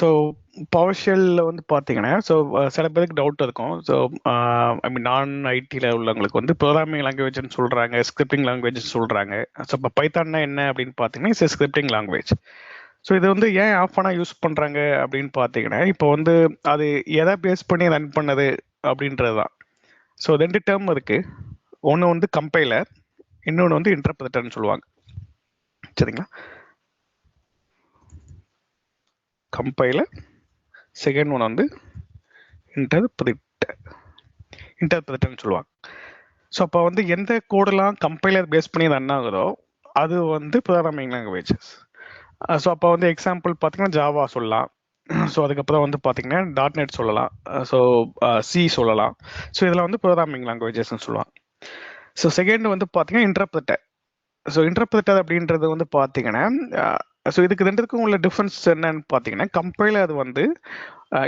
So பவர்ஷெல்ல வந்து பார்த்தீங்கன்னா, சில பேருக்கு டவுட் இருக்கும். ஐ மீன் நான் ஐடியில் உள்ளவங்களுக்கு வந்து ப்ரோக்ராமிங் லாங்குவேஜ்னு சொல்கிறாங்க, ஸ்கிரிப்டிங் லாங்குவேஜ்னு சொல்கிறாங்க. ஸோ இப்போ பைத்தான்னா என்ன அப்படின்னு பார்த்தீங்கன்னா, இட்ஸ் ஸ்கிரிப்டிங் லாங்குவேஜ். ஸோ இது வந்து ஏன் ஆஃப் ஆனாக யூஸ் பண்ணுறாங்க அப்படின்னு பார்த்தீங்கன்னா, இப்போ வந்து அது எதை பேஸ் பண்ணி ரன் பண்ணது அப்படின்றது தான். ஸோ 2 டேர்ம் இருக்குது. ஒன்று வந்து கம்பைலர், இன்னொன்று வந்து இன்டர்பிரட்டர்னு சொல்லுவாங்க. சரிங்களா? கம்பைலர், செகண்ட் ஒன் வந்து இன்டர்பிரட்டர்னு சொல்லுவாங்க. ஸோ அப்போ வந்து எந்த கோடெல்லாம் கம்பைலர் பேஸ் பண்ணி ரன் ஆகுதோ அது வந்து ப்ரோக்ராமிங் லாங்குவேஜஸ். ஸோ அப்போ வந்து எக்ஸாம்பிள் பார்த்தீங்கன்னா ஜாவா சொல்லலாம். ஸோ அதுக்கப்புறம் வந்து பார்த்தீங்கன்னா .NET சொல்லலாம். ஸோ சி சொல்லலாம். ஸோ இதில் வந்து ப்ரோக்ராமிங் லாங்குவேஜஸ்ன்னு சொல்லுவாங்க. ஸோ செகண்ட் வந்து பார்த்தீங்கன்னா இன்டர்பிரட்டர். ஸோ இன்டர்பிரட்டர் அப்படின்றது வந்து பார்த்தீங்கன்னா, ஸோ இதுக்கு ரெண்டுக்கும் உள்ள டிஃப்ரென்ஸ் என்னன்னு பார்த்தீங்கன்னா, கம்பைலர் வந்து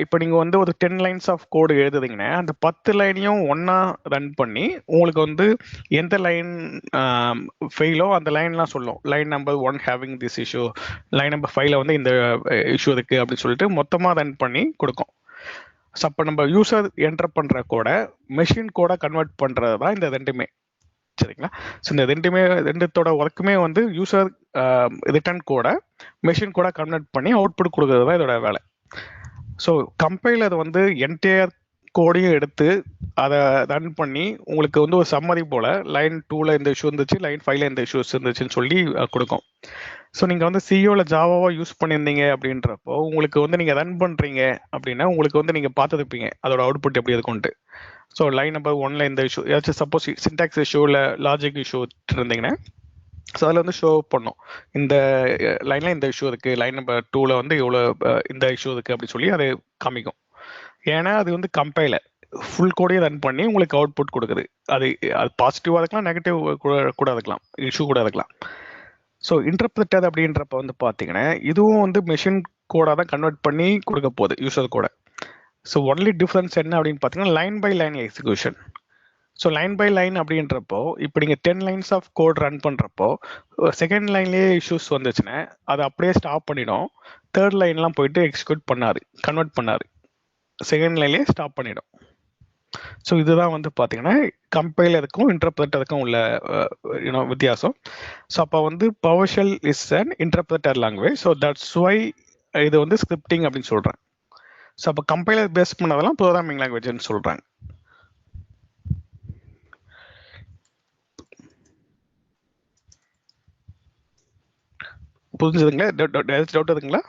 இப்போ நீங்கள் வந்து ஒரு 10 லைன்ஸ் ஆஃப் கோடு எழுதுறீங்கன்னா அந்த 10 லைனையும் ஒன்றா ரன் பண்ணி உங்களுக்கு வந்து எந்த லைன் ஃபெயிலோ அந்த லைன்லாம் சொல்லும். Line number 1 having this issue, line number 5ல வந்து இந்த இஷ்யூ இருக்குது அப்படின்னு சொல்லிட்டு மொத்தமாக ரன் பண்ணி கொடுக்கும். ஸோ அப்போ நம்ம யூசர் என்டர் பண்ணுற கோட மெஷின் கோட கன்வெர்ட் பண்ணுறது தான் இந்த ரெண்டுமே. சரிங்களா? ஸோ இந்த ரெண்டுத்தோட ஒர்க்குமே வந்து யூசர் ரிட்டர்ன் கோட மெஷின் கோட கன்வெர்ட் பண்ணி அவுட்புட் கொடுக்கறது தான் இதோட வேலை. ஸோ கம்பைலர் வந்து என்டையர் கோடையும் எடுத்து அதை ரன் பண்ணி உங்களுக்கு வந்து ஒரு சம்மரி போல் லைன் 2ல இந்த இஷ்யூ இருந்துச்சு, லைன் 5ல இந்த இஷ்யூஸ் இருந்துச்சுன்னு சொல்லி கொடுக்கும். ஸோ நீங்கள் வந்து சிஓவில் ஜாவாவா யூஸ் பண்ணியிருந்தீங்க அப்படின்றப்போ உங்களுக்கு வந்து நீங்கள் ரன் பண்ணுறீங்க அப்படின்னா உங்களுக்கு வந்து நீங்கள் பார்த்துருப்பீங்க அதோட அவுட்புட் எப்படி இருக்கும்ட்டு. ஸோ லைன் நம்பர் 1ல இந்த இஷ்யூ ஏதாச்சும் சப்போஸ் சின்டாக்ஸ் இஷ்யூ இல்லை லாஜிக் இஷ்யூ இருந்தீங்கன்னா ஸோ அதில் வந்து ஷோ பண்ணும் இந்த லைனில் இந்த இஷ்யூ இருக்குது, லைன் நம்பர் 2ல வந்து இவ்வளோ இந்த இஷ்யூ இருக்குது அப்படின்னு சொல்லி அது காமிக்கும். ஏன்னா அது வந்து கம்பைலர் ஃபுல் கோடையே ரன் பண்ணி உங்களுக்கு அவுட்புட் கொடுக்குது. அது பாசிட்டிவாக இருக்கலாம், நெகட்டிவ் கூட இருக்கலாம், இஷ்யூ கூட இருக்கலாம். ஸோ இன்டர்பிரட்டர் அப்படின்றப்ப வந்து பார்த்தீங்கன்னா இதுவும் வந்து மெஷின் கோடாக தான் கன்வெர்ட் பண்ணி கொடுக்க போகுது யூசர் கோட. ஸோ ஒன்லி டிஃப்ரென்ஸ் என்ன அப்படின்னு பார்த்தீங்கன்னா line by line execution. So line by line அப்படின்றப்போ இப்போ நீங்கள் 10 லைன்ஸ் ஆஃப் கோட் ரன் பண்ணுறப்போ செகண்ட் லைன்லேயே இஷ்யூஸ் வந்துச்சுன்னா அதை அப்படியே ஸ்டாப் பண்ணிடும். தேர்ட் லைன்லாம் போயிட்டு எக்ஸிக்யூட் பண்ணாது, கன்வெர்ட் பண்ணாது, செகண்ட் லைன்லேயே ஸ்டாப் பண்ணிடும். ஸோ இதுதான் வந்து பார்த்தீங்கன்னா கம்பைலருக்கும் இன்டர்பிரட்டருக்கும் உள்ள வித்தியாசம். ஸோ அப்போ வந்து PowerShell is an interpreter language. So that's why இது வந்து ஸ்கிரிப்டிங் அப்படின்னு சொல்கிறேன். ஸோ அப்போ கம்பைலர் பேஸ் பண்ணதெல்லாம் ப்ரோக்ராமிங் லாங்குவேஜ்னு சொல்கிறாங்க. புரிஞ்சுதுங்களா? டவுட் இருக்குங்களா?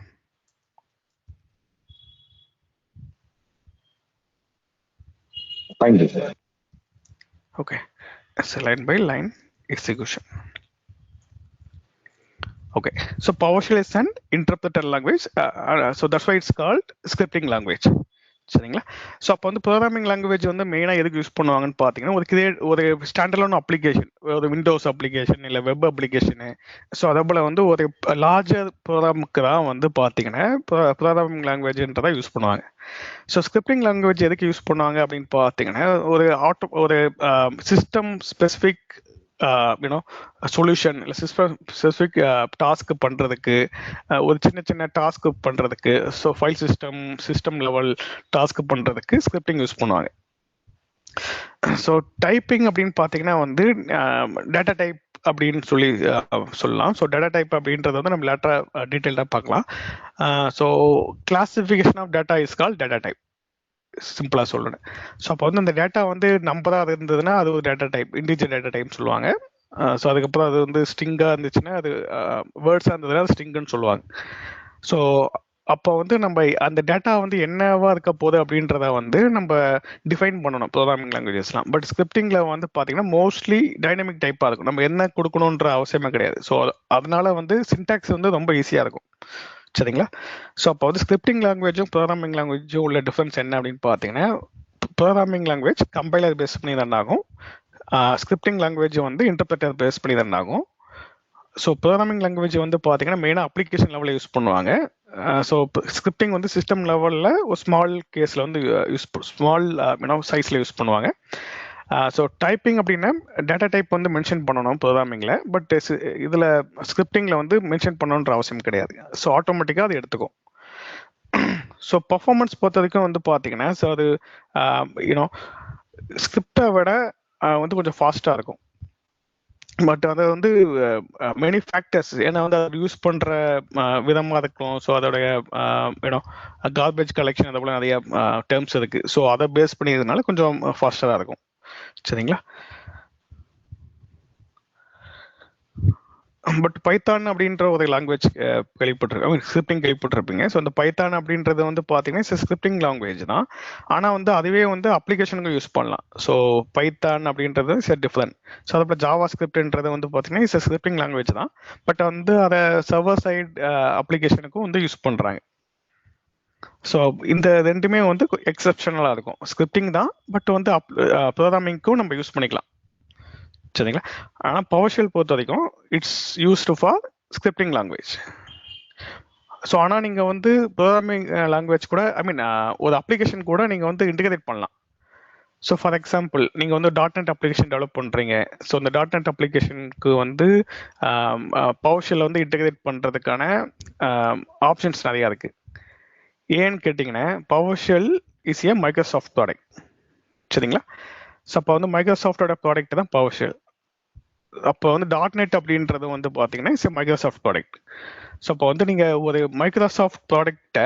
Okay. Line by line execution. Okay, so PowerShell is an interpreter language, so that's why it's called scripting language. சரிங்களா? ஸோ அப்போ வந்து ப்ரோக்ராமிங் லாங்குவேஜ் வந்து மெயினாக எதுக்கு யூஸ் பண்ணுவாங்கன்னு பார்த்தீங்கன்னா ஒரு ஸ்டாண்டர்டான அப்ளிகேஷன், ஒரு விண்டோஸ் அப்ளிகேஷன் இல்லை வெப் அப்ளிகேஷனு, ஸோ அதே போல் வந்து ஒரு லார்ஜர் ப்ரோக்ராமுக்கு தான் வந்து பார்த்தீங்கன்னா ப்ரோக்ராமிங் லாங்குவேஜ்ன்றதை யூஸ் பண்ணுவாங்க. ஸோ ஸ்கிரிப்டிங் லாங்குவேஜ் எதுக்கு யூஸ் பண்ணுவாங்க அப்படின்னு பார்த்தீங்கன்னா ஒரு சிஸ்டம் ஸ்பெசிஃபிக் சொல்யூஷன் இல்லை ஸ்பெசிஃபிக் டாஸ்க் பண்ணுறதுக்கு, ஒரு சின்ன டாஸ்க் பண்ணுறதுக்கு, so file system level task பண்ணுறதுக்கு ஸ்கிரிப்டிங் யூஸ் பண்ணுவாங்க. ஸோ டைப்பிங் அப்படின்னு பார்த்தீங்கன்னா வந்து டேட்டா டைப் அப்படின்னு சொல்லலாம். ஸோ டேட்டா டைப் அப்படின்றது வந்து நம்ம லேட்டராக டீட்டெயில்டாக பார்க்கலாம். So classification of data is call data type, சிம்பிளாக சொல்லணும். ஸோ அப்போ வந்து அந்த டேட்டா வந்து நம்பராக இருந்ததுன்னா அது ஒரு டேட்டா டைப், இண்டிஜுவல் டேட்டா டைப்னு சொல்லுவாங்க. ஸோ அதுக்கப்புறம் அது வந்து ஸ்ட்ரிங்காக இருந்துச்சுன்னா அது வேர்ட்ஸாக இருந்ததுன்னா அது ஸ்ட்ரிங்குன்னு சொல்லுவாங்க. ஸோ அப்போ வந்து நம்ம அந்த டேட்டா வந்து என்னவா இருக்க போகுது அப்படின்றத வந்து நம்ம டிஃபைன் பண்ணணும் ப்ரோக்ராமிங் லாங்குவேஜஸ்லாம். பட் ஸ்கிரிப்டிங்கில் வந்து பார்த்தீங்கன்னா மோஸ்ட்லி டைனமிக் டைப்பாக இருக்கும், நம்ம என்ன கொடுக்கணுன்ற அவசியமே கிடையாது. ஸோ அதனால வந்து சின்டாக்ஸ் வந்து ரொம்ப ஈஸியாக இருக்கும். சரிங்களா? ஸோ அப்போ வந்து ஸ்கிரிப்டிங் லாங்குவேஜும் ப்ரோக்ராமிங் லாங்குவேஜும் உள்ள டிஃப்ரென்ஸ் என்ன அப்படின்னு பார்த்தீங்கன்னா, ப்ரோக்ராமிங் லாங்குவேஜ் கம்பைலர் பேஸ் பண்ணி ரன் ஆகும், ஸ்கிரிப்டிங் லாங்குவேஜ் வந்து இன்டர்பிரட்டர் பேஸ் பண்ணி ரன் ஆகும். ஸோ ப்ரோக்ராமிங் லாங்குவேஜ் வந்து பார்த்தீங்கன்னா மெயினாக அப்ளிகேஷன் லெவலில் யூஸ் பண்ணுவாங்க. ஸோ ஸ்கிரிப்டிங் வந்து சிஸ்டம் லெவலில் ஒரு ஸ்மால் கேஸில் வந்து ஸ்மால் சைஸில் யூஸ் பண்ணுவாங்க. ஸோ டைப்பிங் அப்படின்னா டேட்டா டைப் வந்து மென்ஷன் பண்ணணும் ப்ரோக்ராமிங்கில், பட் இதில் ஸ்கிரிப்டிங்கில் வந்து மென்ஷன் பண்ணணுன்ற அவசியம் கிடையாது. ஸோ ஆட்டோமேட்டிக்காக அது எடுத்துக்கும். ஸோ பர்ஃபார்மன்ஸ் பொறுத்த வரைக்கும் வந்து பார்த்தீங்கன்னா ஸோ அது யூனோ ஸ்கிரிப்டை விட வந்து கொஞ்சம் ஃபாஸ்ட்டாக இருக்கும். பட் அது வந்து மெனி ஃபேக்டர்ஸ், ஏன்னா வந்து அதை யூஸ் பண்ணுற விதமாக இருக்கும். ஸோ அதோடைய யூனோ கார்பேஜ் கலெக்ஷன் அதை போல நிறைய டேர்ம்ஸ் இருக்குது. ஸோ அதை பேஸ் பண்ணியதுனால கொஞ்சம் ஃபாஸ்ட்டாக இருக்கும். சரிங்களா? பட் பைத்தான் அப்படின்ற ஒரு லாங்குவேஜ் கேள்விப்பட்டிருக்கேன், ஸ்கிரிப்டிங் கேள்விப்பட்டிருப்பீங்க. ஸோ அந்த பைத்தான் அப்படின்றது வந்து பார்த்தீங்கன்னா ஸ்கிரிப்டிங் லாங்குவேஜ் தான். ஆனால் வந்து அதுவே வந்து அப்ளிகேஷனுக்கு யூஸ் பண்ணலாம். ஸோ பைத்தான் அப்படின்றது இஸ் டிஃப்ரெண்ட். ஸோ அதுபோல் ஜாவா ஸ்கிரிப்ட்ன்றது வந்து பார்த்தீங்கன்னா இஸ் ஸ்கிரிப்டிங் லாங்குவேஜ் தான். பட் வந்து அதை சர்வர் சைட் அப்ளிகேஷனுக்கும் வந்து யூஸ் பண்ணுறாங்க. ஸோ இந்த ரெண்டுமே வந்து எக்ஸப்ஷனலாக இருக்கும். ஸ்கிரிப்டிங் தான், பட் வந்து ப்ரோக்ராமிங்க்கும் நம்ம யூஸ் பண்ணிக்கலாம். சரிங்களா? ஆனால் பவர்ஷெல் பொறுத்த வரைக்கும் it's used for scripting language. So ஆனால் நீங்கள் வந்து ப்ரோக்ராமிங் லாங்குவேஜ் கூட ஒரு அப்ளிகேஷன் கூட நீங்கள் வந்து இன்டிகிரேட் பண்ணலாம். ஸோ ஃபார் எக்ஸாம்பிள் நீங்கள் வந்து .NET அப்ளிகேஷன் டெவலப் பண்ணுறீங்க. ஸோ இந்த .NET அப்ளிகேஷனுக்கு வந்து பவர்ஷெல்ல வந்து இன்டிகிரேட் பண்ணுறதுக்கான ஆப்ஷன்ஸ் நிறையா இருக்குது. ஏன்னு கேட்டிங்கன்னா PowerShell is a Microsoft product. சரிங்களா? ஸோ அப்போ வந்து மைக்ரோசாஃப்டோட ப்ராடக்ட் தான் பவர்ஷெல். அப்போ வந்து .NET அப்படின்றது வந்து பார்த்தீங்கன்னா இட்ஸ் மைக்ரோசாஃப்ட் ப்ராடக்ட். ஸோ அப்போ வந்து நீங்கள் ஒரு மைக்ரோசாஃப்ட் ப்ராடக்டை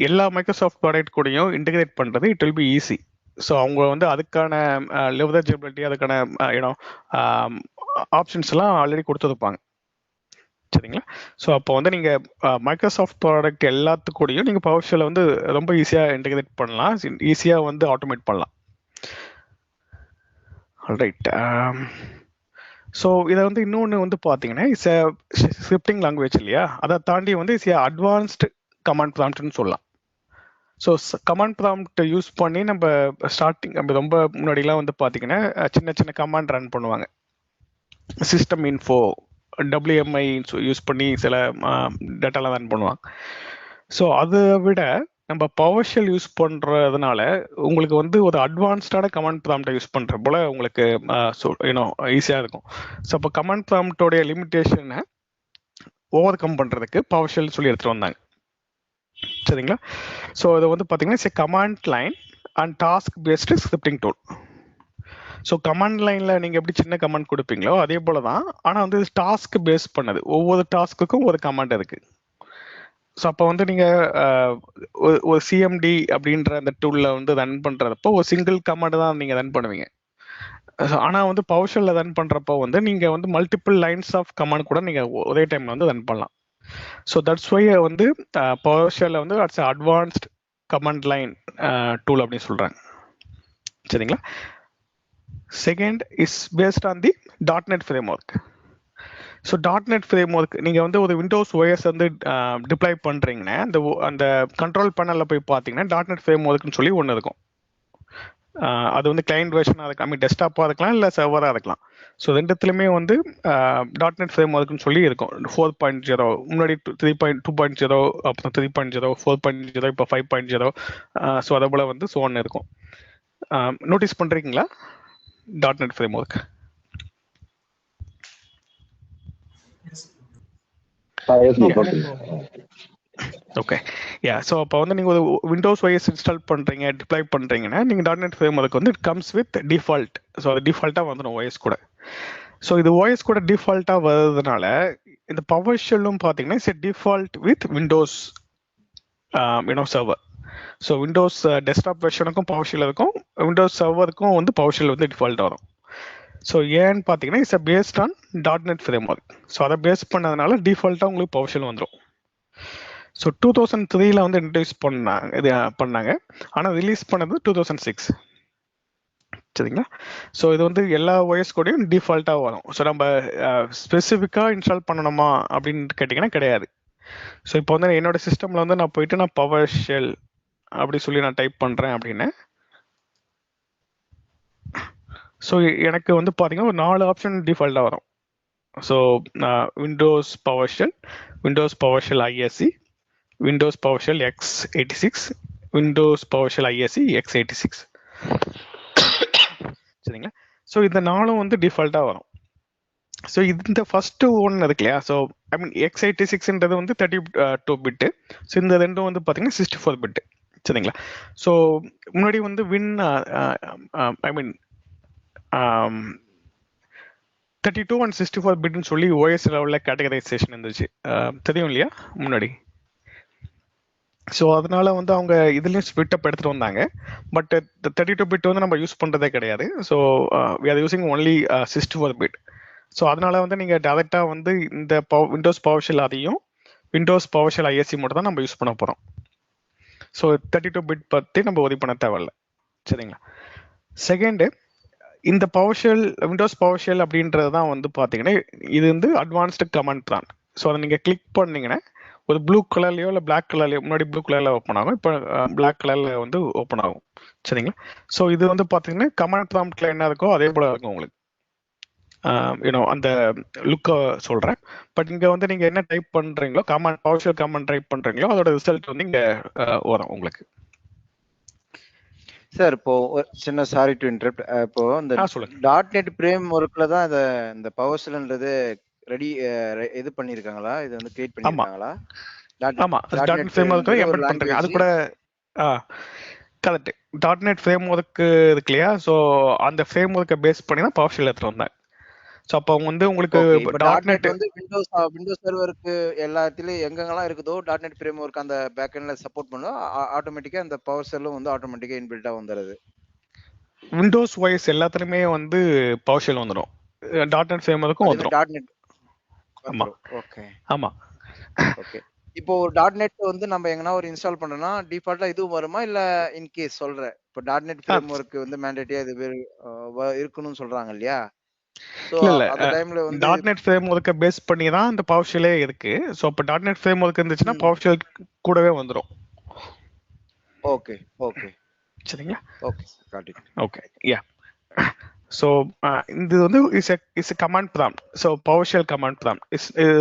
எல்லா மைக்ரோசாஃப்ட் ப்ராடக்ட் கூடயும் இன்டிகிரேட் பண்ணுறது it will be easy. So அவங்க வந்து அதுக்கான லெவரேஜபிலிட்டி, அதுக்கான யூனோ ஆப்ஷன்ஸ் எல்லாம் ஆல்ரெடி கொடுத்துருப்பாங்க. சரிங்களா? ஸோ அப்போ வந்து நீங்கள் மைக்ரோசாஃப்ட் ப்ராடக்ட் எல்லாத்துக்கூடையும் நீங்கள் பவர்ஷெல்லை வந்து ரொம்ப ஈஸியாக இன்டிகிரேட் பண்ணலாம், ஈஸியாக வந்து ஆட்டோமேட் பண்ணலாம். ஆல்ரைட். ஸோ இதை வந்து இன்னொன்று வந்து பார்த்தீங்கன்னா இட்ஸ் ஸ்கிரிப்டிங் லாங்குவேஜ் இல்லையா, அதை தாண்டி வந்து இட்ஸ் அட்வான்ஸ்டு கமாண்ட் ப்ராம்ப்ட்னு சொல்லலாம். ஸோ கமாண்ட் ப்ராம்ப்ட் யூஸ் பண்ணி நம்ம ஸ்டார்டிங் நம்ம ரொம்ப முன்னாடிலாம் வந்து பார்த்தீங்கன்னா சின்ன சின்ன கமாண்ட் ரன் பண்ணுவாங்க. சிஸ்டம் இன்ஃபோ, WMI யூஸ் பண்ணி சில டேட்டாலாம் ரன் பண்ணுவாங்க. ஸோ அதை விட நம்ம பவர்ஷெல் யூஸ் பண்ணுறதுனால உங்களுக்கு வந்து ஒரு அட்வான்ஸ்டான கமாண்ட் ப்ராம்ப்டை யூஸ் பண்ணுற போல உங்களுக்கு ஈஸியாக இருக்கும். ஸோ அப்போ கமாண்ட் ப்ராம்ப்டோடைய லிமிட்டேஷனை ஓவர் கம் பண்ணுறதுக்கு பவர்ஷெல் சொல்லி எடுத்துகிட்டு வந்தாங்க. சரிங்களா? ஸோ இது வந்து பார்த்தீங்கன்னா command line and task based scripting tool. So command லைனில் நீங்கள் எப்படி சின்ன கமாண்ட் கொடுப்பீங்களோ அதே போல தான், ஆனால் வந்து டாஸ்க் பேஸ் பண்ணது. ஒவ்வொரு டாஸ்க்குக்கும் ஒரு கமாண்ட் இருக்குது. ஸோ அப்போ வந்து நீங்கள் ஒரு CMD அப்படின்ற அந்த டூலில் வந்து ரன் பண்ணுறப்போ ஒரு சிங்கிள் கமாண்ட் தான் நீங்கள் ரன் பண்ணுவீங்க. ஆனால் வந்து பவர்ஷெல்லில் ரன் பண்ணுறப்போ வந்து நீங்கள் வந்து மல்டிபிள் லைன்ஸ் ஆஃப் கமாண்ட் கூட நீங்கள் ஒரே டைமில் வந்து ரன் பண்ணலாம். ஸோ தட்ஸ் ஒய் வந்து பவர்ஷெல்லில் வந்து ads advanced command line tool அப்படின்னு சொல்கிறாங்க. சரிங்களா? Second is based on the .NET framework. So .NET framework நீங்கள் வந்து ஒரு விண்டோஸ் OS வந்து டிப்ளாய் பண்ணுறீங்கன்னா அந்த கண்ட்ரோல் பேனலில் போய் பார்த்தீங்கன்னா .NET ஃப்ரேம்வொர்க்னு சொல்லி ஒன்று இருக்கும். அது வந்து கிளைண்ட் வெர்ஷனாக இருக்கலாம், டெஸ்க்டாப்பாக இருக்கலாம், இல்லை சர்வராக இருக்கலாம். ஸோ ரெண்டுத்துலையுமே வந்து .NET ஃப்ரேம்வொர்க்னு சொல்லி இருக்கும். 4.0 முன்னாடி 3.2.0, அப்புறம் 3.0, 4.0, இப்போ 5.0. ஸோ அதை போல் வந்து ஒன்று இருக்கும். நோட்டீஸ் பண்ணுறீங்களா .NET ஃப்ரேம்வொர்க்? ஓகே, யா. ஸோ அப்போ வந்து நீங்கள் ஒரு விண்டோஸ் OS இன்ஸ்டால் பண்ணுறீங்க, டிப்ளாய் பண்ணுறீங்கன்னா நீங்கள் .NET ஃப்ரேம்வொர்க் வந்து it comes with default. So அது டிஃபால்ட்டாக வந்துடும் OS கூட. ஸோ இது OS கூட டிஃபால்ட்டாக வர்றதுனால இந்த பவர்ஷெல்லும் பார்த்தீங்கன்னா it's default with Windows server. So Windows desktop வெர்ஷனுக்கும் பவர்ஷெல் இருக்கும், விண்டோஸ் சர்வருக்கும் வந்து பவர்ஷெல் வந்து டிஃபால்ட் வரும். ஸோ ஏன்னு பார்த்தீங்கன்னா it's based on .NET framework. So அதை பேஸ் பண்ணதுனால டிஃபால்ட்டாக உங்களுக்கு பவர்ஷெல் வந்துடும். ஸோ 2003 வந்து இன்ட்ரடியூஸ் பண்ணாங்க, ஆனால் ரிலீஸ் பண்ணது 2006. சரிங்களா? ஸோ இது வந்து எல்லா OS கூடயும் டிஃபால்ட்டாக வரும். ஸோ நம்ம ஸ்பெசிஃபிக்காக இன்ஸ்டால் பண்ணணுமா அப்படின்னு கேட்டிங்கன்னா கிடையாது. ஸோ இப்போ வந்து என்னோட சிஸ்டமில் வந்து நான் போயிட்டு நான் பவர்ஷெல் அப்படி சொல்லி நான் டைப் பண்ணுறேன் அப்படின்னா, ஸோ எனக்கு வந்து பார்த்தீங்கன்னா ஒரு 4 ஆப்ஷன் டிஃபால்ட்டாக வரும். So Windows PowerShell ISE, Windows PowerShell x86, Windows PowerShell ISE x86. சரிங்களா? ஸோ இந்த 4 வந்து டிஃபால்ட்டாக வரும். ஸோ இந்த ஃபர்ஸ்ட் ஒன்று இருக்கு இல்லையா, ஸோ ஐ மீன் x86ன்றது வந்து 32 பிட்டு. ஸோ இந்த ரெண்டும் வந்து பார்த்தீங்கன்னா 64 பிட்டு. சரிங்களா. ஸோ முன்னாடி வந்து ஐ மீன் 32 and 64 பிட்னு சொல்லி ஓஎஸ் லெவலில் கேட்டகரைசேஷன் இருந்துச்சு, தெரியும் இல்லையா முன்னாடி. ஸோ அதனால வந்து அவங்க இதுலேயும் ஸ்பிட் அப் எடுத்துகிட்டு வந்தாங்க. பட் 32 பிட் வந்து நம்ம யூஸ் பண்ணுறதே கிடையாது. So we are using only 64 bit. So அதனால வந்து நீங்கள் டேரெக்டாக வந்து இந்த விண்டோஸ் பவர்ஷெல் அதையும் விண்டோஸ் பவர்ஷெல் ஐஎஸ்சி மட்டும் தான் நம்ம யூஸ் பண்ண போகிறோம். ஸோ 32 பிட் பற்றி நம்ம உதவி பண்ண தேவையில்ல. சரிங்களா. செகண்டு, இந்த பவர்ஷெல் விண்டோஸ் பவர்ஷெல் அப்படின்றது தான் வந்து பார்த்தீங்கன்னா இது வந்து அட்வான்ஸ்டு கமாண்ட் ப்ராம்ப்ட். ஸோ அதை நீங்கள் கிளிக் பண்ணீங்கன்னா ஒரு ப்ளூ கலர்லையோ இல்லை பிளாக் கலர்லையோ, முன்னாடி ப்ளூ கலரில் ஓப்பன் ஆகும், இப்போ பிளாக் கலரில் வந்து ஓப்பன் ஆகும். சரிங்களா. ஸோ இது வந்து பார்த்தீங்கன்னா கமாண்ட் ப்ராம்ப்டில் என்ன இருக்கோ அதே போல் இருக்கும் உங்களுக்கு. யூனோ அந்த லுக்கை சொல்கிறேன். பட் இங்கே வந்து நீங்கள் என்ன டைப் பண்ணுறீங்களோ, பவர்ஷெல் கமாண்ட் டைப் பண்ணுறீங்களோ அதோட ரிசல்ட் வந்து இங்கே வரும் உங்களுக்கு. சார் இப்போ சின்ன சாரி டு இன்டரப்ட், இப்போ இந்த .NET ஃப்ரேம் ஒர்க்ல தான் இந்த பவர் ஷெல்ன்றது ரெடி இது பண்ணிருக்காங்களா, இது வந்து கிரியேட் பண்ணிருக்காங்களா? ஆமா, .NET ஃப்ரேம் ஒர்க் எம்பெட் பண்றீங்க. அது கூட கரெக்ட். .NET ஃப்ரேம் ஒர்க் இருக்கு இல்லையா, ஸோ அந்த ஃப்ரேம் ஒர்க்கை பேஸ் பண்ணி தான் பவர் ஷெல் எடுத்துட்டு வந்தாங்க. ஸோ அப்போ வந்து உங்களுக்கு .NET வந்து விண்டோஸ் சர்வருக்கு எல்லாத்துலயும் எங்கெங்கெல்லாம் இருக்குதோ .NET ஃப்ரேம் ஒர்க் அந்த பேக்எண்ட்ல சப்போர்ட் பண்ணும், ஆட்டோமேட்டிக்கா அந்த பவர் ஷெல்லும் வந்து ஆட்டோமேட்டிக்கா இன்பில்ட்டா வந்துருது. விண்டோஸ் OS எல்லாத்துலயுமே வந்து பவர் ஷெல் வந்துடும், .NET ஃப்ரேம் ஒர்க்கும் வந்துடும். ஆமா. ஓகே. ஆமா. ஓகே. இப்போ ஒரு .NET வந்து நம்ம எங்கனா ஒரு இன்ஸ்டால் பண்ணோம்னா டிஃபால்ட்டா இதுவும் வருமா, இல்ல இன் கேஸ் சொல்றேன் இப்போ .NET ஃப்ரேம் ஒர்க் வந்து மேண்டேட்டரியா இது இருக்கணும்னு சொல்றாங்க இல்லையா? இல்ல .NET ஃப்ரேம் ஒர்க்கை பேஸ் பண்ணி தான் இந்த பவர் ஷெல்லே இருக்கு. ஸோ அப்போ .NET ஃப்ரேம் ஒர்க் இருந்துச்சுன்னா பவர் ஷெல் கூடவே வந்துடும். ஓகே ஓகே சரிங்களா. Okay got it. Okay yeah. So இது வந்து is command prompt. So power shell command prompt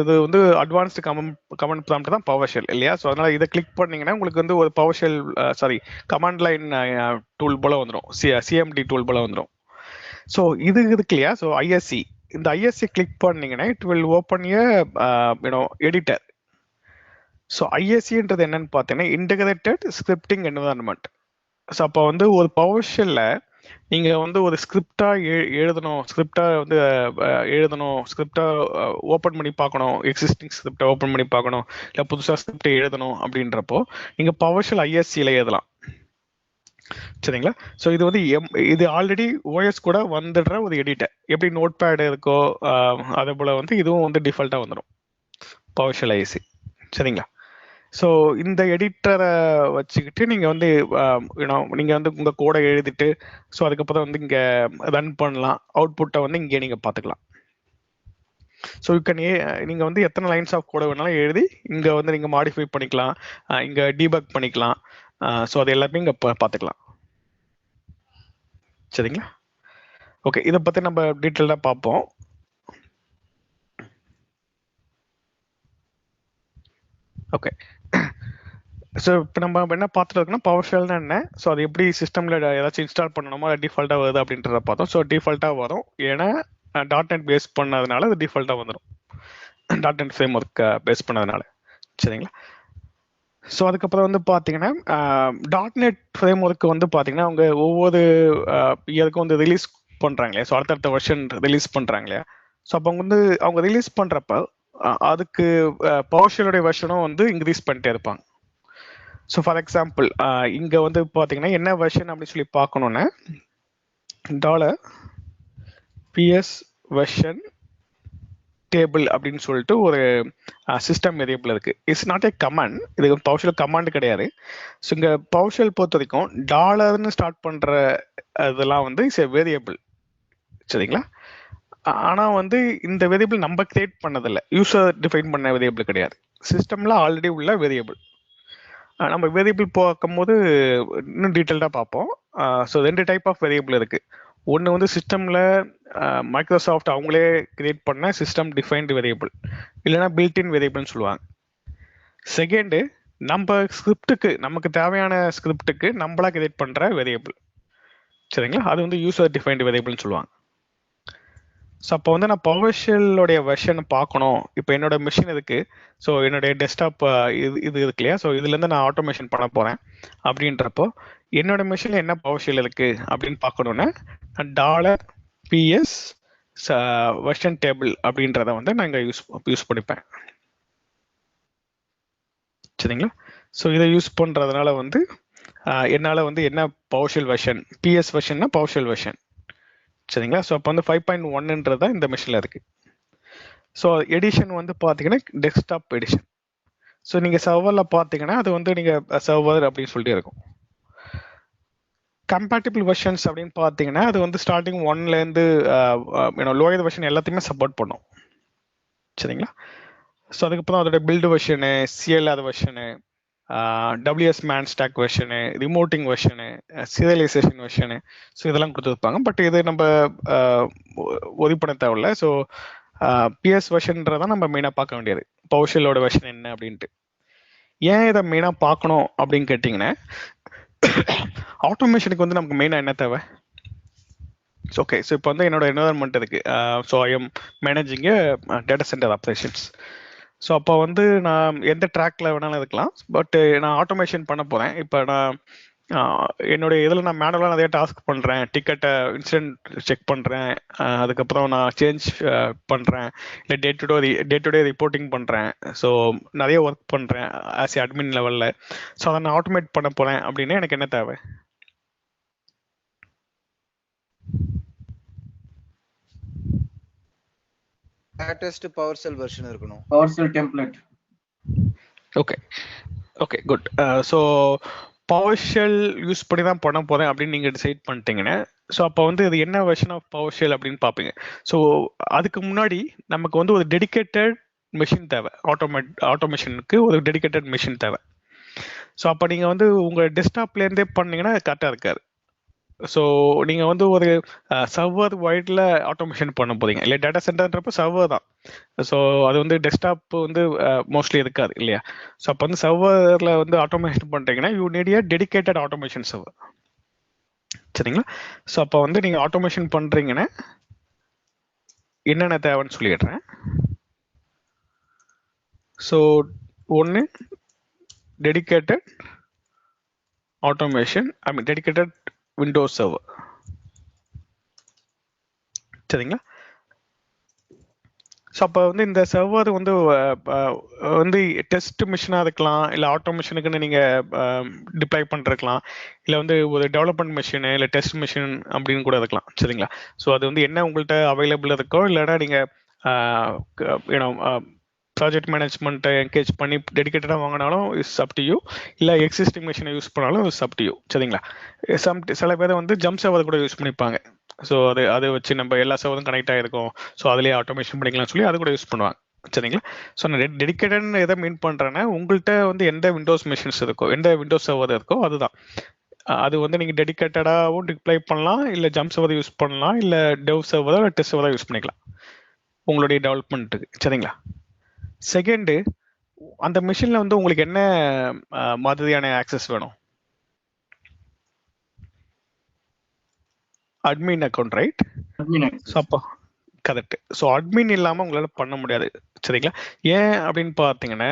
இது வந்து அட்வான்ஸ்டு கமாண்ட் ப்ராம்ப்ட் தான் பவர் ஷெல் இல்லையா. ஸோ அதனால இதை கிளிக் பண்ணீங்கன்னா உங்களுக்கு வந்து ஒரு power shell command line tool போல வந்துடும், CMD டூல் போல வந்துடும். ஸோ இது இருக்கு இல்லையா, ஸோ ஐஎஸ்சி, இந்த ஐஎஸ்சி கிளிக் பண்ணீங்கன்னா it will open editor. So ஐஎஸ்சின்றது என்னன்னு பார்த்தீங்கன்னா இன்டகிரேட்டட் ஸ்கிரிப்டிங் என்விரான்மெண்ட். ஸோ அப்போ வந்து ஒரு பவர் ஷெல்ல நீங்க வந்து ஒரு ஸ்கிரிப்டா எழுதணும், ஸ்கிரிப்டா ஓப்பன் பண்ணி பார்க்கணும், எக்ஸிஸ்டிங் ஸ்கிரிப்டை ஓப்பன் பண்ணி பார்க்கணும், இல்லை புதுசாக ஸ்கிரிப்டை எழுதணும் அப்படின்றப்போ நீங்க பவர் ஷெல் ஐஎஸ்சியில் எழுதலாம். சரிங்களா. ஸோ இது வந்து இது ஆல்ரெடி ஓஎஸ் கூட வந்துடுற ஒரு எடிட்டர். எப்படி நோட் பேட் இருக்கோ அதே போல் வந்து இதுவும் வந்து டிஃபால்ட்டாக வந்துடும் பவர் ஷெல் ஐஎஸ்சி. சரிங்களா. ஸோ இந்த எடிட்டரை வச்சுக்கிட்டு நீங்கள் வந்து நீங்கள் வந்து உங்கள் கோடை எழுதிட்டு ஸோ அதுக்கப்புறம் வந்து இங்கே ரன் பண்ணலாம். அவுட்புட்டை வந்து இங்கே நீங்கள் பார்த்துக்கலாம். ஸோ நீங்கள் வந்து எத்தனை லைன்ஸ் ஆஃப் கோடை வேணாலும் எழுதி இங்கே வந்து நீங்கள் மாடிஃபை பண்ணிக்கலாம், இங்கே டீபக் பண்ணிக்கலாம். ஸோ அது எல்லாத்தையும் இங்கே பார்த்துக்கலாம். சரிங்களா. ஓகே, இதை பற்றி நம்ம டீட்டெயிலாக பார்ப்போம். ஓகே. ஸோ இப்போ நம்ம என்ன பார்த்துட்டு இருக்கோம்னா பவர் ஷெல்னா என்ன, ஸோ அது எப்படி சிஸ்டமில் ஏதாச்சும் இன்ஸ்டால் பண்ணணுமோ டிஃபால்ட்டாக வருது அப்படின்றத பார்த்தோம். ஸோ டிஃபால்ட்டாக வரும், ஏன்னா .NET பேஸ் பண்ணதுனால அது டிஃபால்ட்டாக வந்துடும், .NET ஃப்ரேம் ஒர்க் பேஸ் பண்ணதுனால. சரிங்களா. ஸோ அதுக்கப்புறம் வந்து பார்த்தீங்கன்னா .NET ஃப்ரேம் ஒர்க் வந்து பார்த்தீங்கன்னா அவங்க ஒவ்வொரு இயருக்கும் வந்து ரிலீஸ் பண்ணுறாங்களே, ஸோ அடுத்தடுத்த வெர்ஷன் ரிலீஸ் பண்ணுறாங்களே. ஸோ அப்போ அவங்க ரிலீஸ் பண்ணுறப்ப அதுக்கு பவர் ஷெல்லுடைய வெர்ஷனும் வந்து இன்க்ரீஸ் பண்ணிட்டே இருப்பாங்க. ஸோ ஃபார் எக்ஸாம்பிள் இங்கே வந்து பார்த்தீங்கன்னா என்ன வெர்ஷன் அப்படின்னு சொல்லி பார்க்கணுன்னா $PS வெர்ஷன் டேபிள் அப்படின்னு சொல்லிட்டு ஒரு சிஸ்டம் வேரியபிள் இருக்கு. இட்ஸ் நாட் ஏ கமாண்ட், இது பவர் ஷெல் கமாண்ட் கிடையாது. ஸோ இங்கே பவர் ஷெல் பொறுத்த வரைக்கும் டாலர்னு ஸ்டார்ட் பண்ணுற இதெல்லாம் வந்து இட்ஸ் ஏ வேரியபிள். சரிங்களா. ஆனால் வந்து இந்த வேரியபிள் நம்ம கிரியேட் பண்ணதில்லை, யூசர் டிஃபைன் பண்ண வேரியபிள் கிடையாது, சிஸ்டமில் ஆல்ரெடி உள்ள வேரியபிள். நம்ம வேரியபிள் பார்க்கும்போது இன்னும் டீட்டெயில்டாக பார்ப்போம். ஸோ 2 டைப் ஆஃப் வேரியபிள் இருக்கு. ஒன்று வந்து சிஸ்டமில் மைக்ரோசாஃப்ட் அவங்களே கிரியேட் பண்ண சிஸ்டம் டிஃபைன்டு வேரியபிள், இல்லைன்னா பில்டின் வேரியபிள்னு சொல்லுவாங்க. செகண்டு நம்ம ஸ்கிரிப்டுக்கு, நமக்கு தேவையான ஸ்கிரிப்டுக்கு நம்மளா கிரியேட் பண்ணுற வேரியபிள். சரிங்களா. அது வந்து யூசர் டிஃபைன்டு வேரியபிள்னு சொல்லுவாங்க. ஸோ அப்போ வந்து நான் பவர்ஷெல்லோடைய வெர்ஷன் பார்க்கணும். இப்போ என்னோட மிஷின் இருக்கு. ஸோ என்னுடைய டெஸ்க்டாப் இது இருக்கு இல்லையா? ஸோ இதுலேருந்து நான் ஆட்டோமேஷன் பண்ண போகிறேன் அப்படின்றப்போ என்னோட மிஷினில் என்ன பவர்ஷெல் இருக்கு அப்படின்னு பார்க்கணுன்னா $PS வெர்ஷன் டேபிள் அப்படின்றத வந்து நான் இங்கே யூஸ் பண்ணிப்பேன். சரிங்களா? ஸோ இதை யூஸ் பண்ணுறதுனால வந்து என்னால் வந்து என்ன பவர்ஷெல் வெர்ஷன், PS வெர்ஷன்னா பவர்ஷெல் வெர்ஷன். சரிங்களா? ஸோ அப்போ வந்து 5.1ன்றது தான் இந்த மிஷினில் இருக்கு. ஸோ எடிஷன் வந்து பார்த்தீங்கன்னா டெஸ்க்டாப் எடிஷன். ஸோ நீங்கள் சர்வரில் பார்த்தீங்கன்னா அது வந்து நீங்கள் சர்வர் அப்படின்னு சொல்லிட்டு இருக்கும். கம்பேட்டிபிள் வெர்ஷன்ஸ் அப்படின்னு பார்த்தீங்கன்னா அது வந்து ஸ்டார்டிங் 1லேருந்து லோயர் வெர்ஷன் எல்லாத்தையுமே சப்போர்ட் பண்ணும். சரிங்களா? ஸோ அதுக்கப்புறம் அதோட build version, CLR version, WS man stack version, remoting version, serialization version, so இதெல்லாம் கொடுத்துருப்பாங்க. பட் இது நம்ம ஒதுவு பண்ண தேவையில்ல. ஸோ PS வெர்ஷன்றதான் நம்ம மெயினாக பார்க்க வேண்டியது, பவர்ஷெல்லோட வெர்ஷன் என்ன அப்படின்ட்டு. ஏன் இதை மெயினாக பார்க்கணும் அப்படின்னு கேட்டிங்கன்னா ஆட்டோமேஷனுக்கு வந்து நமக்கு மெயினாக என்ன தேவை? ஓகே, ஸோ இப்போ வந்து என்னோட என்வரன்மெண்ட் இருக்கு. So I am managing data centre operations. So அப்போ வந்து நான் எந்த ட்ராக்ல வேணாலும் இருக்கலாம். பட் நான் ஆட்டோமேஷன் பண்ண போகிறேன். இப்போ நான் என்னுடைய இதில் நான் மேனுவலாக நிறைய டாஸ்க் பண்ணுறேன். டிக்கெட்டை இன்சிடென்ட் செக் பண்ணுறேன். அதுக்கப்புறம் நான் சேஞ்ச் பண்ணுறேன். இல்லை டே டு டே ரிப்போர்ட்டிங் பண்ணுறேன். ஸோ நிறைய ஒர்க் பண்ணுறேன் ஆஸ் ஏ அட்மின் லெவலில். ஸோ அதை நான் ஆட்டோமேட் பண்ண போகிறேன் அப்படின்னா எனக்கு என்ன தேவை? லேட்டஸ்ட் பவர்ஷெல் வெர்ஷன் இருக்கணும். PowerShell template. Okay okay good. So PowerShell use பண்ணி தான் பண்ண போகிறேன் அப்படின்னு நீங்கள் டிசைட் பண்ணிட்டீங்கன்னா ஸோ அப்போ வந்து இது என்ன வெர்ஷன் ஆஃப் பவர்ஷெல் அப்படின்னு பார்ப்பீங்க. ஸோ அதுக்கு முன்னாடி நமக்கு வந்து ஒரு டெடிகேட்டட் மிஷின் தேவை. ஆட்டோமேஷனுக்கு ஒரு டெடிகேட்டட் மிஷின் தேவை. ஸோ அப்போ நீங்கள் வந்து உங்கள் டெஸ்க்டாப்லேருந்தே பண்ணீங்கன்னா கரெக்டாக இருக்காது. ஸோ நீங்கள் வந்து ஒரு சர்வர் வைடில் ஆட்டோமேஷன் பண்ண போறீங்க இல்லை, டேட்டா சென்டர்ன்றப்போ சர்வர் தான். ஸோ அது வந்து டெஸ்க்டாப் வந்து மோஸ்ட்லி இருக்காது இல்லையா? ஸோ அப்போ வந்து சர்வரில் வந்து ஆட்டோமேஷன் பண்ணுறீங்கன்னா you need A dedicated automation server. சரிங்களா? ஸோ அப்போ வந்து நீங்கள் ஆட்டோமேஷன் பண்ணுறீங்கன்னா என்னென்ன தேவைன்னு சொல்லிடுறேன். ஸோ ஒன்று dedicated automation, dedicated Windows server. சரிங்களா? ஸோ அப்போ வந்து இந்த சர்வர் வந்து வந்து டெஸ்ட் மிஷினாக இருக்கலாம், இல்லை ஆட்டோமேஷனுக்குன்னு நீங்கள் டிப்ளை பண்ணிருக்கலாம், இல்லை வந்து ஒரு டெவலப்மெண்ட் மிஷினு இல்லை டெஸ்ட் மிஷின் அப்படின்னு கூட இருக்கலாம். சரிங்களா? ஸோ அது வந்து என்ன உங்கள்கிட்ட அவைலபிள் இருக்கோ, இல்லைன்னா நீங்கள் ப்ராஜெக்ட் மேனேஜ்மெண்ட்டை என்கேஜ் பண்ணி டெடிகேட்டடாக வாங்கினாலும் இஸ் அப் டு யூ, இல்லை எக்ஸிஸ்டிங் மிஷினை யூஸ் பண்ணாலும் இஸ் அப் டு யூ. சரிங்களா? சில பேர் வந்து ஜம்ப் சர்வர் கூட யூஸ் பண்ணிப்பாங்க. ஸோ அதை வச்சு நம்ம எல்லா சர்வரும் கனெக்ட் ஆகிருக்கும், ஸோ அதுலேயே ஆட்டோமேஷன் பண்ணிக்கலாம்னு சொல்லி அது கூட யூஸ் பண்ணுவாங்க. சரிங்களா? ஸோ நான் டெடிகேட்டட்னு எதை மீன் பண்ணுறேன்னா உங்கள்கிட்ட வந்து எந்த விண்டோஸ் மிஷின்ஸ் இருக்கோ, எந்த விண்டோஸ் சர்வர் இருக்கோ அதுதான். அது வந்து நீங்கள் டெடிகேட்டடாகவும் டிப்ளை பண்ணலாம், இல்லை ஜம்ப் சர்வர் யூஸ் பண்ணலாம், இல்லை டெவ் சர்வரோ இல்லை டெஸ்ட் சர்வரோ யூஸ் பண்ணிக்கலாம் உங்களுடைய டெவலப்மெண்ட்டுக்கு. சரிங்களா? செகண்டு, அந்த மிஷினில் வந்து உங்களுக்கு என்ன மாதிரியான ஆக்சஸ் வேணும்? Admin account, right? ஸோ அப்போ கரெக்ட். ஸோ அட்மின் இல்லாமல் உங்களால் பண்ண முடியாது. சரிங்களா? ஏன் அப்படின்னு பார்த்தீங்கன்னா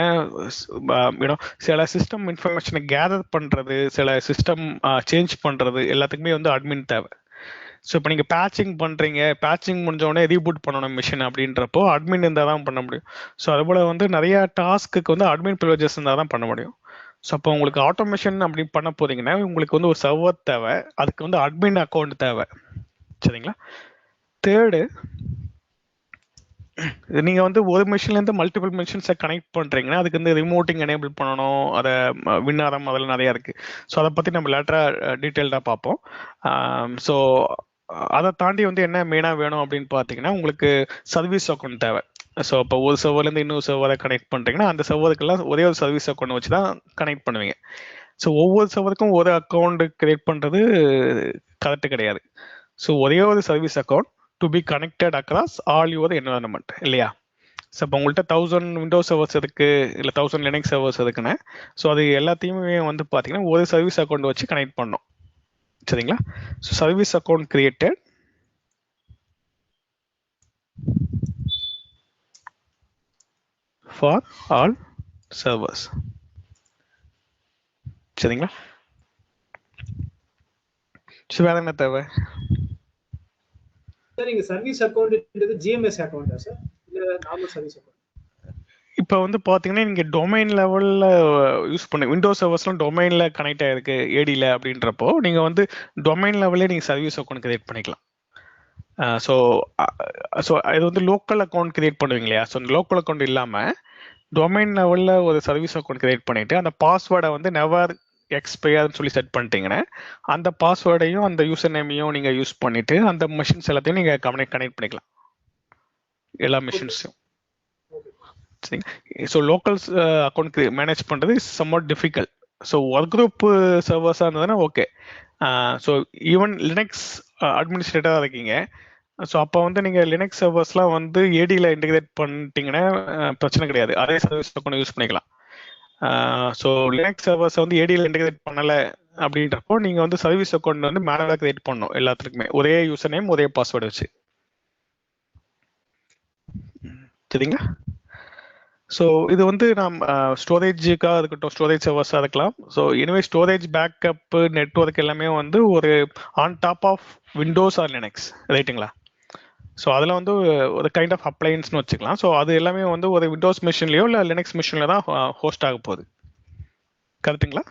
சில சிஸ்டம் இன்ஃபர்மேஷனை கேதர் பண்ணுறது, சில சிஸ்டம் சேஞ்ச் பண்ணுறது எல்லாத்துக்குமே வந்து அட்மின் தேவை. ஸோ இப்போ நீங்கள் பேட்சிங் பண்ணுறீங்க, பேட்சிங் முடிஞ்சோடனே ரீபூட் பண்ணணும் மிஷின் அப்படின்றப்போ அட்மின் இருந்தால் தான் பண்ண முடியும். ஸோ அதுபோல் வந்து நிறையா டாஸ்க்கு வந்து அட்மின் ப்ரிவிலேஜஸ் இருந்தால் தான் பண்ண முடியும். ஸோ அப்போ உங்களுக்கு ஆட்டோமேஷன் அப்படி பண்ண போறீங்கன்னா உங்களுக்கு வந்து ஒரு சர்வர் தேவை, அதுக்கு வந்து அட்மின் அக்கௌண்ட் தேவை. சரிங்களா? தேர்டு, நீங்கள் வந்து ஒரு மிஷின்லேருந்து மல்டிபிள் மிஷின்ஸை கனெக்ட் பண்ணுறீங்கன்னா அதுக்கு வந்து ரிமோட்டிங் எனேபிள் பண்ணணும், அதை விண்ணாரம் அதெல்லாம் நிறையா இருக்குது. ஸோ அதை பற்றி நம்ம லேட்டராக டீட்டெயில்டாக பார்ப்போம். ஸோ அதை தாண்டி வந்து என்ன மெயினாக வேணும் அப்படின்னு பார்த்தீங்கன்னா உங்களுக்கு சர்வீஸ் அக்கௌண்ட் தேவை. ஸோ இப்போ ஒரு சர்வர்லேருந்து இன்னொரு சர்வரை கனெக்ட் பண்ணுறீங்கன்னா அந்த சர்வருக்கெல்லாம் ஒரே ஒரு சர்வீஸ் அக்கௌண்ட் வச்சு தான் கனெக்ட் பண்ணுவீங்க. ஸோ ஒவ்வொரு சர்வருக்கும் ஒரு அக்கௌண்ட் கிரியேட் பண்ணுறது கரெக்டு கிடையாது. ஸோ ஒரே ஒரு service account to be connected across all your environment இல்லையா? ஸோ இப்போ உங்கள்கிட்ட 1000 விண்டோஸ் சர்வர்ஸ் இருக்குது, இல்லை 1000 லினக்ஸ் சர்வர்ஸ் இருக்குன்னு. ஸோ அது எல்லாத்தையுமே வந்து பார்த்தீங்கன்னா ஒரு சர்வீஸ் அக்கௌண்ட் வச்சு கனெக்ட் பண்ணணும். சரிங்களா? So service account created for all servers. சரிங்களா? வேற என்ன தேவை? சார் இங்க சர்வீஸ் அக்கௌண்ட்ன்றது ஜிஎம்எஸ் அக்கௌண்டா சார் இல்ல நார்மல் சர்வீஸ் அக்கௌண்ட்? இப்போ வந்து பார்த்தீங்கன்னா நீங்கள் டொமைன் லெவலில் யூஸ் பண்ண விண்டோஸ் சர்வர்ஸ்லாம் டொமைனில் கனெக்ட் ஆகிருக்கு ஏடியில் அப்படின்றப்போ நீங்கள் வந்து டொமைன் லெவலே நீங்கள் சர்வீஸ் அக்கௌண்ட் கிரியேட் பண்ணிக்கலாம். ஸோ ஸோ இது வந்து லோக்கல் அக்கௌண்ட் கிரியேட் பண்ணுவீங்க இல்லையா? ஸோ அந்த லோக்கல் அக்கௌண்ட் இல்லாமல் டொமைன் லெவலில் ஒரு சர்வீஸ் அக்கௌண்ட் கிரியேட் பண்ணிவிட்டு அந்த பாஸ்வேர்டை வந்து நெவர் எக்ஸ்பயர்னு சொல்லி செட் பண்ணிட்டீங்கன்னா அந்த பாஸ்வேர்டையும் அந்த யூசர் நேமையும் நீங்கள் யூஸ் பண்ணிவிட்டு அந்த மிஷின்ஸ் எல்லாத்தையும் நீங்கள் கனெக்ட் பண்ணிக்கலாம், எல்லா மிஷின்ஸையும். சரிங்க. ஸோ லோக்கல்ஸ் அக்கௌண்ட் மேனேஜ் பண்ணுறது is somewhat difficult. So work group சர்வர்ஸாக இருந்ததுன்னா ஓகே. ஸோ ஈவன் லினக்ஸ் அட்மினிஸ்ட்ரேட்டராக இருக்கீங்க, ஸோ அப்போ வந்து நீங்கள் லினக்ஸ் சர்வர்ஸ்லாம் வந்து ஏடியில் இன்டிகிரேட் பண்ணிட்டீங்கன்னா பிரச்சனை கிடையாது, அதே சர்வீஸ் அக்கௌண்ட் யூஸ் பண்ணிக்கலாம். ஸோ லினக்ஸ் சர்வர்ஸை வந்து ஏடியில் இன்டிகிரேட் பண்ணலை அப்படின்றப்போ நீங்கள் வந்து சர்வீஸ் அக்கௌண்ட் வந்து மேனுவலாக கிரியேட் பண்ணணும் எல்லாத்துக்குமே, ஒரே யூசர் நேம் ஒரே பாஸ்வேர்டு வச்சு. சரிங்களா? ஸோ இது வந்து ஸ்டோரேஜுக்காக இருக்கட்டும், ஸ்டோரேஜ் சர்வர்ஸாக இருக்கலாம். ஸோ எனவே ஸ்டோரேஜ் பேக்கப்பு நெட்ஒர்க் எல்லாமே வந்து ஒரு on top of Windows or Linux, ரைட்டுங்களா? ஸோ அதில் வந்து ஒரு கைண்ட் ஆஃப் அப்ளையன்ஸ்னு வச்சுக்கலாம். ஸோ அது எல்லாமே வந்து ஒரு விண்டோஸ் மிஷின்லையோ இல்லை லினக்ஸ் மிஷினில் தான் ஹோஸ்ட் ஆக போகுது, கரெக்டுங்களா?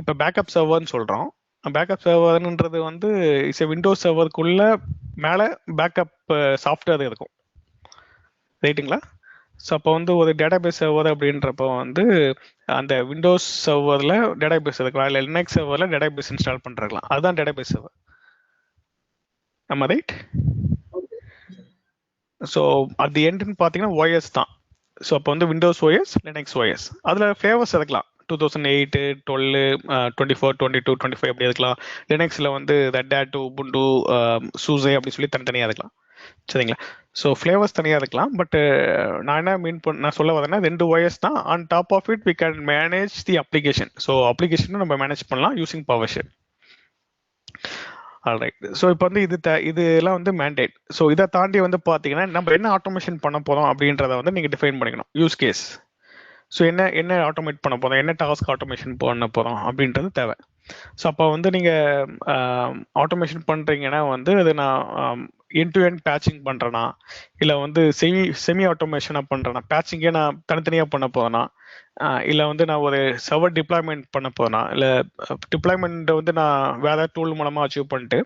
இப்போ பேக்கப் சர்வர்னு சொல்கிறோம். பேக்கப் சர்வர்ன்றது வந்து இட்ஸ் விண்டோஸ் சர்வருக்குள்ள மேலே பேக்கப் சாஃப்ட்வேர் இருக்கும், ரைட்டுங்களா? ஸோ அப்போ வந்து ஒரு டேட்டாபேஸ் சர்வர் அப்படின்றப்போ வந்து அந்த விண்டோஸ் சர்வரில் டேட்டாபேஸ் இருக்கலாம், இல்லை லினக்ஸ் சர்வரில் டேட்டாபேஸ் இன்ஸ்டால் பண்ணுறக்கலாம், அதுதான் டேட்டாபேஸ் சர்வர். நம்ம ரைட்? ஸோ அது எண்டுன்னு பார்த்தீங்கன்னா OS தான். ஸோ அப்போ வந்து விண்டோஸ் OS, லினக்ஸ் OS, அதில் ஃப்ளேவர்ஸ் இருக்கலாம், 2008, 12, 24, 22, 25 அப்படி இருக்கலாம். லினக்ஸில் வந்து ரெட் ஹேட், உபுண்டு, சூசே அப்படி சொல்லி தனித்தனியாக இருக்கலாம். சரிங்களா? ஸோ ஃப்ளேவர்ஸ் தனியாக இருக்கலாம். பட் நான் என்ன நான் சொல்ல வரேன்னா 2 OS தான். On top of it we can manage the application. So அப்ளிகேஷனும் நம்ம மேனேஜ் பண்ணலாம் யூசிங் PowerShell. ஆல்ரைட். ஸோ இப்போ வந்து இதெல்லாம் வந்து மேண்டேட். ஸோ இதை தாண்டி வந்து பார்த்தீங்கன்னா நம்ம என்ன ஆட்டோமேஷன் பண்ண போகிறோம் அப்படின்றத வந்து நீங்கள் டிஃபைன் பண்ணிக்கணும், யூஸ் கேஸ். ஸோ என்ன ஆட்டோமேட் பண்ண போகிறோம், என்ன டாஸ்க் ஆட்டோமேஷன் பண்ண போகிறோம் அப்படின்றது தேவை. ஸோ அப்போ வந்து நீங்கள் ஆட்டோமேஷன் பண்ணுறீங்கன்னா வந்து அது நான் எண்ட் டு எண்ட் பேட்சிங் பண்ணுறேன்னா, இல்லை வந்து செமி ஆட்டோமேஷனாக பண்ணுறேன்னா, பேட்சிங்கே நான் தனித்தனியாக பண்ண போகிறேன்னா, இல்லை வந்து நான் ஒரு சர்வர் டிப்ளாய்மெண்ட் பண்ண போகிறேன்னா, இல்லை டிப்ளாய்மெண்ட்டை வந்து நான் வேறு டூல் மூலமாக அச்சீவ் பண்ணிட்டு,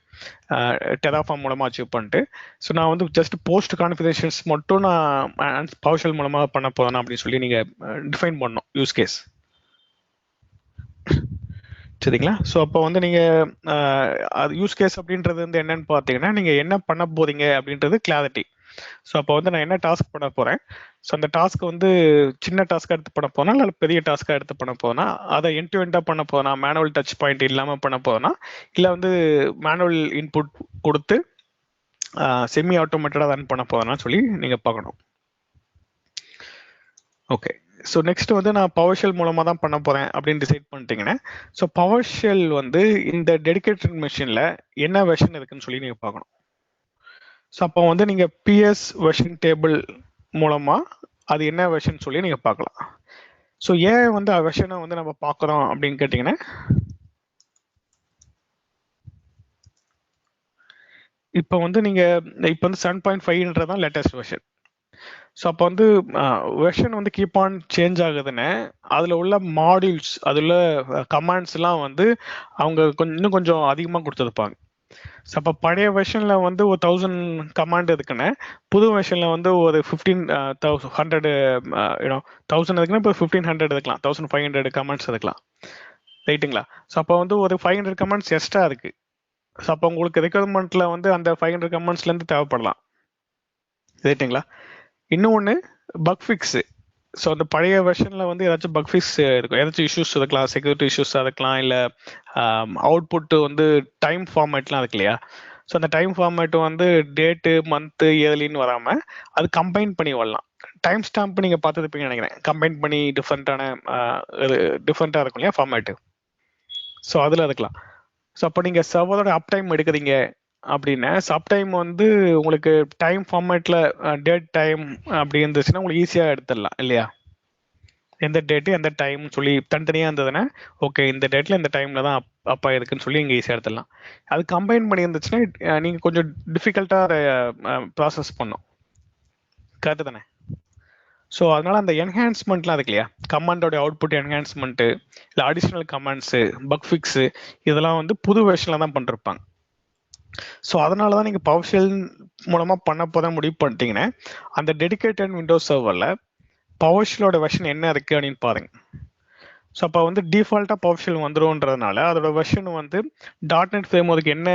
டெராஃபார்ம் மூலமாக அச்சீவ் பண்ணிட்டு, ஸோ நான் வந்து ஜஸ்ட் போஸ்ட் கான்ஃபிகரேஷன்ஸ் மட்டும் நான் PowerShell மூலமாக பண்ண போகிறேன்னா அப்படின்னு சொல்லி நீங்கள் டிஃபைன் பண்ணணும் யூஸ் கேஸ். சரிங்களா? ஸோ அப்போ வந்து நீங்கள் அது யூஸ் கேஸ் அப்படின்றது வந்து என்னன்னு பார்த்தீங்கன்னா நீங்கள் என்ன பண்ண போறீங்க அப்படின்றது கிளாரிட்டி. ஸோ அப்போ வந்து நான் என்ன டாஸ்க் பண்ண போகிறேன், ஸோ அந்த டாஸ்க் வந்து சின்ன டாஸ்க்காக எடுத்து பண்ண போனா இல்லை பெரிய டாஸ்க்காக எடுத்து பண்ண போனா, அதை எண்ட் டு எண்டாக பண்ண போனா, மேனுவல் டச் பாயிண்ட் இல்லாமல் பண்ண போனா, இல்லை வந்து மேனுவல் இன்புட் கொடுத்து செமி ஆட்டோமேட்டடாக ரன் பண்ண போறேன்னு சொல்லி நீங்கள் பார்க்கணும். ஓகே. ஸோ நெக்ஸ்ட் வந்து நான் PowerShell மூலமாக தான் பண்ண போகிறேன் அப்படின்னு டிசைட் பண்ணிட்டீங்கன்னா, ஸோ PowerShell வந்து இந்த டெடிகேட்டட் மெஷினில் என்ன வெர்ஷன் இருக்குன்னு சொல்லி நீங்கள் பார்க்கணும். ஸோ அப்போ வந்து நீங்கள் PS வெர்ஷன் டேபிள் மூலமாக அது என்ன வெர்ஷன் சொல்லி நீங்கள் பார்க்கலாம். ஸோ ஏன் வந்து வெர்ஷனை வந்து நம்ம பார்க்குறோம் அப்படின்னு கேட்டிங்கன்னா, இப்போ வந்து நீங்கள் இப்போ வந்து 7.5 தான் லேட்டஸ்ட் வெர்ஷன். ஸோ அப்போ வந்து வெர்ஷன் வந்து கீப் ஆன் சேஞ்ச் ஆகுதுன்னு அதில் உள்ள மாடியூல்ஸ், அதில் கமாண்ட்ஸ்லாம் வந்து அவங்க இன்னும் கொஞ்சம் அதிகமாக கொடுத்துருப்பாங்க. ஸோ அப்போ பழைய வெர்ஷனில் வந்து ஒரு 1000 கமாண்ட் இருக்குன்னு, புது வெர்ஷனில் வந்து ஒரு 1500 1000 இருக்குன்னா இப்போ 1500 இருக்கலாம், 1500 கமாண்ட்ஸ் இருக்கலாம், ரைட்டுங்களா? ஸோ அப்போ வந்து ஒரு 500 கமாண்ட்ஸ் எக்ஸ்ட்ரா இருக்கு. ஸோ அப்போ உங்களுக்கு ரெக்யர்மெண்ட்ல வந்து அந்த 500 கமாண்ட்ஸ்லேருந்து தேவைப்படலாம், ரைட்டுங்களா? இன்னொன்று பக் ஃபிக்ஸு. ஸோ அந்த பழைய வெர்ஷனில் வந்து ஏதாச்சும் பக் ஃபிக்ஸ் இருக்கும், ஏதாச்சும் இஷ்யூஸ் இருக்கலாம், செக்யூரிட்டி இஷ்யூஸாக இருக்கலாம், இல்லை அவுட்புட்டு வந்து டைம் ஃபார்மேட்லாம் இருக்கு இல்லையா? ஸோ அந்த டைம் ஃபார்மேட்டு வந்து டேட்டு, மந்த்து, இயர்லின்னு வராமல் அது கம்பைன் பண்ணி வரலாம். டைம் ஸ்டாம்ப் நீங்கள் பார்த்துருப்பீங்கன்னு நினைக்கிறேன், கம்பைன் பண்ணி டிஃப்ரெண்ட்டாக இருக்கும் இல்லையா ஃபார்மேட்டு. ஸோ அதில் இருக்கலாம். ஸோ அப்போ நீங்கள் சர்வரோட அப் டைம் எடுக்கிறீங்க அப்படின்னு சப்டைம் வந்து உங்களுக்கு டைம் ஃபார்மேட்ல டேட் டைம் அப்படி இருந்துச்சுன்னா உங்களுக்கு ஈஸியாக எடுத்துடலாம் இல்லையா? எந்த டேட்டு எந்த டைம் சொல்லி தனித்தனியாக இருந்ததுன்னா ஓகே இந்த டேட்டில் இந்த டைமில் தான் அப்பா இருக்குன்னு சொல்லி இங்கே ஈஸியாக எடுத்துடலாம். அது கம்பைன் பண்ணி இருந்துச்சுன்னா நீங்கள் கொஞ்சம் டிஃபிகல்ட்டாக அதை ப்ராசஸ் பண்ணும். கரெக்டு தானே? ஸோ அதனால அந்த என்ஹான்ஸ்மெண்ட்லாம் இருக்கு இல்லையா, கமாண்டோட அவுட்புட் என்ஹான்ஸ்மெண்ட்டு இல்லை அடிஷ்னல் கமாண்ட்ஸு பக் ஃபிக்ஸு இதெல்லாம் வந்து புது வெர்ஷனில் தான் பண்ணிருப்பாங்க. ஸோ அதனால தான் நீங்கள் பவர்ஷெல் மூலமாக பண்ண போதான் முடிவு பண்ணிட்டீங்கன்னா அந்த டெடிகேட்டட் விண்டோஸ் சர்வரில் பவர்ஷெலோட வெர்ஷன் என்ன இருக்கு அப்படின்னு பாருங்க. ஸோ அப்போ வந்து டிஃபால்ட்டாக பவர்ஷெல் வந்துடும்ன்றதுனால அதோட வெர்ஷன் வந்து .NET ஃப்ரேம்வொர்க் என்ன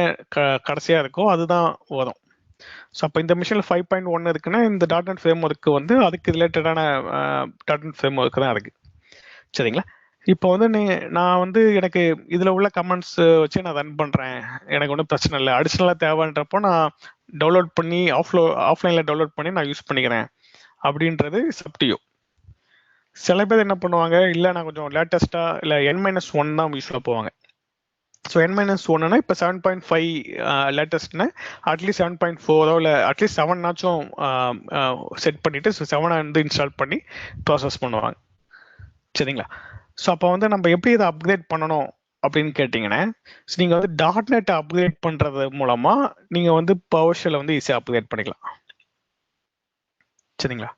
கடைசியாக இருக்கோ அதுதான் வரும். ஸோ அப்போ இந்த மிஷினில் 5.1 இருக்குன்னா இந்த .NET ஃப்ரேம்வொர்க் வந்து அதுக்கு ரிலேட்டடான .NET ஃப்ரேம்வொர்க் தான் இருக்கு. சரிங்களா? இப்போ வந்து நான் வந்து எனக்கு இதில் உள்ள கமெண்ட்ஸ் வச்சு நான் ரன் பண்ணுறேன், எனக்கு ஒன்றும் பிரச்சனை இல்லை. அடிஷ்னலாக தேவைன்றப்போ நான் டவுன்லோட் பண்ணி ஆஃப்லைனில் டவுன்லோட் பண்ணி நான் யூஸ் பண்ணிக்கிறேன் அப்படின்றது சப்டியோ. சில பேர் என்ன பண்ணுவாங்க, இல்லை நான் கொஞ்சம் லேட்டஸ்ட்டாக இல்லை N-1 தான் யூஸ்ஃபுல்லாக போவாங்க. ஸோ N-1னா இப்போ 7.5 லேட்டஸ்ட்னா அட்லீஸ்ட் 7.4 இல்லை அட்லீஸ்ட் 7 செட் பண்ணிவிட்டு 7 வந்து இன்ஸ்டால் பண்ணி ப்ராசஸ் பண்ணுவாங்க. சரிங்களா? ஸோ அப்போ வந்து நம்ம எப்படி இதை அப்கிரேட் பண்ணணும் அப்படின்னு கேட்டிங்கன்னா நீங்கள் வந்து .NET அப்கிரேட் பண்ணுறது மூலமாக நீங்கள் வந்து பவர்ஷெல்லை வந்து ஈஸியாக அப்கிரேட் பண்ணிக்கலாம். சரிங்களா?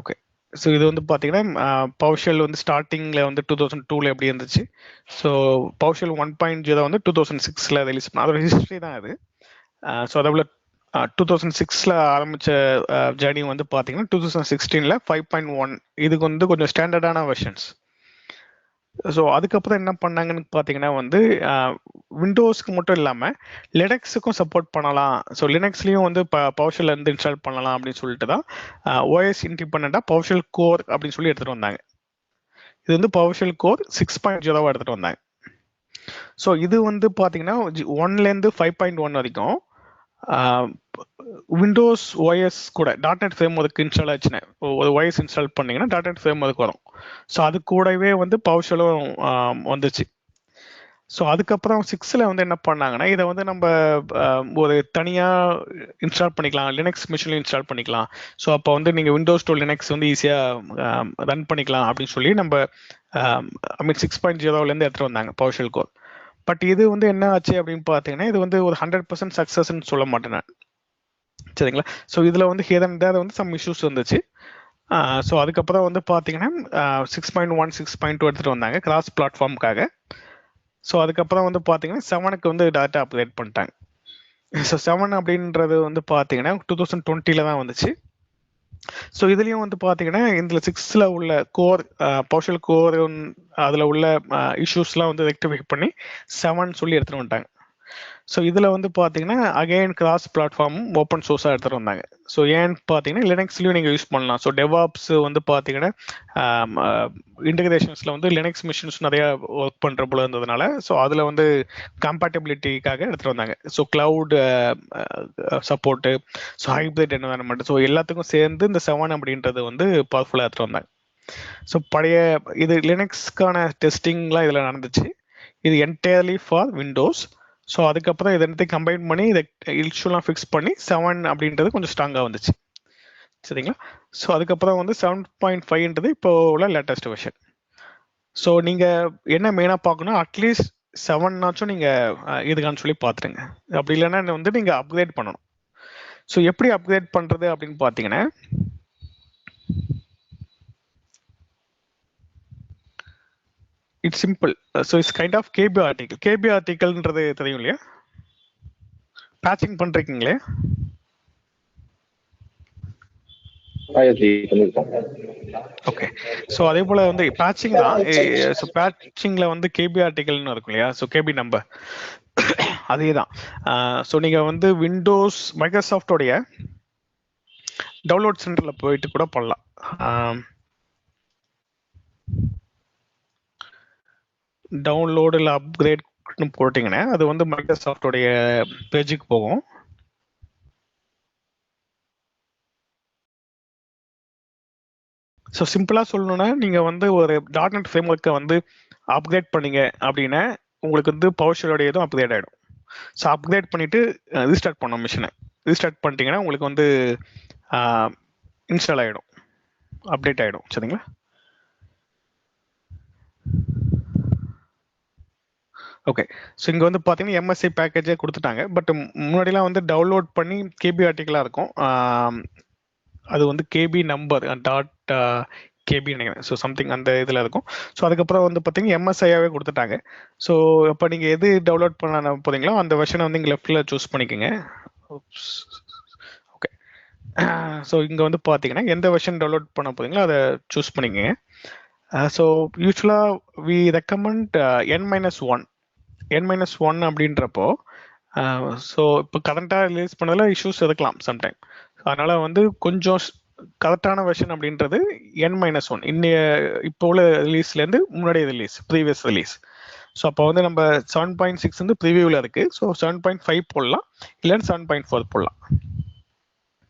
ஓகே. ஸோ இது வந்து பார்த்தீங்கன்னா பவர்ஷெல் வந்து ஸ்டார்டிங்கில் வந்து 2002 எப்படி இருந்துச்சு. ஸோ பவர்ஷெல் 1.0 வந்து 2006 ரிலீஸ் பண்ண அதோட ஹிஸ்ட்ரி தான் அது. ஸோ அதோட 2006 ஆரம்பித்த ஜேர்னி வந்து பார்த்தீங்கன்னா 2016 5.1 இதுக்கு வந்து கொஞ்சம் ஸ்டாண்டர்டான வெர்ஷன்ஸ். ஸோ அதுக்கப்புறம் என்ன பண்ணாங்கன்னு பார்த்தீங்கன்னா வந்து விண்டோஸ்க்கு மட்டும் இல்லாமல் லினக்ஸுக்கும் சப்போர்ட் பண்ணலாம். ஸோ லினக்ஸ்லேயும் வந்து பவர்ஷெல் இருந்து இன்ஸ்டால் பண்ணலாம் அப்படின்னு சொல்லிட்டு தான் OS இண்டிபெண்டாக பவர்ஷெல் கோர் அப்படின்னு சொல்லி எடுத்துகிட்டு வந்தாங்க. இது வந்து பவர்ஷெல் கோர் 6.0 எடுத்துகிட்டு வந்தாங்க. ஸோ இது வந்து பார்த்தீங்கன்னா 1லேருந்து 5.1 வரைக்கும் விண்டோஸ் OS கூட .NET ஃப்ரேம்வொர்க் இன்ஸ்டால் ஆச்சுன்னா ஒரு OS இன்ஸ்டால் பண்ணீங்கன்னா .NET ஃப்ரேம்வொர்க் வரும். ஸோ அது கூடவே வந்து பவர்ஷெலும் வந்துச்சு. ஸோ அதுக்கப்புறம் 6ல் வந்து என்ன பண்ணாங்கன்னா இதை வந்து நம்ம ஒரு தனியாக இன்ஸ்டால் பண்ணிக்கலாம், லினக்ஸ் மிஷினில் இன்ஸ்டால் பண்ணிக்கலாம். ஸோ அப்போ வந்து நீங்கள் விண்டோஸ் டு லினக்ஸ் வந்து ஈஸியாக ரன் பண்ணிக்கலாம் அப்படின்னு சொல்லி நம்ம 6.0லேருந்து எடுத்துகிட்டு வந்தாங்க பவர்ஷெல் கோர். பட் இது வந்து என்ன ஆச்சு அப்படின்னு பார்த்தீங்கன்னா இது வந்து ஒரு 100% சக்ஸஸ்ன்னு சொல்ல மாட்டேன் நான். சரிங்களா? ஸோ இதில் வந்து ஏதாவது வந்து சம் இஷ்யூஸ் வந்துச்சு. ஸோ அதுக்கப்புறம் வந்து பார்த்தீங்கன்னா 6.1 6.2 எடுத்துகிட்டு வந்தாங்க கிராஸ் பிளாட்ஃபார்முக்காக. ஸோ அதுக்கப்புறம் வந்து பார்த்தீங்கன்னா 7க்கு வந்து டேட்டா அப்கிரேட் பண்ணிட்டாங்க. ஸோ 7 அப்படின்றது வந்து பார்த்தீங்கன்னா 2020 தான் வந்துச்சு. ஸோ இதுலேயும் வந்து பார்த்தீங்கன்னா இதில் 6ல் உள்ள கோர் பவர்ஷெல் கோர் அதில் உள்ள இஷ்யூஸ்லாம் வந்து ரெக்டிஃபை பண்ணி 7 சொல்லி எடுத்துகிட்டு வந்துட்டாங்க. ஸோ இதில் வந்து பார்த்தீங்கன்னா அகைன் கிராஸ் பிளாட்ஃபார்மும் ஓப்பன் சோர்ஸாக எடுத்துகிட்டு வந்தாங்க. ஸோ ஏன்னு பார்த்தீங்கன்னா லினக்ஸ்லையும் நீங்கள் யூஸ் பண்ணலாம். ஸோ டெவாப்ஸ் வந்து பார்த்தீங்கன்னா இன்டகிரேஷன்ஸில் வந்து லினக்ஸ் மிஷின்ஸ் நிறையா ஒர்க் பண்ணுற போல இருந்ததுனால ஸோ அதில் வந்து கம்பேட்டபிலிட்டிக்காக எடுத்துகிட்டு வந்தாங்க. So cloud support, so hybrid environment, so எல்லாத்துக்கும் சேர்ந்து இந்த 7 அப்படின்றது வந்து பவர்ஃபுல்லாக எடுத்துகிட்டு வந்தாங்க. ஸோ பழைய இது லினக்ஸ்க்கான டெஸ்டிங்லாம் இதில் நடந்துச்சு. இது என்டையர்லி ஃபார் விண்டோஸ். ஸோ அதுக்கப்புறம் இதை ரெண்டுத்தையும் கம்பைன் பண்ணி இதை இஷ்யூலாம் ஃபிக்ஸ் பண்ணி 7 அப்படின்றது கொஞ்சம் ஸ்ட்ராங்காக வந்துச்சு. சரிங்களா? ஸோ அதுக்கப்புறம் வந்து 7.5ன்றது இப்போ உள்ள லேட்டஸ்ட் வெர்ஷன். ஸோ நீங்கள் என்ன மெயினாக பார்க்கணும், அட்லீஸ்ட் 7 நீங்கள் இதுக்கான்னு சொல்லி பார்த்துருங்க. அப்படி இல்லைன்னா வந்து நீங்கள் அப்கிரேட் பண்ணணும். ஸோ எப்படி அப்கிரேட் பண்ணுறது அப்படின்னு பார்த்தீங்கன்னா it's simple. So it's kind of KB article. KB ஆர்டிக்கல்ன்றது தெரியும் இல்லையா? பேட்சிங் பண்ணுறீங்களே. ஓகே. ஸோ அதே போல் வந்து பேட்சிங் தான். ஸோ பேட்சிங்கில் வந்து KB ஆர்டிக்கல்னு இருக்கும் இல்லையா? ஸோ KB நம்பர் அதே தான். ஸோ நீங்கள் வந்து விண்டோஸ் மைக்ரோசாஃப்டோடைய டவுன்லோட் சென்டரில் போயிட்டு கூட பண்ணலாம். டவுன்லோடு இல்லை அப்கிரேட்னு போட்டிங்கன்னா அது வந்து மைக்ரோசாஃப்டோடைய பேஜுக்கு போகும். ஸோ சிம்பிளாக சொல்லணும்னா நீங்கள் வந்து ஒரு .NET ஃப்ரேம் ஒர்க்கை வந்து அப்கிரேட் பண்ணீங்க அப்படின்னா உங்களுக்கு வந்து பவர்ஷெலோட இதுவும் அப்கிரேட் ஆகிடும். ஸோ அப்கிரேட் பண்ணிவிட்டு ரீஸ்டார்ட் பண்ணோம் மிஷினை. ரீஸ்டார்ட் பண்ணிட்டீங்கன்னா உங்களுக்கு வந்து இன்ஸ்டால் ஆகிடும், அப்டேட் ஆகிடும். சரிங்களா? ஓகே. ஸோ இங்கே வந்து பார்த்தீங்கன்னா எம்எஸ்சி பேக்கேஜே கொடுத்துட்டாங்க. பட் முன்னாடிலாம் வந்து டவுன்லோட் பண்ணி கேபி ஆர்டிக்கலாக இருக்கும். அது வந்து கேபி நம்பர் கேபி நினைக்கிறேன். ஸோ சம்திங் அந்த இதில் இருக்கும். ஸோ அதுக்கப்புறம் வந்து பார்த்தீங்கன்னா எம்எஸ்ஐயாவே கொடுத்துட்டாங்க. ஸோ இப்போ நீங்கள் எது டவுன்லோட் பண்ண போகிறீங்களோ அந்த வெர்ஷனை வந்து இங்கே லெஃப்டில் சூஸ் பண்ணிக்கோங்க. ஓகே. ஸோ இங்கே வந்து பார்த்தீங்கன்னா எந்த வெர்ஷன் டவுன்லோட் பண்ண போகிறீங்களோ அதை சூஸ் பண்ணிக்கோங்க. ஸோ யூஸ்வலாக வி ரெக்கமெண்ட் N-1 N-1 அப்படின்றப்போ ஸோ இப்போ கரண்ட்டாக ரிலீஸ் பண்ணதில் இஷ்யூஸ் இருக்கலாம் சம்டைம். அதனால் வந்து கொஞ்சம் கரெக்டான வெர்ஷன் அப்படின்றது N-1 இன்னைய இப்போ உள்ள ரிலீஸ்லேருந்து முன்னாடி ரிலீஸ், ப்ரீவியஸ் ரிலீஸ். ஸோ அப்போ வந்து நம்ம 7.6 வந்து ப்ரிவியூவில் இருக்குது. ஸோ 7.5 போடலாம், இல்லைன்னு 7.4 போடலாம்.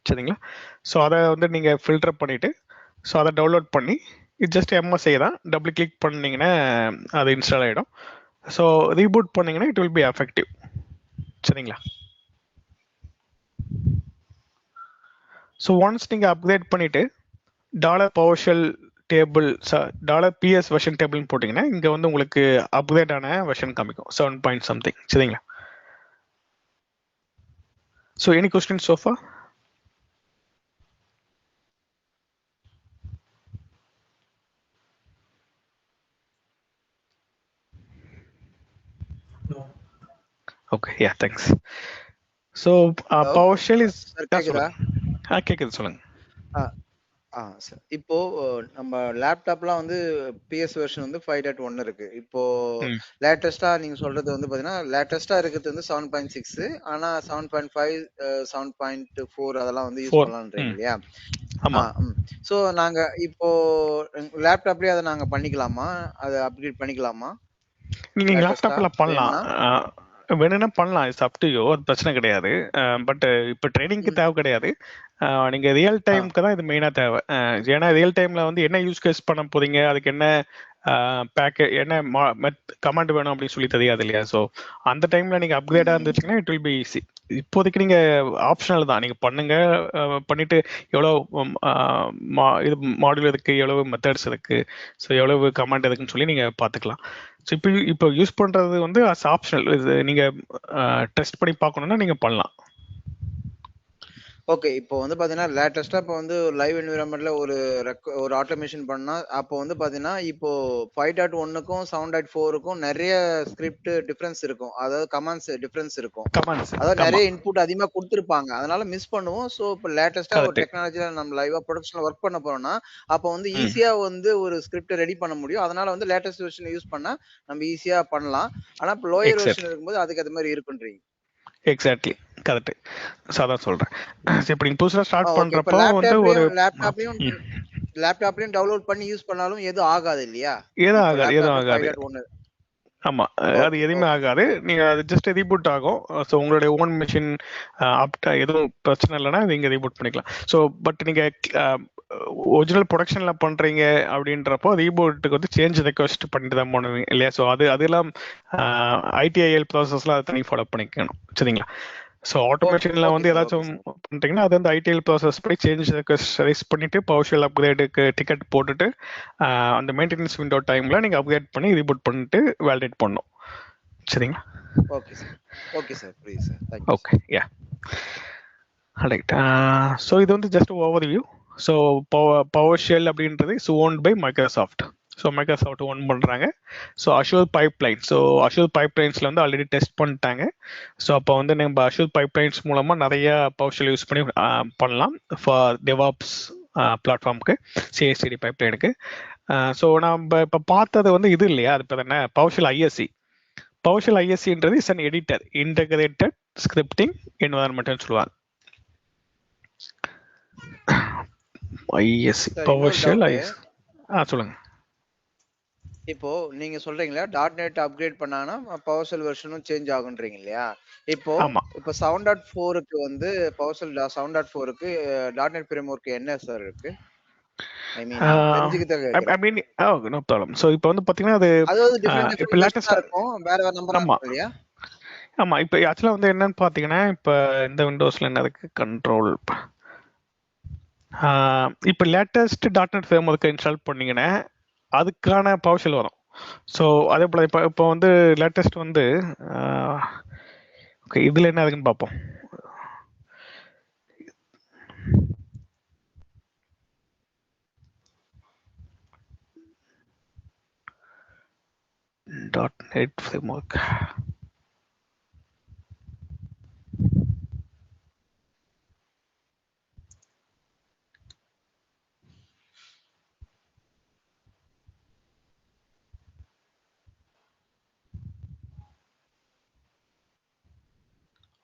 சரிங்களா? ஸோ அதை வந்து நீங்கள் ஃபில்டர் பண்ணிவிட்டு ஸோ அதை டவுன்லோட் பண்ணி இது ஜஸ்ட் எம்எஸ்ஐ தான், டபுள் கிளிக் பண்ணிங்கன்னா அது இன்ஸ்டால் ஆகிடும். ஸோ ரீபூட் பண்ணிங்கன்னா இட் வில் பி எஃபெக்டிவ். சரிங்களா? ஸோ ஒன்ஸ் நீங்கள் அப்கிரேட் பண்ணிவிட்டு $PowerShell டேபிள் $PS வெர்ஷன் டேபிள்னு போட்டிங்கன்னா இங்கே வந்து உங்களுக்கு அப்கிரேட் ஆன வெர்ஷன் காமிக்கும் 7 something. சரிங்களா? So any question sofa? Okay, yeah, thanks. So PowerShell is கேட்குது, சொல்லுங்க. சார் இப்போ நம்ம லேப்டாப்லாம் வந்து பிஎஸ் வெர்ஷன் வந்து 5.1 இருக்கு. இப்போ லேட்டஸ்டா நீங்க சொல்றது வந்து பாத்தீங்கன்னா லேட்டஸ்டா இருக்கிறது வந்து 7.6, ஆனா 7.5 7.4 அதெல்லாம் வந்து யூஸ் பண்ணலாம்ன்றீங்க இல்லையா? ஆமா. சோ நாங்க இப்போ லேப்டாப்லயே அதை நாங்க பண்ணிக்கலாமா? அதை அப்கிரேட் பண்ணிக்கலாமா? நீங்க லேப்டாப்ல பண்ணலாம், வேணும்னா பண்ணலாம். இட்ஸ் அப் டு யூ, அது பிரச்சனை கிடையாது. பட் இப்போ ட்ரைனிங்க்கு தேவை கிடையாது. நீங்க ரியல் டைம்க்கு தான் இது மெயினா தேவை. ஏன்னா ரியல் டைம்ல வந்து என்ன யூஸ் கேஸ் பண்ண போறீங்க, அதுக்கு என்ன என்ன கமாண்ட் வேணும் அப்படின்னு சொல்லி தெரியாது இல்லையா? ஸோ அந்த டைம்ல நீங்க அப்கிரேடா இருந்துச்சுன்னா இட் வில் பி ஈஸி. இப்போதைக்கு நீங்க ஆப்ஷனல் தான், நீங்க பண்ணுங்க. பண்ணிட்டு எவ்வளவு இது மாடியூல் இருக்கு, எவ்வளவு மெத்தட்ஸ் இருக்கு, ஸோ எவ்வளவு கமாண்ட் இருக்குன்னு சொல்லி நீங்க பாத்துக்கலாம். ஸோ இப்போ யூஸ் பண்றது வந்து அஸ் ஆப்ஷனல். இது நீங்க டெஸ்ட் பண்ணி பார்க்கணும்னா நீங்க பண்ணலாம். ஓகே. இப்போ வந்து பாத்தீங்கன்னா லேட்டஸ்டா இப்போ வந்து லைவ் என்விரான்மெண்ட்ல ஒரு ஆட்டோமேஷன் பண்ணா அப்போ வந்து பாத்தீங்கன்னா இப்போ 5.1க்கும் 7.4க்கும் நிறைய ஸ்கிரிப்ட் டிஃபரன்ஸ் இருக்கும். அதாவது கமாண்ட்ஸ் டிஃபரன்ஸ் இருக்கும். அதாவது நிறைய இன்புட் அதிகமா கொடுத்துருப்பாங்க, அதனால மிஸ் பண்ணுவோம். ஸோ இப்போ லேட்டஸ்டா ஒரு டெக்னாலஜில நம்ம லைவா ப்ரொடக்ஷன்ல ஒர்க் பண்ண போறோம்னா அப்போ வந்து ஈஸியா வந்து ஒரு ஸ்கிரிப்ட் ரெடி பண்ண முடியும். அதனால வந்து லேட்டஸ்ட் வெர்ஷன் யூஸ் பண்ணா நம்ம ஈஸியா பண்ணலாம். ஆனா இப்போ லோயர் வெர்ஷன் இருக்கும்போது அதுக்கு அது மாதிரி இருக்குன்றீங்க. Exactly, correct. சோ அதான் சொல்றேன். இப்போ நீங்க புதுசா ஸ்டார்ட் பண்றப்போ வந்து ஒரு லேப்டாப்லயும் டவுன்லோட் பண்ணி யூஸ் பண்ணாலும் எதுவும் ஆகாது இல்லையா? எதுவும் ஆகாது. ஆமா, அது எதுவுமே ஆகாது. நீங்க அது ஜஸ்ட் ரீபூட் ஆகும். ஸோ உங்களுடைய ஓன் மிஷின் ஆப்டா எதுவும் பிரச்சனை இல்லைன்னா நீங்க ரீபூட் பண்ணிக்கலாம். ஸோ பட் நீங்க ஒரிஜினல் ப்ரொடக்ஷன்ல பண்றீங்க அப்படின்றப்போ ரீபூட்டுக்கு வந்து சேஞ்ச் ரெக்வஸ்ட் பண்ணிட்டு தான் பண்ணுவீங்க இல்லையா? ஸோ அதெல்லாம் ITIL ப்ராசஸ்லாம் அதை தனி ஃபாலோ பண்ணிக்கணும். சரிங்களா? ஸோ ஆட்டோமேஷன்ல வந்து ஏதாச்சும் பண்ணிட்டீங்கன்னா அது வந்து ITIL ப்ராசஸ் படி சேஞ்ச் ரெக்வஸ்ட் ரைஸ் பண்ணிட்டு PowerShell அப்கிரேடுக்கு டிக்கெட் போட்டுட்டு அந்த மெயின்டெனன்ஸ் விண்டோ டைம்ல நீங்க அப்கிரேட் பண்ணி ரீபூட் பண்ணிட்டு வேலிடேட் பண்ணணும். சரிங்களா? ஓகே சார், புரியுது sir. Thank you. Okay, yeah, right. So இது வந்து ஜஸ்ட் ஓவர்வியூ. ஸோ PowerShell அப்படின்றது is owned by Microsoft. So Microsoft own பண்ணுறாங்க. So Azure pipeline, so Azure பைப்லைன்ஸில் வந்து ஆல்ரெடி டெஸ்ட் பண்ணிட்டாங்க. ஸோ அப்போ வந்து நம்ம அஷூர் பைப்லைன்ஸ் மூலமாக நிறைய PowerShell யூஸ் பண்ணி பண்ணலாம் ஃபார் டெவாப்ஸ் பிளாட்ஃபார்முக்கு, CI/CD பைப்லைனுக்கு. ஸோ நம்ம இப்போ பார்த்தது வந்து இது இல்லையா, அது இப்போ என்ன PowerShell ISE. PowerShell ISEன்றது is an editor, integrated scripting என்வரான்மெண்ட்னு சொல்லுவாங்க. ISE, PowerShell ISE. சொல்லுங்க. இப்போ நீங்க சொல்றீங்களா .NET அப்கிரேட் பண்ணாங்கன்னா PowerShell வெர்ஷனும் சேஞ்ச் ஆகுன்றீங்க இல்லையா? இப்போ 7.4க்கு வந்து PowerShell 7.4க்கு .NET ஃப்ரேம்வொர்க் என்ன சார் இருக்கு? ஐ மீன் தெரிஞ்சுக்கிட்ட ஐ கேக்குறேன். மீன் நோ ப்ராப்ளம். ஸோ இப்போ வந்து பார்த்தீங்கன்னா அது அதாவது டிஃபரெண்ட் இப்போ டிஃபரெண்ட் வெர்ஷனா லேட்டஸ்ட்டாக இருக்கும். வேற வேற நம்பரா ஆமாம் இருக்கும் இல்லையா? ஆமாம். இப்போ ஆக்சுவலாக வந்து என்னன்னு பார்த்தீங்கன்னா, இப்போ இந்த விண்டோஸில் என்ன இருக்குது கண்ட்ரோல். இப்போ லேட்டஸ்ட் .NET ஃப்ரேம் ஒர்க்கை இன்ஸ்டால் பண்ணீங்கன்னா அதுக்கான பவர்ஷெல் வரும். ஸோ அதே போல் இப்போ வந்து லேட்டஸ்ட் வந்து ஓகே இதில் என்ன இருக்குன்னு பார்ப்போம். .NET framework.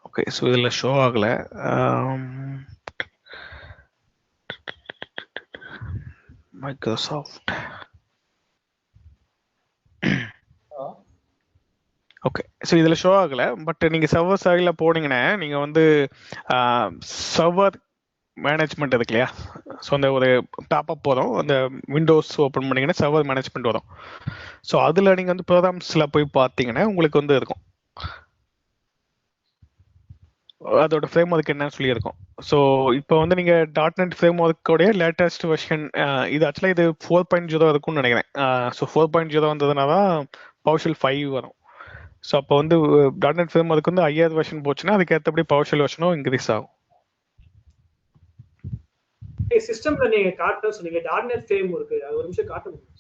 ஓகே ஸோ இதில் ஷோ ஆகலை. மைக்ரோசாஃப்ட் ஓகே ஸோ இதில் ஷோ ஆகலை. பட் நீங்கள் சர்வர் சைடில் போனீங்கன்னா நீங்கள் வந்து சர்வர் மேனேஜ்மெண்ட் இருக்கு இல்லையா? ஸோ அந்த ஒரு டாப்அப் வரும், அந்த விண்டோஸ் ஓப்பன் பண்ணிங்கன்னா சர்வர் மேனேஜ்மெண்ட் வரும். ஸோ அதில் நீங்கள் வந்து ப்ரோக்ராம்ஸில் போய் பார்த்தீங்கன்னா உங்களுக்கு வந்து இருக்கும் அதோட ஃப்ரேம் ஒர்க் என்னன்னு சொல்லியிருக்கும். ஸோ இப்போ வந்து நீங்கள் .NET ஃப்ரேம் ஒர்க்கோடைய லேட்டஸ்ட் வெர்ஷன் இது ஆக்சுவலாக இது 4.0 இருக்கும்னு நினைக்கிறேன். ஸோ 4.0 வந்ததுனா தான் PowerShell 5 வரும். ஸோ அப்போ வந்து .NET ஃப்ரேம் ஒர்க் வந்து 5வது வெர்ஷன் போச்சுன்னா அதுக்கேற்றபடி PowerShell வெர்ஷனும் இன்க்ரீஸ் ஆகும். சிஸ்டம்ல நீங்க காட்டணும் சொன்னீங்க .NET ஃப்ரேம் ஒர்க், அது ஒரு நிமிஷம் காட்ட முடியும்?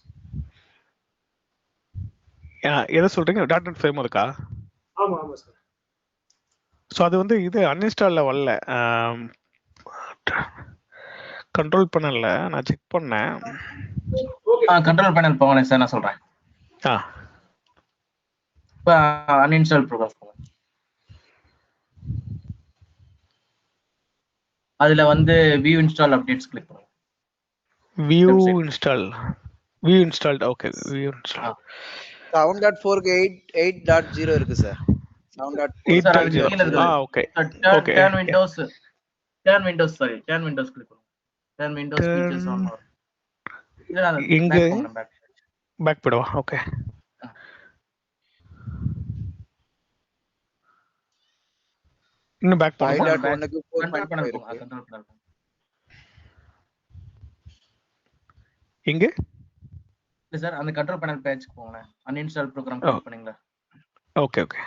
எதை சொல்றீங்க? .NET ஃப்ரேம் ஒர்க்கா? ஆமா ஆமா சார். ஸோ அது வந்து இது அன்இன்ஸ்டாலில் வரல, கண்ட்ரோல் பண்ணல. நான் செக் பண்ணேன். கண்ட்ரோல் பேனல் போங்க சார், நான் சொல்றேன். இப்போ அன்இன்ஸ்டால் ப்ரோக்ராம் போங்க. அதுல வந்து வியூ இன்ஸ்டால் அப்டேட்ஸ் கிளிக் பண்ணுங்க. View installed. Okay view install. sound.4 க்கு 8.0 இருக்கு sir. sound.4 okay okay. Turn Windows click பண்ணுங்க. Turn Windows features on or. இங்க பேக் போடுவா. ஓகே இன்னும் பேக் பண்ணுங்க. 5.1 க்கு கண்ட்ரோல் 4.5 பேனல் இருக்கு. போங்க. கண்ட்ரோல் பேனல் எங்க இல்ல சார், அந்த கண்ட்ரோல் பேனல் பேஜ்க்கு போங்க. அன்இன்ஸ்டால் ப்ரோக்ராம் கிளிக் பண்ணீங்களா? Okay okay.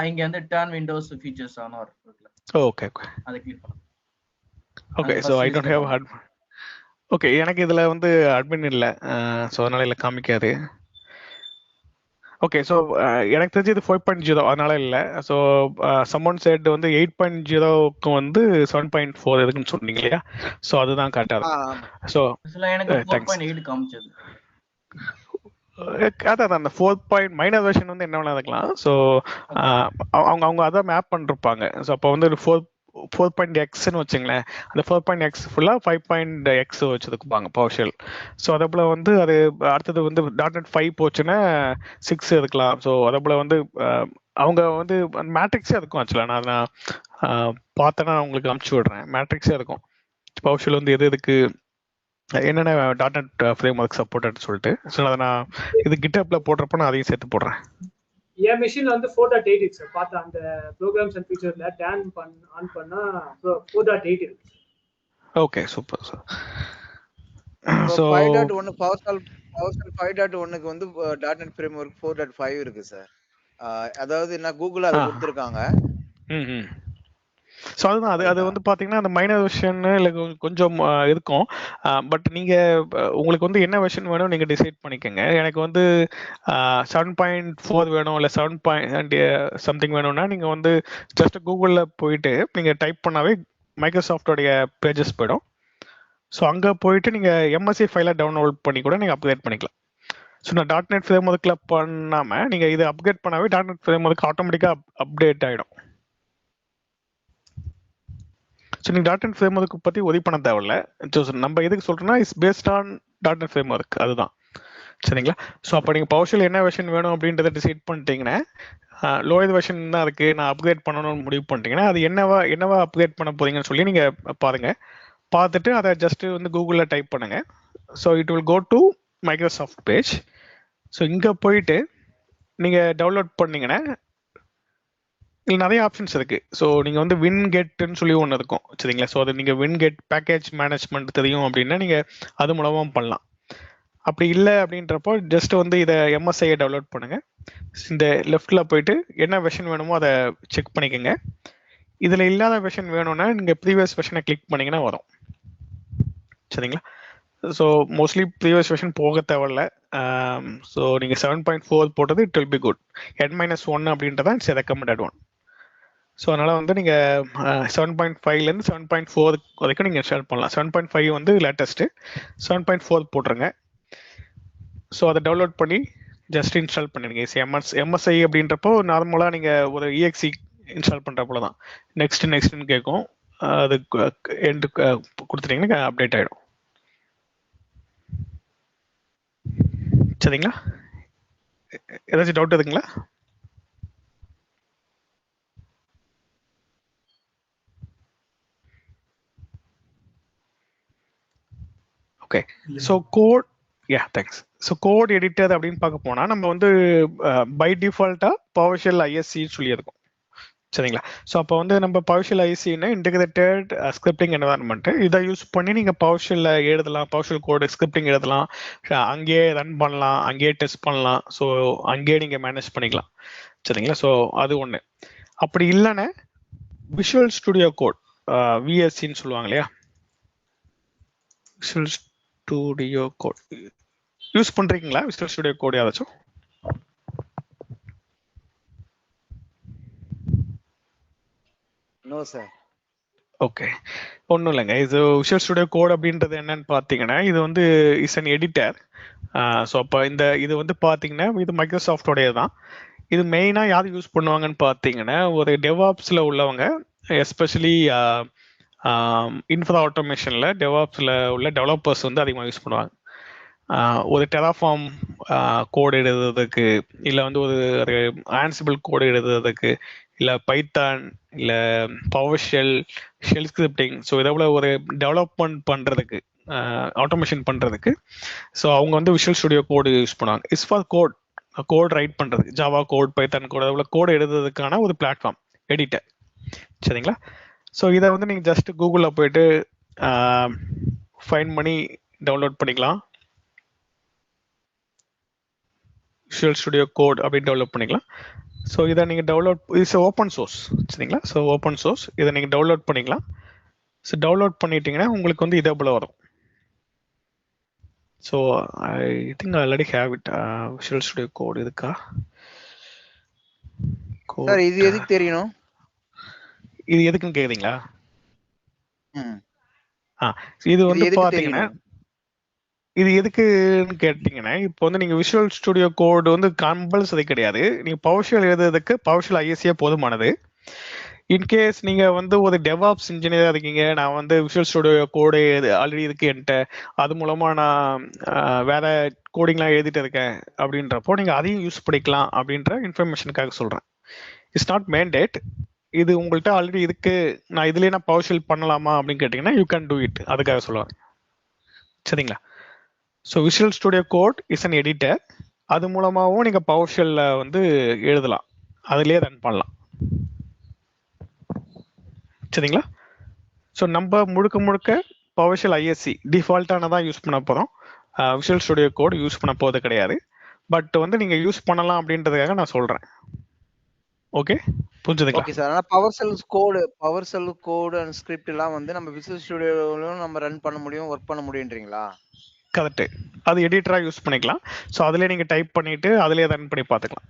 இங்க வந்து turn Windows features on or இருக்குல. ஓகே ஓகே அதை கிளிக் பண்ணுங்க. Okay so I don't have admin. Okay எனக்கு இதில் வந்து அட்மின் இல்லை, ஸோ அதனால இல்லை காமிக்காது. ஓகே ஸோ எனக்கு தெரிஞ்சு இது 4.0 அதனால இல்லை. ஸோ சம்மன் செட் வந்து 8.0க்கு வந்து 7.4 இருக்குன்னு சொன்னீங்க இல்லையா? ஸோ அதுதான் கரெக்டாக இருக்கும். ஸோ எனக்கு 4.8 காமிச்சது. அதான் அந்த 4. மைனர் வெர்ஷன் வந்து என்ன வேணா இருக்கலாம். ஸோ அவங்க அதான் மேப் பண்ணிருப்பாங்க. ஸோ அப்போ வந்து 4.xன்னு வச்சுங்களேன், அந்த 4.x ஃபுல்லாக 5.x வச்சுருப்பாங்க PowerShell. ஸோ அதே போல் வந்து அது அடுத்தது வந்து .NET 5 போச்சுன்னா 6 இருக்கலாம். ஸோ அதே போல் வந்து அவங்க வந்து மேட்ரிக்ஸே இருக்கும். ஆக்சுவலாக நான் பார்த்தேன்னா உங்களுக்கு அனுப்பிச்சி விடுறேன். மேட்ரிக்ஸே இருக்கும் PowerShell வந்து எதுக்கு என்னென்ன .NET ஃப்ரேம் ஒர்க் சப்போர்ட்னு சொல்லிட்டு. ஸோ அதை நான் இது GitHubல போடுறப்ப நான் அதையும் சேர்த்து போடுறேன். என் மிஷின்ல வந்து 4.8 இருக்கு சார். பார்த்தா அந்த ப்ரோக்ராம்ஸ் அண்ட் ஃபீச்சர்ல டேன் ஆன் பண்ணா 4.8 இருக்கு. Okay super sir. So 5.1 PowerShell 5.1க்கு வந்து .NET ஃப்ரேம்வொர்க் 4.5 இருக்கு சார். அதாவது நான் கூகுள் அதை கொடுத்துருக்காங்க. ஸோ அதுதான் அது வந்து பார்த்தீங்கன்னா அந்த மைனர் வெர்ஷன் இல்லை கொஞ்சம் இருக்கும். பட் நீங்கள் உங்களுக்கு வந்து என்ன வெர்ஷன் வேணும் நீங்கள் டிசைட் பண்ணிக்கோங்க. எனக்கு வந்து 7.4 வேணும் இல்லை 7. சம்திங் வேணும்னா நீங்கள் வந்து ஜஸ்ட் கூகுளில் போயிட்டு நீங்கள் டைப் பண்ணாவே மைக்ரோசாஃப்டோடைய பேஜஸ் போயிடும். ஸோ அங்கே போயிட்டு நீங்கள் எம்எஸ்சி ஃபைலை டவுன்லோட் பண்ணி கூட நீங்கள் அப்கிரேட் பண்ணிக்கலாம். ஸோ நான் .NET ஃப்ரேம் ஒர்க்கில் பண்ணாமல் நீங்கள் இதை அப்கிரேட் பண்ணாவே .NET ஃப்ரேம் ஒர்க் ஆட்டோமேட்டிக்காக அப்டேட் ஆகிடும். ஸோ நீங்கள் .NET ஃப்ரேம் ஒர்க் பற்றி உதவி பண்ண தேவையில்ல. ஸோ நம்ம எதுக்கு சொல்கிறோன்னா it's based on .NET frame work, அதுதான் சரிங்களா? ஸோ அப்போ நீங்கள் PowerShell என்ன வெர்ஷன் வேணும் அப்படின்றத டிசைட் பண்ணிட்டீங்கன்னா லோயர் வெர்ஷன் தான் இருக்கு, நான் அப்கிரேட் பண்ணணும்னு முடிவு பண்ணிட்டீங்கன்னா அது என்னவா அப்கிரேட் பண்ண போறீங்கன்னு சொல்லி நீங்க பாருங்க. பார்த்துட்டு அதை ஜஸ்ட் வந்து கூகுளில் டைப் பண்ணுங்க. So it will go to Microsoft page. So இங்கே போயிட்டு நீங்கள் டவுன்லோட் பண்ணீங்கன்னா இதில் நிறைய ஆப்ஷன்ஸ் இருக்கு. ஸோ நீங்கள் வந்து வின்கெட்னு சொல்லி ஒன்று இருக்கும் சரிங்களா. ஸோ அது நீங்கள் வின்கெட் பேக்கேஜ் மேனேஜ்மெண்ட் தெரியும் அப்படின்னா நீங்கள் அது மூலமாக பண்ணலாம். அப்படி இல்லை அப்படின்றப்போ ஜஸ்ட் வந்து இதை எம்எஸ்ஐயை டவுன்லோட் பண்ணுங்க. இந்த லெஃப்டில் போயிட்டு என்ன வெர்ஷன் வேணுமோ அதை செக் பண்ணிக்கோங்க. இதில் இல்லாத வெர்ஷன் வேணும்னா நீங்கள் ப்ரீவியஸ் வெர்ஷனை கிளிக் பண்ணிங்கன்னா வரும் சரிங்களா. ஸோ மோஸ்ட்லி ப்ரீவியஸ் வெர்ஷன் போக தேவையில்ல. ஸோ நீங்கள் 7.4 போட்டது it will be good. N-1 அப்படின்றதான் இட்ஸ் ரெக்கமெண்டட் ஒன். ஸோ அதனால் வந்து நீங்கள் 7.5லேருந்து 7.4 வரைக்கும் நீங்கள் இன்ஸ்டால் பண்ணலாம். 7.5 வந்து லேட்டஸ்ட்டு, 7.4 போட்டுருங்க. ஸோ அதை டவுன்லோட் பண்ணி ஜஸ்ட் இன்ஸ்டால் பண்ணிடுங்க. எம்எஸ்ஐ அப்படின்றப்போ நார்மலாக நீங்கள் ஒரு EXE இன்ஸ்டால் பண்ணுற போல தான் நெக்ஸ்ட்னு கேட்கும். அது எண்டு கொடுத்துட்டீங்கன்னா அப்டேட் ஆகிடும் சரிங்களா. ஏதாச்சும் டவுட் இருக்குங்களா? Okay. So code thanks. So code editor அப்படின்னு பார்க்க போனால் நம்ம வந்து பை டிஃபால்ட்டாக PowerShell ISC சொல்லி இருக்கும் சரிங்களா. ஸோ அப்போ வந்து நம்ம PowerShell ISCன்னா இன்டெகிரேட்டட் ஸ்கிரிப்டிங் என்வரான்மெண்ட். இதை யூஸ் பண்ணி நீங்கள் PowerShell எழுதலாம், PowerShell கோடு ஸ்கிரிப்டிங் எழுதலாம், அங்கேயே ரன் பண்ணலாம், அங்கேயே டெஸ்ட் பண்ணலாம். ஸோ அங்கேயே நீங்கள் மேனேஜ் பண்ணிக்கலாம் சரிங்களா. ஸோ அது ஒன்று. அப்படி இல்லைன்னா விஷுவல் ஸ்டுடியோ கோட் VSCன்னு சொல்லுவாங்க இல்லையா, விஷுவல் ஸ்டுடியோ கோட் யூஸ் பண்ணுறீங்களா? விஷுவல் ஸ்டுடியோ கோட் யாராச்சும்? No sir. ஓகே, ஒன்றும் இல்லைங்க. இது விஷுவல் ஸ்டுடியோ கோட் அப்படின்றது என்னன்னு பார்த்தீங்கன்னா இது வந்து இஸ் அன் எடிட்டர். ஸோ அப்போ இது வந்து பார்த்தீங்கன்னா இது மைக்ரோசாஃப்டோடைய தான். இது மெயினாக யார் யூஸ் பண்ணுவாங்கன்னு பார்த்தீங்கன்னா ஒரு டெவாப்ஸில் உள்ளவங்க, எஸ்பெஷலி இன்ஃப்ரா ஆட்டோமேஷனில் டெவாப்ஸில் உள்ள டெவலப்பர்ஸ் வந்து அதிகமாக யூஸ் பண்ணுவாங்க. ஒரு டெராஃபார்ம் கோடு எழுதுறதுக்கு, இல்லை வந்து ஒரு ஆன்சிபிள் கோடு எழுதுறதுக்கு, இல்லை பைத்தான், இல்லை PowerShell ஷெல் ஸ்கிரிப்டிங். ஸோ இதை போல ஒரு டெவலப்மெண்ட் பண்ணுறதுக்கு, ஆட்டோமேஷன் பண்ணுறதுக்கு ஸோ அவங்க வந்து விஷுவல் ஸ்டுடியோ கோடு யூஸ் பண்ணுவாங்க. இட்ஸ் ஃபார் கோட் ரைட் பண்ணுறது, ஜாவா கோட், பைத்தான் கோட், அதை போல கோடு எழுதுறதுக்கான ஒரு பிளாட்ஃபார்ம் எடிட்டர் சரிங்களா. ஸோ இதை வந்து நீங்கள் ஜஸ்ட் கூகுளில் போயிட்டு ஃபைண்ட் பண்ணி டவுன்லோட் பண்ணிக்கலாம். விஷுவல் ஸ்டுடியோ கோட் அப்படின்னு டெவலப் பண்ணிக்கலாம். ஸோ இதை நீங்கள் இட்ஸ் ஓப்பன் சோர்ஸ் சரிங்களா. ஸோ ஓப்பன் சோர்ஸ் இதை நீங்கள் டவுன்லோட் பண்ணிக்கலாம். ஸோ டவுன்லோட் பண்ணிட்டீங்கன்னா உங்களுக்கு வந்து இதே போல் வரும். So I think already have it. Visual studio code இருக்கா? சார் இது எதுக்கு தெரியணும்? இது எதுக்குன்னு கேக்குறீங்களா? ம். இது வந்து எதுக்கு பாத்தீங்கன்னா தெரியணும்? இது எதுக்குன்னு கேட்டீங்கன்னா இப்போ வந்து நீங்க விஷுவல் ஸ்டுடியோ கோட் வந்து கம்பல்சரி கிடையாது. நீங்க PowerShell எழுதுறதுக்கு PowerShell ISC போதுமானது. இன்கேஸ் நீங்க வந்து ஒரு டெவாப்ஸ் இன்ஜினியரா இருக்கீங்க, நான் வந்து விஷுவல் ஸ்டுடியோ கோடு ஆல்ரெடி இருக்கு என்கிட்ட, அது மூலமா நான் வேற கோடிங்லாம் எழுதிட்டு இருக்கேன் அப்படின்றப்போ நீங்க அதையும் யூஸ் பண்ணிக்கலாம் அப்படின்ற இன்ஃபர்மேஷனுக்காக சொல்றேன். It's not mandate. இது உங்கள்கிட்ட ஆல்ரெடி இருக்கு, நான் இதுலயே நான் PowerShell பண்ணலாமா அப்படின்னு கேட்டீங்கன்னா யூ கேன் டூ இட், அதுக்காக சொல்லுவாங்க சரிங்களா. So visual studio code is an editor. அது மூலமாகவும் நீங்கள் PowerShell வந்து எழுதலாம், அதுலேயே ரன் பண்ணலாம் சரிங்களா. ஸோ நம்ம முழுக்க PowerShell ISC டிஃபால்ட்டானதான் யூஸ் பண்ண போகிறோம். விஷுவல் ஸ்டுடியோ கோட் யூஸ் பண்ண போகிறது கிடையாது. பட் வந்து நீங்கள் யூஸ் பண்ணலாம் அப்படின்றதுக்காக நான் சொல்கிறேன். ஓகே, புரிஞ்சுதுங்களா? Okay sir. ஆனா PowerShell கோட் அண்ட் ஸ்கிரிப்ட் எல்லாம் வந்து நம்ம விசுவல் ஸ்டுடியோலயும் நம்ம ரன் பண்ண முடியும், ஒர்க் பண்ண முடியும்ன்றீங்களா? கரெக்ட். அது எடிட்டரா யூஸ் பண்ணிக்கலாம். ஸோ அதுலேயே நீங்கள் டைப் பண்ணிட்டு அதுலேயே ரன் பண்ணி பார்த்துக்கலாம்.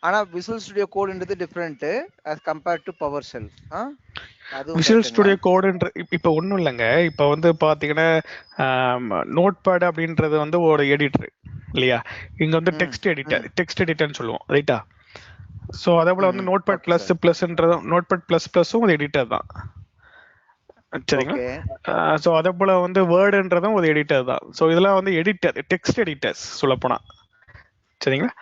ஆனா விசுவல் ஸ்டுடியோ கோட்ன்றது different as compared to PowerShell. Visual studio கோடுன்ற இப்போ ஒன்றும் இல்லைங்க. இப்போ வந்து பார்த்தீங்கன்னா நோட்பேட் அப்படின்றது வந்து ஒரு எடிட்டர் இல்லையா. இங்கே வந்து டெக்ஸ்ட் எடிட்டர்னு சொல்லுவோம் ரைட்டா. ஸோ அதே போல் வந்து நோட்பேட் ++ன்றதும் நோட்பேட் ++ம் ஒரு எடிட்டர் தான் சரிங்களா. ஸோ அதே போல் வந்து வேர்டுன்றதும் ஒரு எடிட்டர் தான். ஸோ இதெல்லாம் வந்து எடிட்டர், டெக்ஸ்ட் எடிட்டர்ஸ் சொல்லப்போனால் சரிங்களா?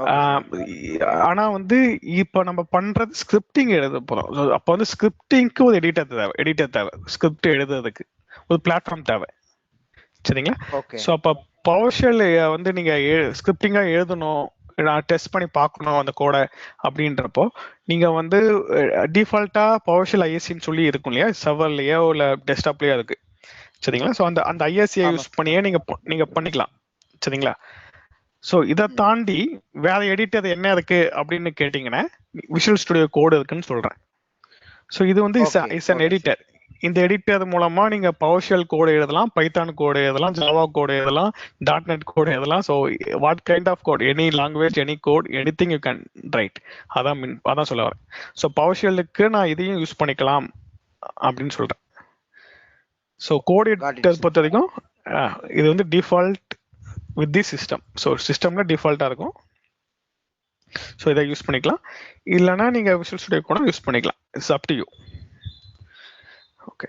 Okay sir. ஆனா வந்து இப்ப நம்ம பண்றது ஸ்கிரிப்டிங் எழுத போறோம். So, அப்ப வந்து ஸ்கிரிப்டிங்க்கு ஒரு எடிட்டர் தேவை ஸ்கிரிப்ட் எழுதுறதுக்கு ஒரு பிளாட்ஃபார்ம் தேவை. சரிங்களா? ஓகே. ஸோ அப்ப பவர்ஷெல் வந்து நீங்க ஸ்கிரிப்டிங்கா எழுதணும், நான் டெஸ்ட் பண்ணி பார்க்கணும் அந்த கோடை அப்படின்றப்போ நீங்க வந்து டிஃபால்ட்டா பவர்ஷெல் ஐஎஸ்சின்னு சொல்லி இருக்கும் இல்லையா, சர்வர்லயோ இல்ல டெஸ்க்டாப்லயோ இருக்கு. சரிங்களா? ஸோ அந்த ஐஎஸ்சியை ஆமா யூஸ் பண்ணியே நீங்க பண்ணிக்கலாம். சரிங்களா? ஸோ இதை தாண்டி வேற எடிட்டர் என்ன இருக்கு அப்படின்னு கேட்டீங்கன்னா விஷுவல் ஸ்டுடியோ கோடு இருக்குன்னு சொல்றேன். ஸோ இது வந்து இஸ் அன் எடிட்டர். இந்த எடிட்டர் மூலமா நீங்க பவர்ஷெல் கோடு எழுதலாம், பைத்தான் கோடு எழுதலாம், ஜாவா கோடு எழுதலாம், .NET கோடு எழுதலாம். So what kind of code, any language, any code, anything you can write. அதான் சொல்ல வரேன். ஸோ பவர்ஷெல்லுக்கு நான் இதையும் யூஸ் பண்ணிக்கலாம் அப்படின்னு சொல்றேன். ஸோ கோட் எடிட்டர் பொறுத்த வரைக்கும் இது வந்து default with the system. So சிஸ்டம்ல டிஃபால்ட்டா இருக்கும். ஸோ இதை யூஸ் பண்ணிக்கலாம், இல்லைன்னா நீங்க விஷுவல் ஸ்டுடியோ கூட யூஸ் பண்ணிக்கலாம். It's up to you. Okay.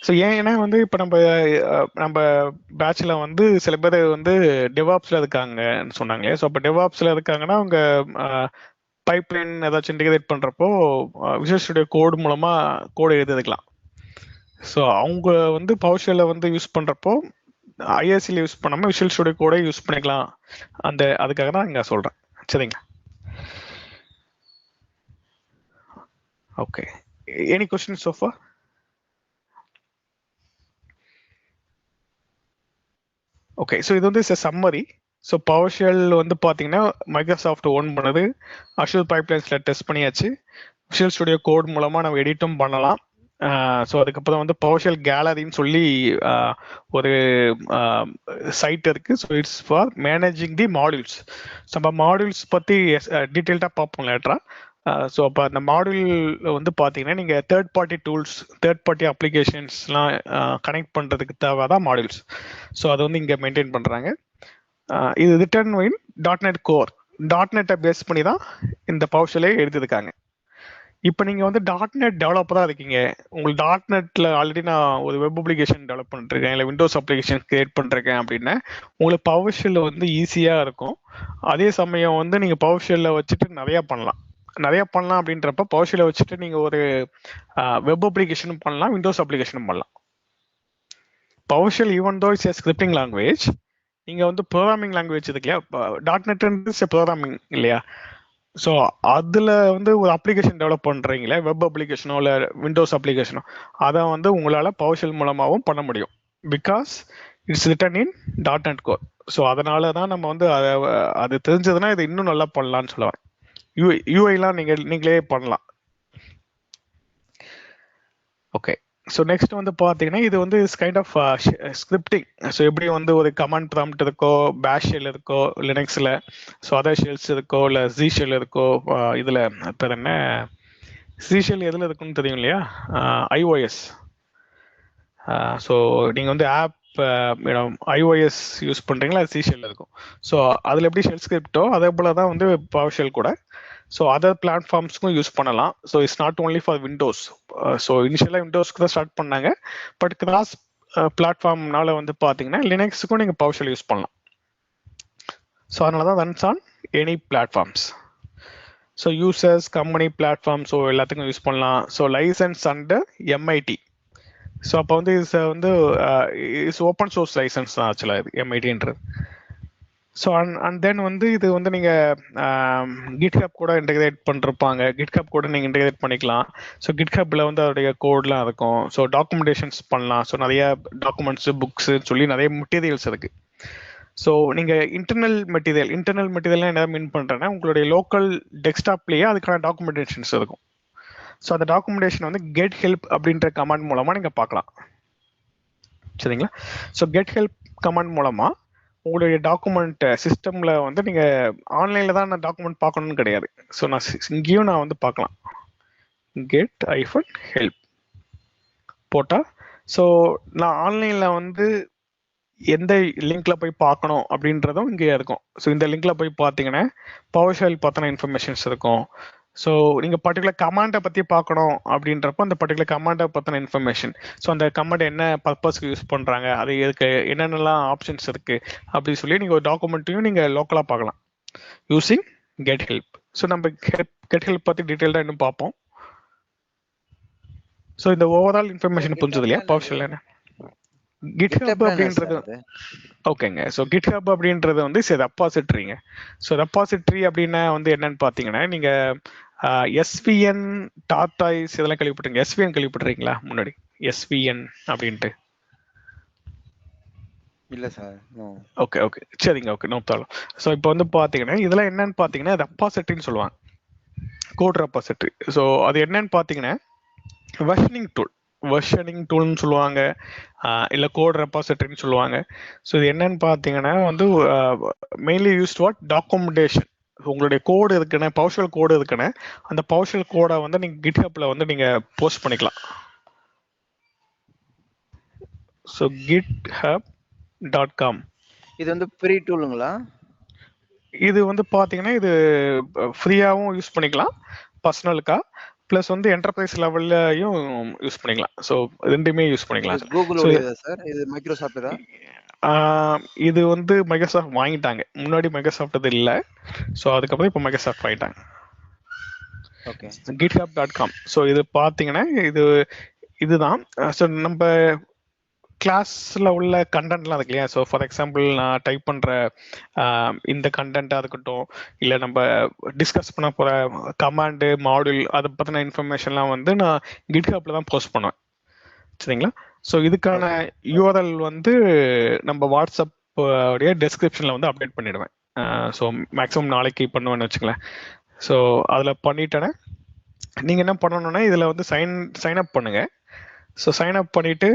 So ஏன்னா வந்து இப்போ நம்ம பேட்ச்ல வந்து சில பேர் வந்து டெவாப்ஸ்ல இருக்காங்கன்னு சொன்னாங்களே. ஸோ அப்போ டெவாப்ஸ்ல இருக்காங்கன்னா அவங்க பைப்லைன் ஏதாச்சும் இன்டிகிரேட் பண்றப்போ விஷுவல் ஸ்டுடியோ கோடு மூலமா கோடு எழுதிக்கலாம். ஸோ அவங்க வந்து பவர்ஷெல்ல வந்து யூஸ் பண்றப்போ ஐஎஸ்சியில் யூஸ் பண்ணாம விஷுவல் ஸ்டுடியோ கோட யூஸ் பண்ணிக்கலாம். அதுக்காக தான் இங்க சொல்றேன். சரிங்க? Okay. Any question so far? Okay. So இது வந்து சம்மரி. ஸோ பவர்ஷெல் வந்து பார்த்தீங்கன்னா மைக்ரோசாஃப்ட் ஓன் பண்ணது, அஷூர் பைப்லைன்ஸ்ல டெஸ்ட் பண்ணியாச்சு, விஷுவல் ஸ்டுடியோ கோட் மூலமா நம்ம எடிட்டும் பண்ணலாம். ஸோ அதுக்கப்புறம் வந்து பவர்ஷெல் கேலரின்னு சொல்லி ஒரு சைட் இருக்கு. So it's for managing the modules. நம்ம மாடியூல்ஸ் பற்றி டீட்டெயில்டாக பார்ப்போம் லேட்டரா. ஸோ அப்போ அந்த மாடியூல் வந்து பார்த்தீங்கன்னா நீங்கள் third party tools, third party அப்ளிகேஷன்ஸ்லாம் கனெக்ட் பண்ணுறதுக்கு தேவை தான் மாடியூல்ஸ். ஸோ அதை வந்து இங்கே மெயின்டைன் பண்ணுறாங்க. இது ரிட்டர்ன் இன் .NET கோர், .NET பேஸ் பண்ணி தான் இந்த பவர்ஷெல்லே எடுத்துருக்காங்க. இப்போ நீங்க வந்து .NET டெவலப்பரா இருக்கீங்க, உங்களுக்கு .NETல ஆல்ரெடி நான் ஒரு வெப் அப்ளிகேஷன் டெவலப் பண்ணிருக்கேன், இல்லை விண்டோஸ் அப்ளிகேஷன் கிரியேட் பண்ணிருக்கேன் அப்படின்னா உங்களுக்கு பவர்ஷெல் வந்து ஈஸியா இருக்கும். அதே சமயம் வந்து நீங்க பவர்ஷெல்ல வச்சுட்டு நிறைய பண்ணலாம் அப்படின்றப்ப பவர்ஷெல்ல வச்சுட்டு நீங்க ஒரு வெப் அப்ளிகேஷனும் பண்ணலாம், விண்டோஸ் அப்ளிகேஷனும் பண்ணலாம். PowerShell even though it's scripting language, நீங்க வந்து ப்ரோக்ராமிங் லாங்குவேஜ் இருக்கு இல்லையா, .NET ப்ரோக்ராமிங் இல்லையா. ஸோ அதில் வந்து ஒரு அப்ளிகேஷன் டெவலப் பண்ணுறீங்களே, வெப் அப்ளிகேஷனோ இல்லை விண்டோஸ் அப்ளிகேஷனோ, அதை வந்து உங்களால் பவர்ஷெல் மூலமாகவும் பண்ண முடியும். Because it's written in .NET core. So அதனால தான் நம்ம வந்து அது தெரிஞ்சதுன்னா இது இன்னும் நல்லா பண்ணலான்னு சொல்லுவேன். யூஐலாம் நீங்களே பண்ணலாம். ஓகே. ஸோ நெக்ஸ்ட் வந்து பார்த்தீங்கன்னா இது வந்து கைண்ட் ஆஃப் ஸ்கிரிப்டிங். ஸோ எப்படி வந்து ஒரு கமாண்ட் ப்ராம்ப்ட் இருக்கோ, பேஷ் ஷெல் இருக்கோ லினக்ஸில், ஸோ அதர் ஷெல்ஸ் இருக்கோ, இல்லை ஜி ஷெல் இருக்கோ, இதில் பேர் என்ன, சி ஷெல் எதில் இருக்குன்னு தெரியும் இல்லையா, iOS. ஸோ நீங்கள் வந்து ஆப் iOS யூஸ் பண்ணுறீங்களா, அது சி ஷெல் இருக்கும். ஸோ அதில் எப்படி ஷெல் ஸ்கிரிப்டோ அதே போல் தான் வந்து பவர் ஷெல் கூட. ஸோ அதர் பிளாட்ஃபார்ம்ஸ்க்கும் யூஸ் பண்ணலாம். So it's not only for Windows. So இனிஷியலாக விண்டோஸ்க்கு தான் ஸ்டார்ட் பண்ணாங்க, பட் கிராஸ் பிளாட்ஃபார்ம்னால வந்து பார்த்தீங்கன்னா லினக்ஸுக்கும் நீங்கள் பவர்ஷெல் யூஸ் பண்ணலாம். ஸோ அதனால தான் runs on any platforms. So users, company, platform, so எல்லாத்துக்கும் யூஸ் பண்ணலாம். So license under MIT. So அப்போ வந்து இது இட்ஸ் ஓப்பன் சோர்ஸ் லைசன்ஸ் தான் ஆக்சுவலாக இது MITன்றது. ஸோ அண்ட் தென் வந்து இது வந்து நீங்கள் கிட்ஹப் கூட இன்டெகிரேட் பண்ணிருப்பாங்க, கிட்ஹப் கூட நீங்கள் இன்டெகிரேட் பண்ணிக்கலாம். ஸோ கிட்ஹப்பில் வந்து அதோடைய கோட்லாம் இருக்கும். ஸோ டாக்குமெண்டேஷன்ஸ் பண்ணலாம். ஸோ நிறைய டாக்குமெண்ட்ஸு, புக்ஸு சொல்லி நிறைய மெட்டீரியல்ஸ் இருக்கு. ஸோ நீங்கள் இன்டர்னல் மெட்டீரியல்லாம் என்ன மீன் பண்ணுறேன்னா உங்களுடைய லோக்கல் டெஸ்க்டாப்லேயே அதுக்கான டாக்குமெண்டேஷன்ஸ் இருக்கும். ஸோ அந்த டாக்குமெண்டேஷன் வந்து கெட் ஹெல்ப் அப்படின்ற கமாண்ட் மூலமாக நீங்கள் பார்க்கலாம். சரிங்களா? ஸோ கெட் ஹெல்ப் கமாண்ட் மூலமாக உங்களுடைய டாக்குமெண்ட் சிஸ்டம்ல வந்து நீங்க ஆன்லைன்ல தான் நான் டாக்குமெண்ட் பார்க்கணும்னு கிடையாது. ஸோ இங்கேயும் நான் வந்து பார்க்கலாம். கெட் -ஹெல்ப் போட்டா ஸோ நான் ஆன்லைன்ல வந்து எந்த லிங்க்ல போய் பார்க்கணும் அப்படின்றதும் இங்கே இருக்கும். ஸோ இந்த லிங்க்ல போய் பார்த்தீங்கன்னா பவர்ஷெல் பத்தின இன்ஃபர்மேஷன்ஸ் இருக்கும். ஸோ நீங்கள் பர்டிகுலர் கமாண்டை பற்றி பார்க்கணும் அப்படின்றப்போ அந்த பர்டிகுலர் கமாண்டை பற்றின இன்ஃபர்மேஷன், ஸோ அந்த கமாண்ட் என்ன பர்பஸ்க்கு யூஸ் பண்ணுறாங்க, அது இதுக்கு என்னென்னலாம் ஆப்ஷன்ஸ் இருக்குது அப்படின்னு சொல்லி நீங்கள் ஒரு டாக்குமெண்ட்டையும் நீங்கள் லோக்கலாக பார்க்கலாம். Using get help. ஸோ நம்ம கெட் ஹெல்ப் பற்றி டீட்டெயில்டாக இன்னும் பார்ப்போம். ஸோ இந்த ஓவரால் இன்ஃபர்மேஷன் புரிஞ்சது இல்லையா பவர்ஷெல் என்ன GitHub அப்படின்றது. ஓகேங்க. ஸோ GitHub அப்படின்றது வந்து ரெப்பாசிட்டரிங்க. ஸோ ரெப்பாசிட்டரி அப்படின்னா வந்து என்னன்னு பார்த்தீங்கன்னா நீங்கள் SVN டார்டாய்ஸ் இதெல்லாம் கேள்விப்பட்டிருங்க. SVN கேள்விப்பட்டிருக்கீங்களா முன்னாடி? SVN அப்படின்ட்டு இல்ல சார். ஓகே ஓகே சரிங்க. Okay no problem. ஸோ இப்போ வந்து பார்த்தீங்கன்னா இதெல்லாம் என்னன்னு பார்த்தீங்கன்னா ரெப்பாசிட்டரின்னு சொல்லுவாங்க, கோட் ரெப்பாசிட்டரி. ஸோ அது என்னன்னு பார்த்தீங்கன்னா வெர்ஷனிங் டூல்னு சொல்லுவாங்க, இல்லை கோட் ரெப்பாசிட்டரின்னு சொல்லுவாங்க. ஸோ இது என்னன்னு பார்த்தீங்கன்னா வந்து மெயின்லி யூஸ்ட் வாட் டாக்குமெண்டேஷன். உங்களுடைய கோடு இருக்குன்னு பவர்ஷெல் கோடு இருக்குன்னு அந்த பவர்ஷெல் கோடை வந்து நீங்கள் GitHubல வந்து நீங்கள் போஸ்ட் பண்ணிக்கலாம். ஸோ github.com இது வந்து ஃப்ரீ டூலுங்களா? இது வந்து பார்த்தீங்கன்னா இது ஃப்ரீயாகவும் யூஸ் பண்ணிக்கலாம் பர்சனலுக்கா, ப்ளஸ் வந்து என்டர்பிரைஸ் லெவல்லையும் யூஸ் பண்ணிக்கலாம். ஸோ ரெண்டுமே யூஸ் பண்ணிக்கலாம். கூகுளோட சார் இது மைக்ரோசாஃப்ட்டா? இது வந்து மைக்ரோசாஃப்ட் வாங்கிட்டாங்க. முன்னாடி மைக்ரோசாஃப்ட் இது இல்லை. ஸோ அதுக்கப்புறம் இப்போ மைக்ரோசாஃப்ட் வாங்கிட்டாங்க. ஓகே. github.com. ஸோ இது பார்த்தீங்கன்னா இதுதான். ஸோ நம்ம கிளாஸில் உள்ள கண்டென்ட்லாம் இருக்கு இல்லையா? ஸோ ஃபார் எக்ஸாம்பிள் நான் டைப் பண்ணுற இந்த கண்டென்ட்டாக இருக்கட்டும், இல்லை நம்ம டிஸ்கஸ் பண்ண போகிற கமாண்டு மாடியூல் அதை பற்றின இன்ஃபர்மேஷன்லாம் வந்து நான் GitHubல தான் போஸ்ட் பண்ணுவேன். சரிங்களா? ஸோ இதுக்கான URL வந்து நம்ம வாட்ஸ்அப் உடைய டெஸ்கிரிப்ஷனில் வந்து அப்டேட் பண்ணிடுவேன். ஸோ மேக்ஸிமம் நாளைக்கு பண்ணுவேன்னு வச்சுங்களேன். ஸோ அதில் பண்ணிட்டேன்னா நீங்கள் என்ன பண்ணணுன்னா இதில் வந்து சைன் அப் பண்ணுங்கள். ஸோ சைன் அப் பண்ணிவிட்டு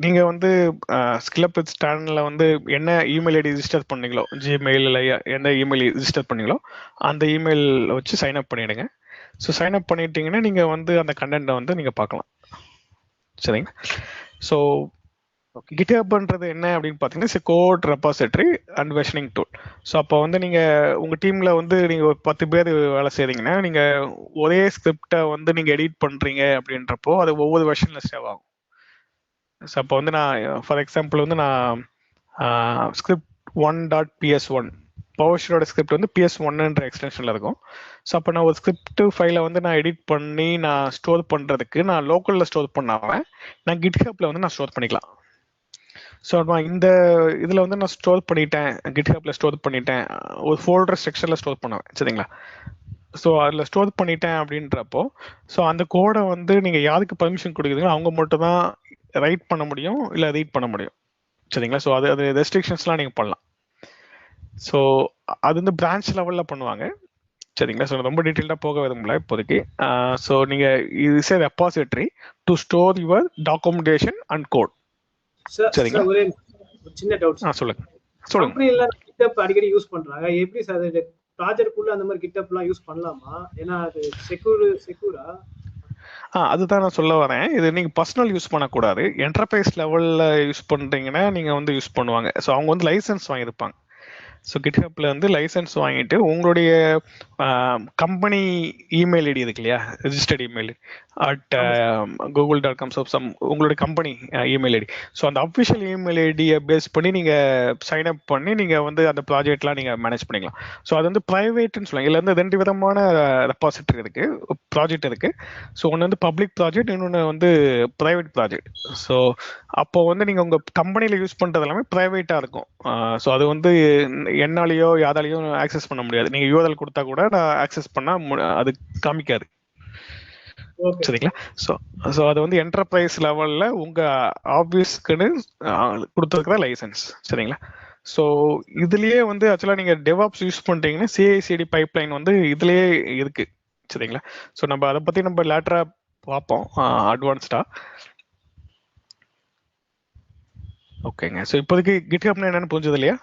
நீங்கள் வந்து ஸ்கில்அப் வித் ஸ்டாண்டில் வந்து என்ன இமெயில் ஐடி ரிஜிஸ்டர் பண்ணீங்களோ, ஜிமெயில் இல்லை எந்த இமெயில் ரிஜிஸ்டர் பண்ணீங்களோ அந்த இமெயில் வச்சு சைன் அப் பண்ணிவிடுங்க. ஸோ சைன் அப் பண்ணிட்டீங்கன்னா நீங்கள் வந்து அந்த கண்டென்ட்டை வந்து நீங்கள் பார்க்கலாம். சரிங்க. ஸோ GitHubன்றது என்ன அப்படின்னு பார்த்தீங்கன்னா code repository and versioning tool. So அப்போ வந்து நீங்கள் உங்கள் டீமில் வந்து நீங்கள் ஒரு 10 பேர் வேலை செய்கிறீங்கன்னா நீங்கள் ஒரே ஸ்கிரிப்டை வந்து நீங்கள் எடிட் பண்ணுறீங்க அப்படின்றப்போ அது ஒவ்வொரு வெர்ஷனில் சேவ் ஆகும். ஸோ அப்போ வந்து நான் ஃபார் எக்ஸாம்பிள் வந்து நான் ஸ்கிரிப்ட் 1.ps1 பவர்ஷெலோட ஸ்கிரிப்ட் வந்து PS1ன்ற எக்ஸ்டென்ஷனில் இருக்கும். ஸோ அப்போ நான் ஒரு ஸ்கிரிப்ட் ஃபைலை வந்து நான் எடிட் பண்ணி நான் ஸ்டோர் பண்ணுறதுக்கு நான் லோக்கலில் ஸ்டோர் பண்ணாமல் நான் GitHubல வந்து நான் ஸ்டோர் பண்ணிக்கலாம். ஸோ நான் இந்த இதில் வந்து நான் ஸ்டோர் பண்ணிட்டேன், GitHubல ஸ்டோர் பண்ணிட்டேன், ஒரு ஃபோல்டர் செக்ஷனில் ஸ்டோர் பண்ணுவேன். சரிங்களா? ஸோ அதில் ஸ்டோர் பண்ணிட்டேன் அப்படின்றப்போ ஸோ அந்த கோடை வந்து நீங்கள் யாருக்கு பர்மிஷன் கொடுக்குறீங்களோ அவங்க மட்டும் தான் ரைட் பண்ண முடியும், இல்லை ரீட் பண்ண முடியும். சரிங்களா? ஸோ அது ரெஸ்ட்ரிக்ஷன்ஸ்லாம் நீங்கள் பண்ணலாம். ஸோ அது வந்து பிரான்ச் லெவலில் பண்ணுவாங்க. சரிங்களா? ஸோ ரொம்ப டீட்டெயில்டாக போக விரும்பல இப்போதைக்கு. ஸோ நீங்கள் இது repository to store your documentation and code. சரிங்களா? ஒரு சின்ன டவுட். சொல்லுங்க. கம்பெனில GitHub அடிக்கடி யூஸ் பண்றாங்க. எப்படி சார் இது ப்ராஜெக்ட்க்குள்ள அந்த மாதிரி GitHubலாம் யூஸ் பண்ணலாமா? ஏன்னா அது செக்யூரா? அதுதான் நான் சொல்ல வரேன். இது நீங்க பர்சனல் யூஸ் பண்ணக்கூடாது. என்டர்பிரைஸ் லெவல்ல யூஸ் பண்றீங்கன்னா நீங்க வந்து யூஸ் பண்ணுவாங்க. ஸோ அவங்க வந்து லைசன்ஸ் வாங்கியிருப்பாங்க. ஸோ GitHubல வந்து லைசன்ஸ் வாங்கிட்டு உங்களுடைய கம்பெனி இமெயில் ஐடி இருக்கு இல்லையா, registered email at google.com. So உங்களுடைய கம்பெனி இமெயில் ஐடி. ஸோ அந்த அஃபிஷியல் இமெயில் ஐடியை பேஸ் பண்ணி நீங்கள் சைன் அப் பண்ணி நீங்கள் வந்து அந்த ப்ராஜெக்ட்லாம் நீங்கள் மேனேஜ் பண்ணிக்கலாம். ஸோ அது வந்து ப்ரைவேட்னு சொல்லுவாங்க. இதில் வந்து 2 விதமான ரெப்பாசிட்டரி இருக்குது, ப்ராஜெக்ட் இருக்குது. ஸோ ஒன்று வந்து பப்ளிக் ப்ராஜெக்ட், இன்னொன்று வந்து ப்ரைவேட் ப்ராஜெக்ட். ஸோ அப்போ வந்து நீங்கள் உங்கள் கம்பெனியில் யூஸ் பண்ணுறது எல்லாமே ப்ரைவேட்டாக இருக்கும். ஸோ அது வந்து என்னாலேயோ யாராலையும் ஆக்சஸ் பண்ண முடியாது. நீங்கள் URL கொடுத்தா கூட நான் ஆக்சஸ் பண்ணால் அது காமிக்காது. சரிங்களா? ஸோ அது வந்து என்டர்பிரைஸ் லெவலில் உங்கள் ஆஃபீஸ்க்குன்னு கொடுத்துருக்குற லைசன்ஸ். சரிங்களா? ஸோ இதுலேயே வந்து ஆக்சுவலாக நீங்கள் DevOps யூஸ் பண்ணிட்டீங்கன்னா CI/CD பைப்லைன் வந்து இதுலேயே இருக்குது. சரிங்களா? ஸோ நம்ம அதை பற்றி நம்ம லேட்டராக பார்ப்போம் அட்வான்ஸ்டாக. ஓகேங்க. ஸோ இப்போதைக்கு GitHubனா என்னன்னு புரிஞ்சது இல்லையா?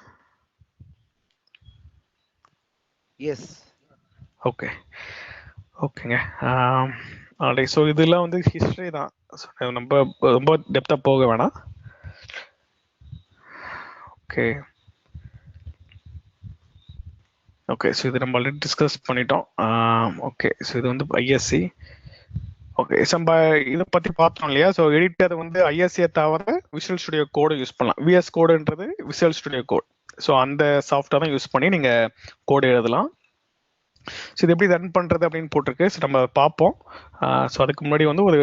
எஸ். ஓகேங்க. ஆல்ரைட். ஸோ இதெல்லாம் வந்து ஹிஸ்ட்ரி தான். நம்ம ரொம்ப டெப்த்தாக போக வேணாம். ஓகே. ஸோ இது நம்ம ஆல்ரெடி டிஸ்கஸ் பண்ணிட்டோம். ஓகே. ஸோ இது வந்து ISC. ஓகே. நம்ம இதை பற்றி பார்த்தோம் இல்லையா? ஸோ எடிட்டர் வந்து ISC தவிர விஷுவல் ஸ்டுடியோ கோடு யூஸ் பண்ணலாம். VS கோடுன்றது விஷுவல் ஸ்டுடியோ கோட். ஸோ அந்த சாஃப்ட்வேர் தான் யூஸ் பண்ணி நீங்கள் கோடு எழுதலாம். ஸோ இது எப்படி ரன் பண்ணுறது அப்படின்னு போட்டிருக்கு. ஸோ நம்ம பார்ப்போம். ஸோ அதுக்கு முன்னாடி வந்து ஒரு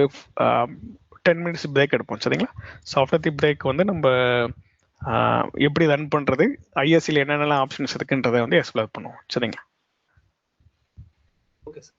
10 minutes பிரேக் எடுப்போம் சரிங்களா. ஸோ ஆஃப்டர் தி பிரேக் வந்து நம்ம எப்படி ரன் பண்ணுறது, ஐஎஸ்சியில் என்னென்னலாம் ஆப்ஷன்ஸ் இருக்குன்றதை வந்து எக்ஸ்ப்ளோர் பண்ணுவோம் சரிங்களா. Okay sir.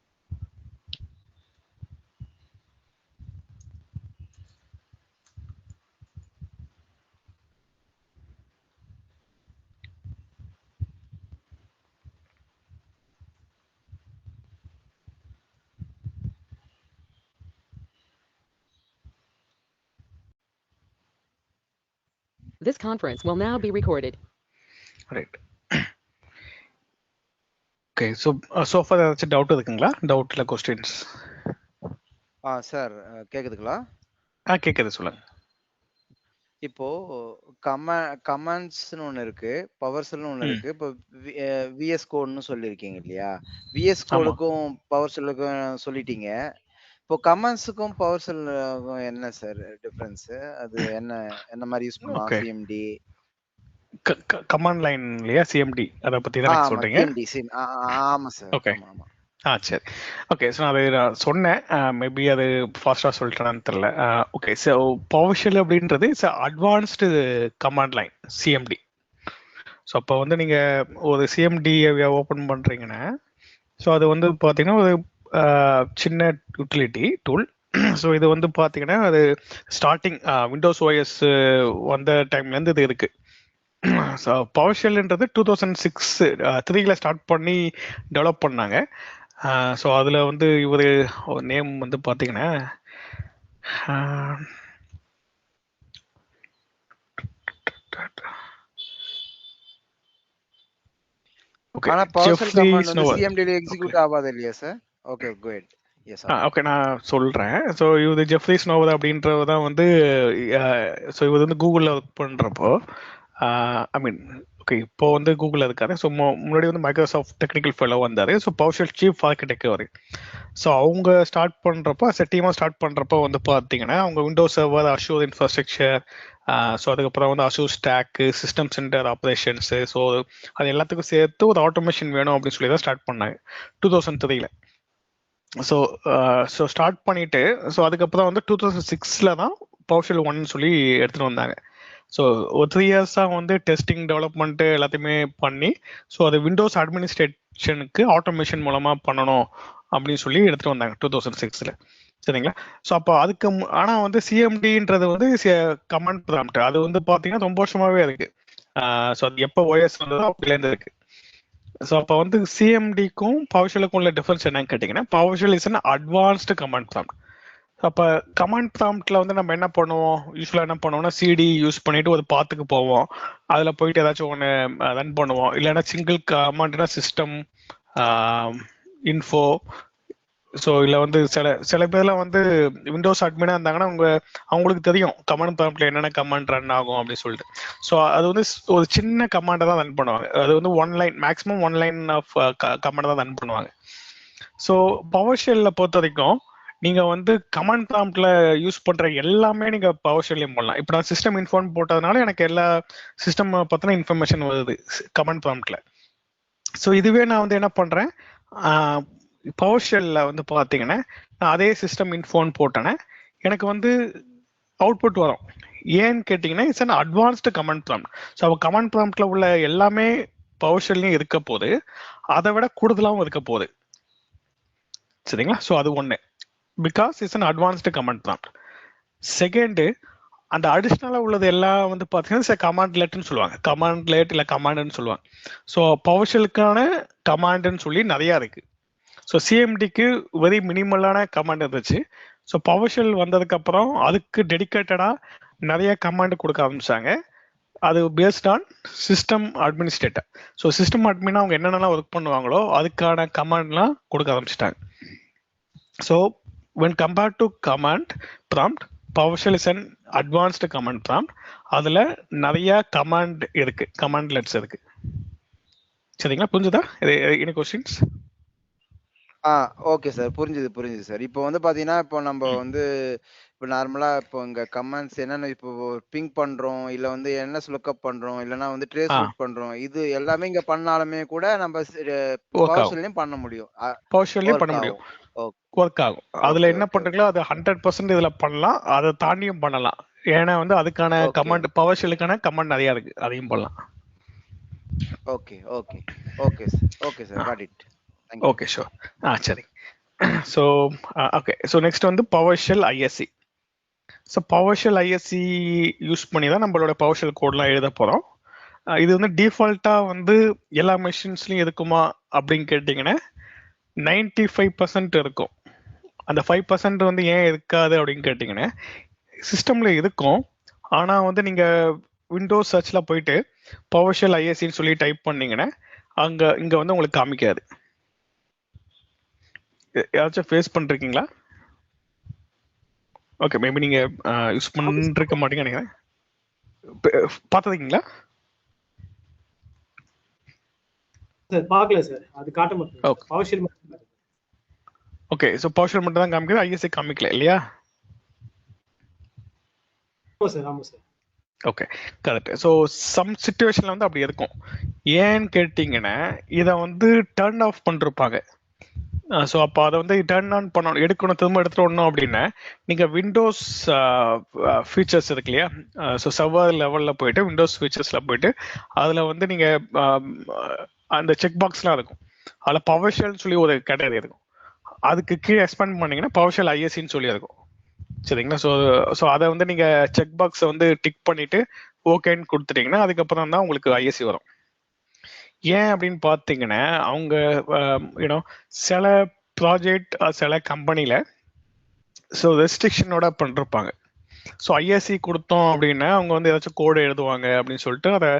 This conference will now be recorded. Right. Okay. So sofa ஏதாச்சும் டவுட் இருக்குங்களா? டவுட் இல்லை கொஸ்டின்ஸ்? சார் கேக்குதுங்களா? கேட்குது சொல்லுங்க. இப்போ கமாண்ட்ஸ்னு ஒன்று இருக்கு, பவர் செல்னு ஒன்று இருக்கு. இப்போ விஎஸ் கோட்னு சொல்லியிருக்கீங்க இல்லையா? விஎஸ் கோடுக்கும் பவர் செல்லுக்கும் சொல்லிட்டீங்க. இப்போ கமாண்ட்ஸுக்கும் பவர் செல்லுக்கும் என்ன சார் டிஃபரன்ஸ்? அது என்ன மாதிரி யூஸ் பண்ணலாம்? சிஎம்டி கமாண்ட் லைன் இல்லையா, சிஎம்டி, அதை பற்றி தான் சொல்கிறீங்க. ஆமாம் சார். ஓகே. சரி. ஓகே. ஸோ நான் சொன்னேன், மேபி அது ஃபாஸ்ட்டாக சொல்லிட்டேன்னு தெரில. ஓகே. ஸோ பவர்ஷெல் அப்படின்றது it's advanced command line, CMD. So அப்போ வந்து நீங்கள் ஒரு சிஎம்டியை ஓப்பன் பண்ணுறீங்கன்னா, ஸோ அது வந்து பார்த்தீங்கன்னா ஒரு சின்ன யூட்டிலிட்டி டூல். ஸோ இது வந்து பார்த்தீங்கன்னா அது ஸ்டார்டிங் விண்டோஸ் ஓஎஸ் வந்த டைம்லேருந்து இது இருக்குது. ஸோ பவர்ஷெல்ன்றது 2006-3 ஸ்டார்ட் பண்ணி டெவலப் பண்ணாங்க. ஸோ அதில் வந்து இவர் நேம் வந்து பார்த்தீங்கன்னா ஓகே நான் சொல்கிறேன். ஸோ இவர் ஜெஃப்ரி ஸ்னோவர் அப்படின்றவர் தான் வந்து ஸோ இவர் வந்து கூகுளில் ஒர்க் பண்ணுறப்போ ஐ மீன் ஓகே இப்போ வந்து கூகுளில் இருக்காரு. ஸோ முன்னாடி வந்து மைக்ரோசாஃப்ட் டெக்னிக்கல் ஃபெலோ வந்தார். ஸோ பவர்ஷெல் சீஃப் ஆர்கிடெக்ட் அவர். ஸோ அவங்க ஸ்டார்ட் பண்ணுறப்போ டீமாக ஸ்டார்ட் பண்ணுறப்போ வந்து பார்த்தீங்கன்னா அவங்க Windows server, Azure infrastructure, so அதுக்கப்புறம் வந்து Azure stock, system centre operations, so அது எல்லாத்துக்கும் சேர்த்து ஒரு ஆட்டோமேஷன் வேணும் அப்படின்னு சொல்லி தான் ஸ்டார்ட் பண்ணாங்க 2003. ஸோ ஸ்டார்ட் பண்ணிட்டு ஸோ அதுக்கப்புறம் வந்து 2006 தான் பவர்ஷெல் 1 சொல்லி எடுத்துகிட்டு வந்தாங்க. ஸோ ஒரு 3 இயர்ஸாக வந்து டெஸ்டிங் டெவலப்மெண்ட்டு எல்லாத்தையுமே பண்ணி ஸோ அது விண்டோஸ் அட்மினிஸ்ட்ரேஷனுக்கு ஆட்டோமேஷன் மூலமாக பண்ணணும் அப்படின்னு சொல்லி எடுத்துகிட்டு வந்தாங்க 2006 சரிங்களா. ஸோ அப்போ அதுக்கு ஆனால் வந்து சிஎம்டின்றது வந்து கமாண்ட் ப்ராம்ப்ட், அது வந்து பார்த்தீங்கன்னா ரொம்ப வருஷமாகவே இருக்குது. ஸோ அது எப்போ ஓஎஸ் வந்ததோ அப்படிலேருந்து இருக்குது. ஸோ அப்போ வந்து சிஎம்டிக்கும் பவர்ஷெல்லுக்கும் உள்ள டிஃபரன்ஸ் என்னன்னு கேட்டிங்கன்னா, PowerShell is an advanced command prompt. அப்போ கமாண்ட் ப்ராம்ப்ட்ல வந்து நம்ம என்ன பண்ணுவோம், யூஸ்வலாக என்ன பண்ணுவோம்னா சிடி யூஸ் பண்ணிட்டு ஒரு பாத்துக்கு போவோம், அதில் போயிட்டு ஏதாச்சும் ஒன்று ரன் பண்ணுவோம். இல்லைன்னா சிங்கிள் கமாண்ட்னா சிஸ்டம் இன்ஃபோ. ஸோ இல்லை வந்து சில பேர்லாம் வந்து விண்டோஸ் அட்மினாக இருந்தாங்கன்னா அவங்களுக்கு தெரியும் கமாண்ட் ப்ராம்ப்ட்ல என்னென்ன கமாண்ட் ரன் ஆகும் அப்படின்னு சொல்லிட்டு. ஸோ அது வந்து ஒரு சின்ன கமாண்டை தான் ரன் பண்ணுவாங்க. அது வந்து 1 லைன், மேக்ஸிமம் 1 லைன் ஆஃப் கமாண்டை தான் ரன் பண்ணுவாங்க. ஸோ பவர்ஷெல்ல பொறுத்த வரைக்கும் நீங்கள் வந்து கமாண்ட் ப்ராம்ப்ட்ல யூஸ் பண்ணுற எல்லாமே நீங்கள் பவர்ஷெல்லையும் பண்ணலாம். இப்போ நான் சிஸ்டம் இன்ஃபோன் போட்டதுனால எனக்கு எல்லா சிஸ்டம் பற்றின இன்ஃபர்மேஷன் வருது கமாண்ட் ப்ராம்ப்ட்ல. ஸோ இதுவே நான் வந்து என்ன பண்ணுறேன், பவர்ஷெல்ல வந்து பார்த்தீங்கன்னா நான் அதே சிஸ்டம் இன்ஃபோன் போட்டேன்னா எனக்கு வந்து அவுட்புட் வரும். ஏன்னு கேட்டிங்கன்னா it's an advanced command prompt. So அப்போ கமாண்ட் ப்ராம்ப்ட்ல உள்ள எல்லாமே பவர்ஷெல்லையும் இருக்க போது, அதை விட கூடுதலாகவும் இருக்க போகுது சரிங்களா. ஸோ அது ஒன்று, because it's an advanced command prompt. Second, அந்த அடிஷ்னலாக உள்ளது எல்லாம் வந்து பார்த்தீங்கன்னா கமாண்ட் லெட்னு சொல்லுவாங்க, கமாண்ட் லெட் இல்லை கமாண்டுன்னு சொல்லுவாங்க. ஸோ பவர்ஷெல்லுக்கான கமாண்டுன்னு சொல்லி நிறையா இருக்குது. ஸோ சிஎம்டிக்கு வெரி மினிமலான கமாண்ட் இருந்துச்சு. ஸோ பவர்ஷெல் வந்ததுக்கப்புறம் அதுக்கு டெடிக்கேட்டடாக நிறைய கமாண்ட் கொடுக்க ஆரம்பிச்சாங்க. அது based on system administrator. So system அட்மினா அவங்க என்னென்னலாம் ஒர்க் பண்ணுவாங்களோ அதுக்கான கமாண்ட்லாம் கொடுக்க ஆரம்பிச்சிட்டாங்க. So when compared to command prompt, PowerShell is an advanced command prompt. அதில் நிறைய கமாண்ட் இருக்கு, கமாண்ட் லெட்ஸ் இருக்கு சரிங்களா. புரிஞ்சுதா? Any questions? Okay sir. புரிஞ்சுது சார். இப்போ வந்து பாத்தீங்கன்னா, இப்போ நம்ம வந்து இப்போ நார்மலா இப்போ இங்க கமாண்ட்ஸ் என்னென்ன இப்போ பிங் பண்றோம், இல்ல வந்து என்எஸ் லுக்கப் பண்றோம், இல்லன்னா வந்து ட்ரேஸ் ரூட் பண்றோம். இது எல்லாமே இங்க பண்ணாலுமே கூட நம்ம ஒர்க் ஆகும். PowerShellலயும் பண்ண முடியும். PowerShellலயும் பண்ண ஒர்க் முடியும். ஆகும். ஒர்க் ஆகும். அதுல ஓகே, என்ன ஓகே, பண்றீங்களோ அது 100% இதுல பண்ணலாம். அதை தாண்டியும் பண்ணலாம். ஏன்னா வந்து அதுக்கான ஓகே, கமாண்ட் PowerShellக்கான கமாண்ட் நிறைய இருக்கு. அதையும் பண்ணலாம். Okay, okay, okay sir. Okay sir. Got it. Thank you. Okay sure. சரி. So okay. ஸோ நெக்ஸ்ட் வந்து PowerShell ISC. So PowerShell ISC use பண்ணி தான் நம்மளோட PowerShell கோட்லாம் எழுத போறோம். இது வந்து டிஃபால்ட்டா வந்து எல்லா மெஷின்ஸ்லயும் இருக்குமா அப்படின்னு கேட்டீங்கன்னா 95% இருக்கும். அந்த 5% வந்து ஏன் இருக்காது அப்படின்னு கேட்டீங்கன்னா சிஸ்டம்ல இருக்கும். ஆனா வந்து நீங்க விண்டோஸ் சர்ச்ல போயிட்டு PowerShell ISCன்னு சொல்லி டைப் பண்ணீங்கன்னா இங்க வந்து உங்களுக்கு காமிக்காது. யாராச்சும் ஃபேஸ் பண்ணிருக்கீங்களா? ஓகே, மேபி நீங்க யூஸ் பண்ணிருக்க மாட்டீங்க நினைக்கிறேன். பார்த்தீங்களா? சார் பார்க்கல சார். அது காட்ட மாட்டேங்குது. ஓகே. PowerShell மட்டும் காட்டுது. ஓகே, ஸோ PowerShell மட்டும் தான் காமிக்குது, ISC காமிக்கல இல்லையா? ஆமா sir. Okay, correct. So some சிச்சுவேஷன்ல வந்து அப்படி இருக்கும். ஏன்னு கேட்டீங்கன்னா இதை வந்து டர்ன் ஆஃப் பண்ணிருப்பாங்க. ஸோ அப்போ அதை வந்து டர்ன் ஆன் பண்ணணும், எடுக்கணும், திரும்ப எடுத்துட்டு வரணும் அப்படின்னா நீங்கள் விண்டோஸ் ஃபீச்சர்ஸ் இருக்கு இல்லையா? ஸோ சர்வர் லெவலில் போயிட்டு விண்டோஸ் ஃபீச்சர்ஸில் போயிட்டு அதில் வந்து நீங்கள் அந்த செக் பாக்ஸ்லாம் இருக்கும். அதில் PowerShellன்னு சொல்லி ஒரு கேட்டகரி இருக்கும். அதுக்கு கீழே எக்ஸ்பேண்ட் பண்ணீங்கன்னா PowerShell ISCன்னு சொல்லி இருக்கும். சரிங்களா? ஸோ அதை வந்து நீங்கள் செக் பாக்ஸை வந்து டிக் பண்ணிட்டு ஓகேன்னு கொடுத்துட்டீங்கன்னா அதுக்கப்புறம் தான் உங்களுக்கு ISC வரும். ஏன் அப்படின்னு பார்த்தீங்கன்னா அவங்க யூனோ சில ப்ராஜெக்ட் சில கம்பெனியில் ஸோ ரெஸ்ட்ரிக்ஷனோட பண்ணிருப்பாங்க. ஸோ ISC கொடுத்தோம் அப்படின்னா அவங்க வந்து ஏதாச்சும் கோடு எழுதுவாங்க அப்படின்னு சொல்லிட்டு அதை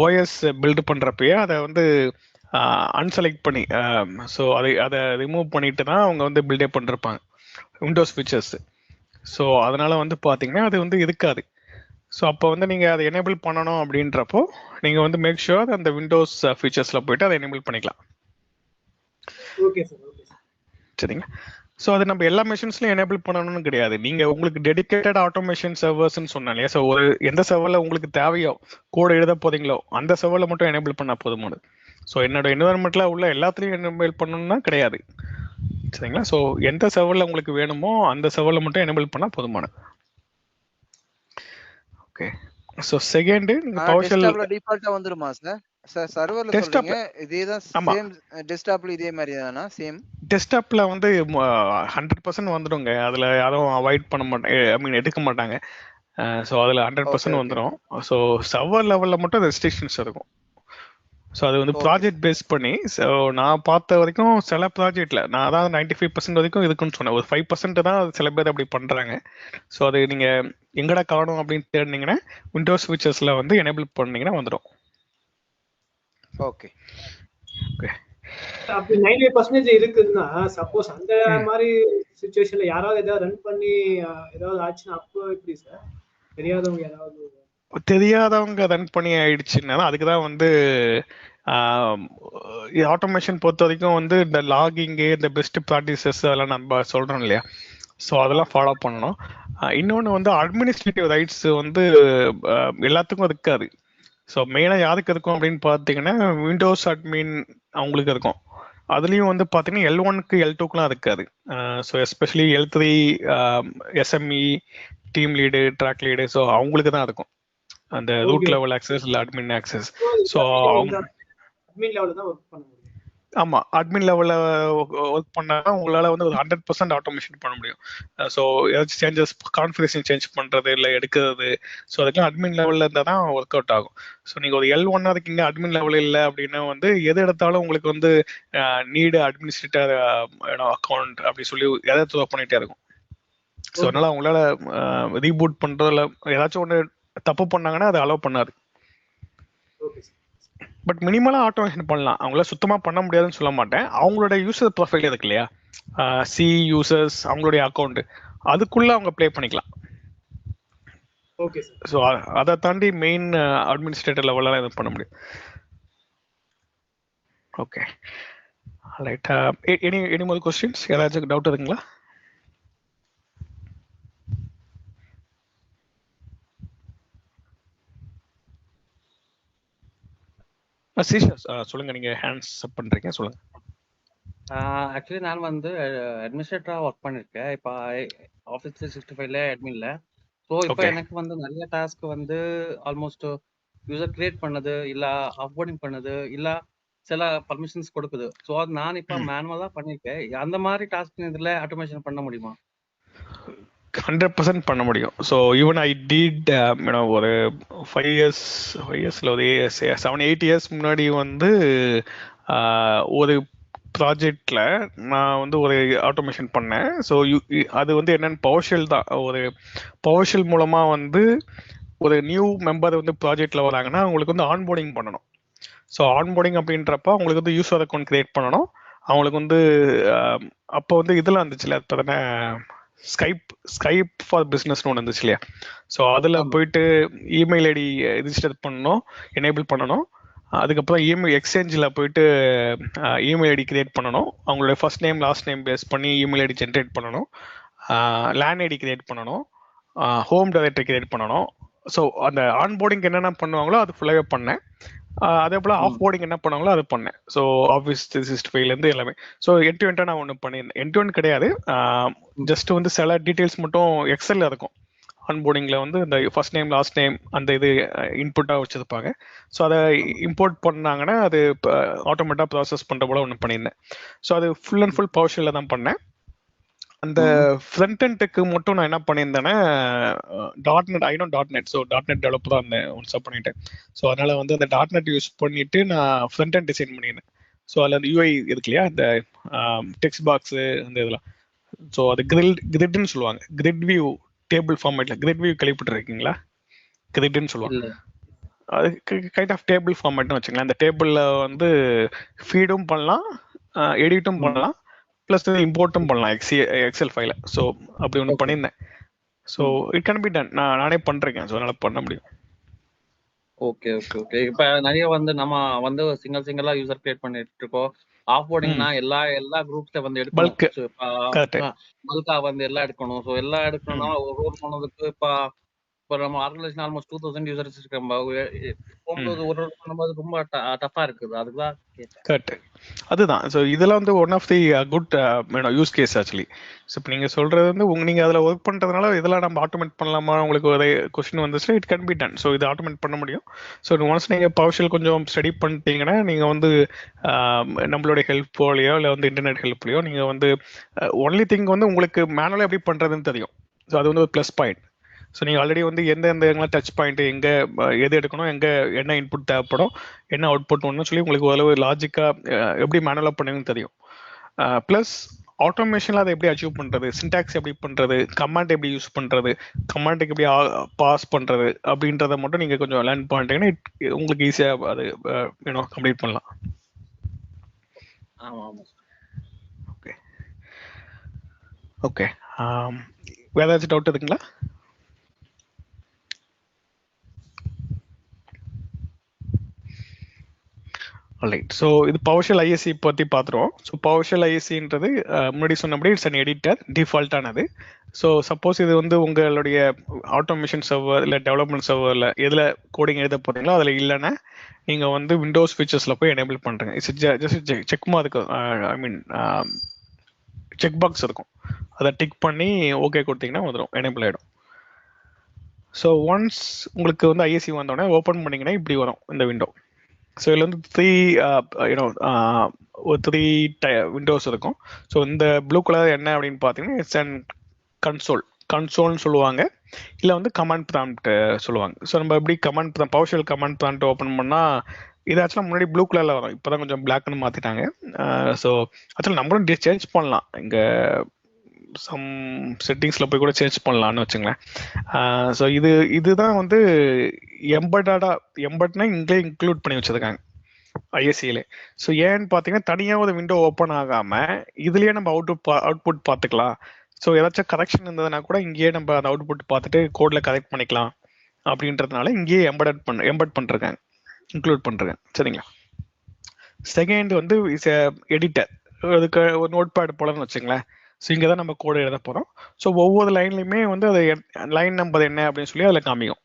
OS பில்டு பண்ணுறப்பயே அதை வந்து அன்செலக்ட் பண்ணி ஸோ அதை ரிமூவ் பண்ணிட்டு தான் அவங்க வந்து பில்டே பண்ணிருப்பாங்க விண்டோஸ் ஃபீச்சர்ஸ். ஸோ அதனால வந்து பார்த்தீங்கன்னா அது வந்து இருக்காது. ஸோ அப்போ வந்து நீங்கள் அதை எனேபிள் பண்ணணும் அப்படின்றப்போ நீங்கள் வந்து மேக் ஷுர் அந்த விண்டோஸ் ஃபீச்சர்ஸில் போயிட்டு அதை எனேபிள் பண்ணிக்கலாம். Okay sir. Okay sir. சரிங்களா? ஸோ அது நம்ம எல்லா மெஷின்ஸ்லையும் எனேபிள் பண்ணணும்னு கிடையாது. நீங்கள் உங்களுக்கு டெடிகேட்டட் ஆட்டோமேஷன் சர்வர்ஸ்ன்னு சொன்னேன் இல்லையா? ஸோ ஒரு எந்த சர்வரில் உங்களுக்கு தேவையோ கோடு எழுத போறீங்களோ அந்த சர்வரில் மட்டும் எனேபிள் பண்ணால் போதுமானது. ஸோ என்னோட என்வரன்மெண்ட்டில் உள்ள எல்லாத்துலையும் எனேபிள் பண்ணணும்னா கிடையாது. சரிங்களா? ஸோ எந்த சர்வரில் உங்களுக்கு வேணுமோ அந்த சர்வரில் மட்டும் எனேபிள் பண்ணால் போதுமானது. ஓகே. ஸோ செகண்ட் நீங்க PowerShell டெஸ்க்டாப்ல டிஃபால்ட்டா வந்துருமா சார்? சார் சர்வர்ல சொல்றீங்க. இதேதான் சேம் டெஸ்க்டாப்ல இதே மாதிரி தானா? சேம் டெஸ்க்டாப்ல வந்து 100% வந்துடுங்க. அதுல யாரும் அவாய்ட் பண்ண மாட்டாங்க, ஐ மீன் எடுக்க மாட்டாங்க. ஸோ அதுல 100% வந்துடும். ஸோ சர்வர் லெவல்ல மட்டும் ரெஸ்ட்ரிக்ஷன்ஸ் இருக்கும். ஸோ அது வந்து ப்ராஜெக்ட் பேஸ் பண்ணி. ஸோ நான் பார்த்த வரைக்கும் சில ப்ராஜெக்ட்ல நான் அதாவது 95% வரைக்கும் இருக்குன்னு சொன்னேன். ஒரு 5% தான் சில பேர் அப்படி பண்றாங்க. ஸோ அது நீங்க எங்கடா காணும் அப்படின்னு தேடினீங்கன்னா விண்டோஸ் ஃபீச்சர்ஸ்ல வந்து எனேபிள் பண்ணீங்கன்னா வந்துடும். Okay okay. அப்படி 95% இருக்குதுன்னா சப்போஸ் அந்த மாதிரி சிச்சுவேஷன்ல யாராவது ஏதாவது ரன் பண்ணி ஏதாவது ஆச்சுன்னா அப்போ எப்படி சார்? தெரியாதவங்க ரன் பண்ணி ஆயிடுச்சுன்னா அதுக்குதான் வந்து ஆட்டோமேஷன் பொறுத்த வரைக்கும் வந்து இந்த லாகிங்கு, இந்த பெஸ்ட் ப்ராக்டிசஸ் அதெல்லாம் நம்ம சொல்றோம் இல்லையா? ஸோ அதெல்லாம் ஃபாலோ பண்ணணும். இன்னொன்று வந்து அட்மினிஸ்ட்ரேட்டிவ் ரைட்ஸ் வந்து எல்லாத்துக்கும் இருக்காது. ஸோ மெயினாக யாருக்கு இருக்கும் அப்படின்னு பார்த்தீங்கன்னா விண்டோஸ் அட்மின் அவங்களுக்கு இருக்கும். அதுலேயும் வந்து பார்த்தீங்கன்னா L1க்கு L2க்குலாம் இருக்காது. So especially L3 SME team lead, track lead, so அவங்களுக்கு தான் இருக்கும் அந்த ரூட் லெவல் ஆக்சஸ் இல்லை அட்மின் ஆக்சஸ். ஸோ அட்மின் லெவல்ல தான் ஒர்க் பண்ண முடியும். ஆமா, அட்மின் லெவல்ல ஒர்க் பண்ணா உங்களால வந்து ஒரு 100% ஆட்டோமேஷன் பண்ண முடியும். ஸோ ஏதாச்சும் சேஞ்சஸ், கான்ஃபிகரேஷன் சேஞ்ச் பண்றது இல்லை எடுக்கிறது, ஸோ அதுக்கெல்லாம் அட்மின் லெவல்ல இருந்தால் தான் ஒர்க் அவுட் ஆகும். ஸோ நீங்க ஒரு L1 இருக்கீங்க, அட்மின் லெவல் இல்லை அப்படின்னா வந்து எது எடுத்தாலும் உங்களுக்கு வந்து நீடு அட்மினிஸ்ட்ரேட்டர் அக்கௌண்ட் அப்படி சொல்லி எதாவது த்ரோ பண்ணிட்டே இருக்கும். ஸோ அதனால அவங்களால ரீபூட் பண்றதுல ஏதாச்சும் ஒன்று தப்பு பண்ணாங்கன்னா அது அலோவ் பண்ணாது. பட் மினிமலா ஆட்டோமேஷன் பண்ணலாம். அவங்களால சுத்தமா பண்ண முடியாதுன்னு சொல்ல மாட்டேன். அவங்களோட யூசர் ப்ரொஃபைல் இருக்கு இல்லையா, சி யூசர்ஸ், அவங்களுடைய அக்கௌண்ட், அதுக்குள்ள அவங்க ப்ளே பண்ணிக்கலாம். Okay sir. ஸோ அதை தாண்டி மெயின் அட்மினிஸ்ட்ரேட்டர் லெவலில் எதுவும் பண்ண முடியும். Okay. Right. Any more questions? யாராச்சும் டவுட் இருக்குங்களா? சீஷா சொல்லுங்க, நீங்க ஹேண்ட்ஸ் அப் பண்றீங்க, சொல்லுங்க. ஆக்சுவலி நான் வந்து அட்மினிஸ்ட்ரேட்டராக ஒர்க் பண்ணியிருக்கேன். இப்போ ஆஃபீஸ் 365ல அட்மின்ல. ஸோ இப்போ ஓகே. எனக்கு வந்து நிறைய டாஸ்க் வந்து ஆல்மோஸ்ட் யூசர் கிரியேட் பண்ணது, இல்லை ஆஃப்போர்டிங் பண்ணது, இல்லை சில பர்மிஷன்ஸ் கொடுக்குது. ஸோ அது நான் இப்போ மேனுவலாக பண்ணியிருக்கேன். அந்த மாதிரி டாஸ்க் இதில் ஆட்டோமேஷன் பண்ண முடியுமா? 100% பண்ண முடியும். ஸோ ஈவன் ஐ டிட் ஒரு 5 இயர்ஸில் ஒரு 7-8 இயர்ஸ் முன்னாடி வந்து ஒரு ப்ராஜெக்டில் நான் வந்து ஒரு ஆட்டோமேஷன் பண்ணேன். ஸோ அது வந்து என்னென்னு பவர்ஷெல் தான். ஒரு பவர்ஷெல் மூலமாக வந்து ஒரு நியூ மெம்பர் வந்து ப்ராஜெக்டில் வராங்கன்னா அவங்களுக்கு வந்து ஆன்போர்டிங் பண்ணணும். ஸோ ஆன்போர்டிங் அப்படின்றப்ப அவங்களுக்கு வந்து யூசர் அக்கௌண்ட் கிரியேட் பண்ணணும். அவங்களுக்கு வந்து அப்போ வந்து இதெல்லாம் இருந்துச்சுல்ல, இப்போ தானே ஸ்கைப் ஃபார் பிஸ்னஸ்னு ஒன்று இருந்துச்சு இல்லையா? ஸோ அதில் போயிட்டு இமெயில் ஐடி ரிஜிஸ்டர் பண்ணணும், எனேபிள் பண்ணணும். அதுக்கப்புறம் இமெயில் எக்ஸ்சேஞ்சில் போயிட்டு இமெயில் ஐடி கிரியேட் பண்ணணும். அவங்களுடைய first name last name based பண்ணி இமெயில் ஐடி ஜென்ரேட் பண்ணணும். லேண்ட் ஐடி கிரியேட் பண்ணணும். ஹோம் டைரக்டரி கிரியேட் பண்ணணும். ஸோ அந்த ஆன்போர்டிங் என்னென்ன பண்ணுவாங்களோ அது ஃபுல்லாகவே பண்ணேன். அதே போல் ஆஃப் போர்டிங் என்ன பண்ணாங்களோ அது பண்ணேன். ஸோ ஆஃபீஸ் 365லேருந்து எல்லாமே. ஸோ என் டு என்டாக நான் ஒன்று பண்ணியிருந்தேன். என் டு எண்ட் கிடையாது, ஜஸ்ட் வந்து சில டீட்டெயில்ஸ் மட்டும் எக்ஸலில் இருக்கும். ஆன்போர்டிங்கில் வந்து இந்த ஃபர்ஸ்ட் நேம் லாஸ்ட் நேம் அந்த இது இன்புட்டாக வச்சுருப்பாங்க. ஸோ அதை இம்போர்ட் பண்ணாங்கன்னா அது ஆட்டோமேட்டாக ப்ராசஸ் பண்ணுற போல ஒன்று பண்ணியிருந்தேன். ஸோ அது ஃபுல் அண்ட் ஃபுல் பவர்ஷெல்லில் தான் பண்ணேன். அந்த ஃப்ரண்ட் எண்டுக்கு மட்டும் நான் என்ன பண்ணியிருந்தேன்னா .NET. ஸோ .NET டெவலப்பராக இருந்தேன் ஒன்ஸாக பண்ணிட்டேன். ஸோ அதனால வந்து அந்த .NET யூஸ் பண்ணிட்டு நான் ஃப்ரண்ட் எண்ட் டிசைன் பண்ணியிருந்தேன். ஸோ அதில் அந்த யூஐ இருக்கு இல்லையா, இந்த டெக்ஸ்ட் பாக்ஸு அந்த இதெல்லாம். ஸோ அது கிரிட்னு சொல்லுவாங்க. கிரிட் வியூ டேபிள் ஃபார்மேட்டில் கிரிட் வியூ கேள்விப்பட்டிருக்கீங்களா? கிரிட்னு சொல்லுவாங்க. அது கைண்ட் ஆஃப் டேபிள் ஃபார்மேட்னு வச்சுக்கலாம். அந்த டேபிளில் வந்து ஃபீடும் பண்ணலாம், எடிட்டும் பண்ணலாம், ப்ளஸ் இம்போர்ட்டும் பண்ணலாம் எக்ஸல் ஃபைல. ஸோ அப்படி ஒன்று பண்ணியிருந்தேன். So it can be done. நானே பண்ணுறேன். ஸோ அதனால் பண்ண முடியும். Okay okay okay. இப்போ நிறைய வந்து நம்ம வந்து சிங்கிளா யூசர் கிரியேட் பண்ணிட்டு இருக்கோம். ஆஃப் போர்டிங்னா எல்லா குரூப்ஸை வந்து எடுக்கணும். பல்கா வந்து எல்லாம் எடுக்கணும். ஸோ எல்லாம் எடுக்கணும்னா ஒரு போனதுக்கு இப்போ நம்ம ஆர்கனைசேஷன் ஆல்மோஸ்ட் 2000 யூசர்ஸ் போகும்போது ஒரு பண்ணும்போது ரொம்ப டஃபா இருக்குது. அதுதான் கரெக்ட். அதுதான். ஸோ இதெல்லாம் வந்து one of the good use case actually. So இப்போ நீங்கள் சொல்கிறது வந்து நீங்கள் அதில் ஒர்க் பண்ணுறதுனால இதெல்லாம் நம்ம ஆட்டோமேட் பண்ணலாமா உங்களுக்கு ஒரு கொஸ்டின் வந்துச்சுன்னா it can be done. So இது ஆட்டோமேட் பண்ண முடியும். ஸோ ஒன்ஸ் நீங்கள் பவர்ஷெல் கொஞ்சம் ஸ்டடி பண்ணிட்டீங்கன்னா நீங்கள் வந்து நம்மளுடைய ஹெல்ப்லையோ இல்லை வந்து இன்டர்நெட் ஹெல்ப்லையோ நீங்கள் வந்து ஒன்லி திங் வந்து உங்களுக்கு மேனுவலாக எப்படி பண்ணுறதுன்னு தெரியும். ஸோ அது வந்து ஒரு ப்ளஸ் பாயிண்ட். ஸோ நீங்கள் ஆல்ரெடி வந்து எந்த டச் பாயிண்ட் எங்கே எது எடுக்கணும், எங்கே என்ன இன்புட் தேவைப்படும், என்ன அவுட்புட் ஒன்று சொல்லி உங்களுக்கு ஓரளவு லாஜிக்காக எப்படி மேனுவலாக பண்ணுங்கன்னு தெரியும். ப்ளஸ் ஆட்டோமேஷனில் அதை எப்படி அச்சீவ் பண்ணுறது, சின்டாக்ஸ் எப்படி பண்ணுறது, கமாண்ட் எப்படி யூஸ் பண்ணுறது, கமாண்டுக்கு எப்படி பாஸ் பண்ணுறது அப்படின்றத மட்டும் நீங்கள் கொஞ்சம் லேர்ன் பண்ணிட்டீங்கன்னா உங்களுக்கு ஈஸியாக அது கம்ப்ளீட் பண்ணலாம். Okay okay. வேறு ஏதாச்சும் டவுட் இருக்குங்களா? ரைட். ஸோ இது பவர்ஷெல் ஐஎஸ்சி பற்றி பார்த்துருவோம். ஸோ பவர்ஷெல் ஐஎஸ்சின்றது முன்னாடி சொன்னபடி இட்ஸ் அன் எடிட்டர், டிஃபால்ட்டானது. ஸோ சப்போஸ் இது வந்து உங்களுடைய ஆட்டோமேஷன் சர்வர் இல்லை டெவலப்மெண்ட் சர்வரில் எதில் கோடிங் எழுத போகிறீங்களோ அதில் இல்லைன்னா நீங்கள் வந்து விண்டோஸ் ஃபீச்சர்ஸில் போய் எனேபிள் பண்ணுறீங்க. இட்ஸ் ஜஸ்ட் செக்மா இருக்கும். ஐ மீன் செக் பாக்ஸ் இருக்கும். அதை டிக் பண்ணி ஓகே கொடுத்தீங்கன்னா வந்துடும், எனேபிள் ஆகிடும். ஸோ ஒன்ஸ் உங்களுக்கு வந்து ஐஎஸ்சி வந்தோடனே ஓப்பன் பண்ணிங்கன்னா இப்படி வரும் இந்த விண்டோ. ஸோ இதில் வந்து 3 விண்டோஸ் இருக்கும். ஸோ இந்த ப்ளூ கலர் என்ன அப்படின்னு பார்த்தீங்கன்னா இட்ஸ் அண்ட் கன்சோல்னு சொல்லுவாங்க, இல்லை வந்து கமாண்ட் ப்ராம்ப்ட் சொல்லுவாங்க. ஸோ நம்ம எப்படி பவர்ஷெல் கமாண்ட் ப்ராம்ப்ட் ஓப்பன் பண்ணால் இது ஆக்சுவலாக முன்னாடி ப்ளூ கலரில் வரும், இப்போ தான் கொஞ்சம் பிளாக்னு மாற்றிட்டாங்க. ஸோ ஆக்சுவலாக நம்மளும் சேஞ்ச் பண்ணலாம், இங்கே சம் செட்டிங்ஸில் போய் கூட சேஞ்ச் பண்ணலான்னு வச்சுங்களேன். ஸோ இதுதான் வந்து எம்பட்னா இங்கே இன்க்ளூட் பண்ணி வச்சுருக்காங்க ஐஎஸ்சியிலே. ஸோ ஏன்னு பார்த்தீங்கன்னா தனியாக ஒரு விண்டோ ஓப்பன் ஆகாமல் இதுலேயே நம்ம அவுட்புட் பார்த்துக்கலாம். ஸோ ஏதாச்சும் கரெக்ஷன் இருந்ததுன்னா கூட இங்கேயே நம்ம அந்த அவுட்புட் பார்த்துட்டு கோடில் கரெக்ட் பண்ணிக்கலாம் அப்படின்றதுனால இங்கேயே எம்பட் பண்ணுறாங்க, இன்க்ளூட் பண்ணுறாங்க. சரிங்களா? செகண்ட் வந்து இஸ் எடிட்டர். அதுக்கு ஒரு நோட் பேட் போலன்னு வச்சுங்களேன். ஸோ இங்கே தான் நம்ம கோடு எழுத போகிறோம். ஸோ ஒவ்வொரு லைன்லையுமே வந்து அது லைன் நம்பர் என்ன அப்படின்னு சொல்லி அதில் காமிக்கும்.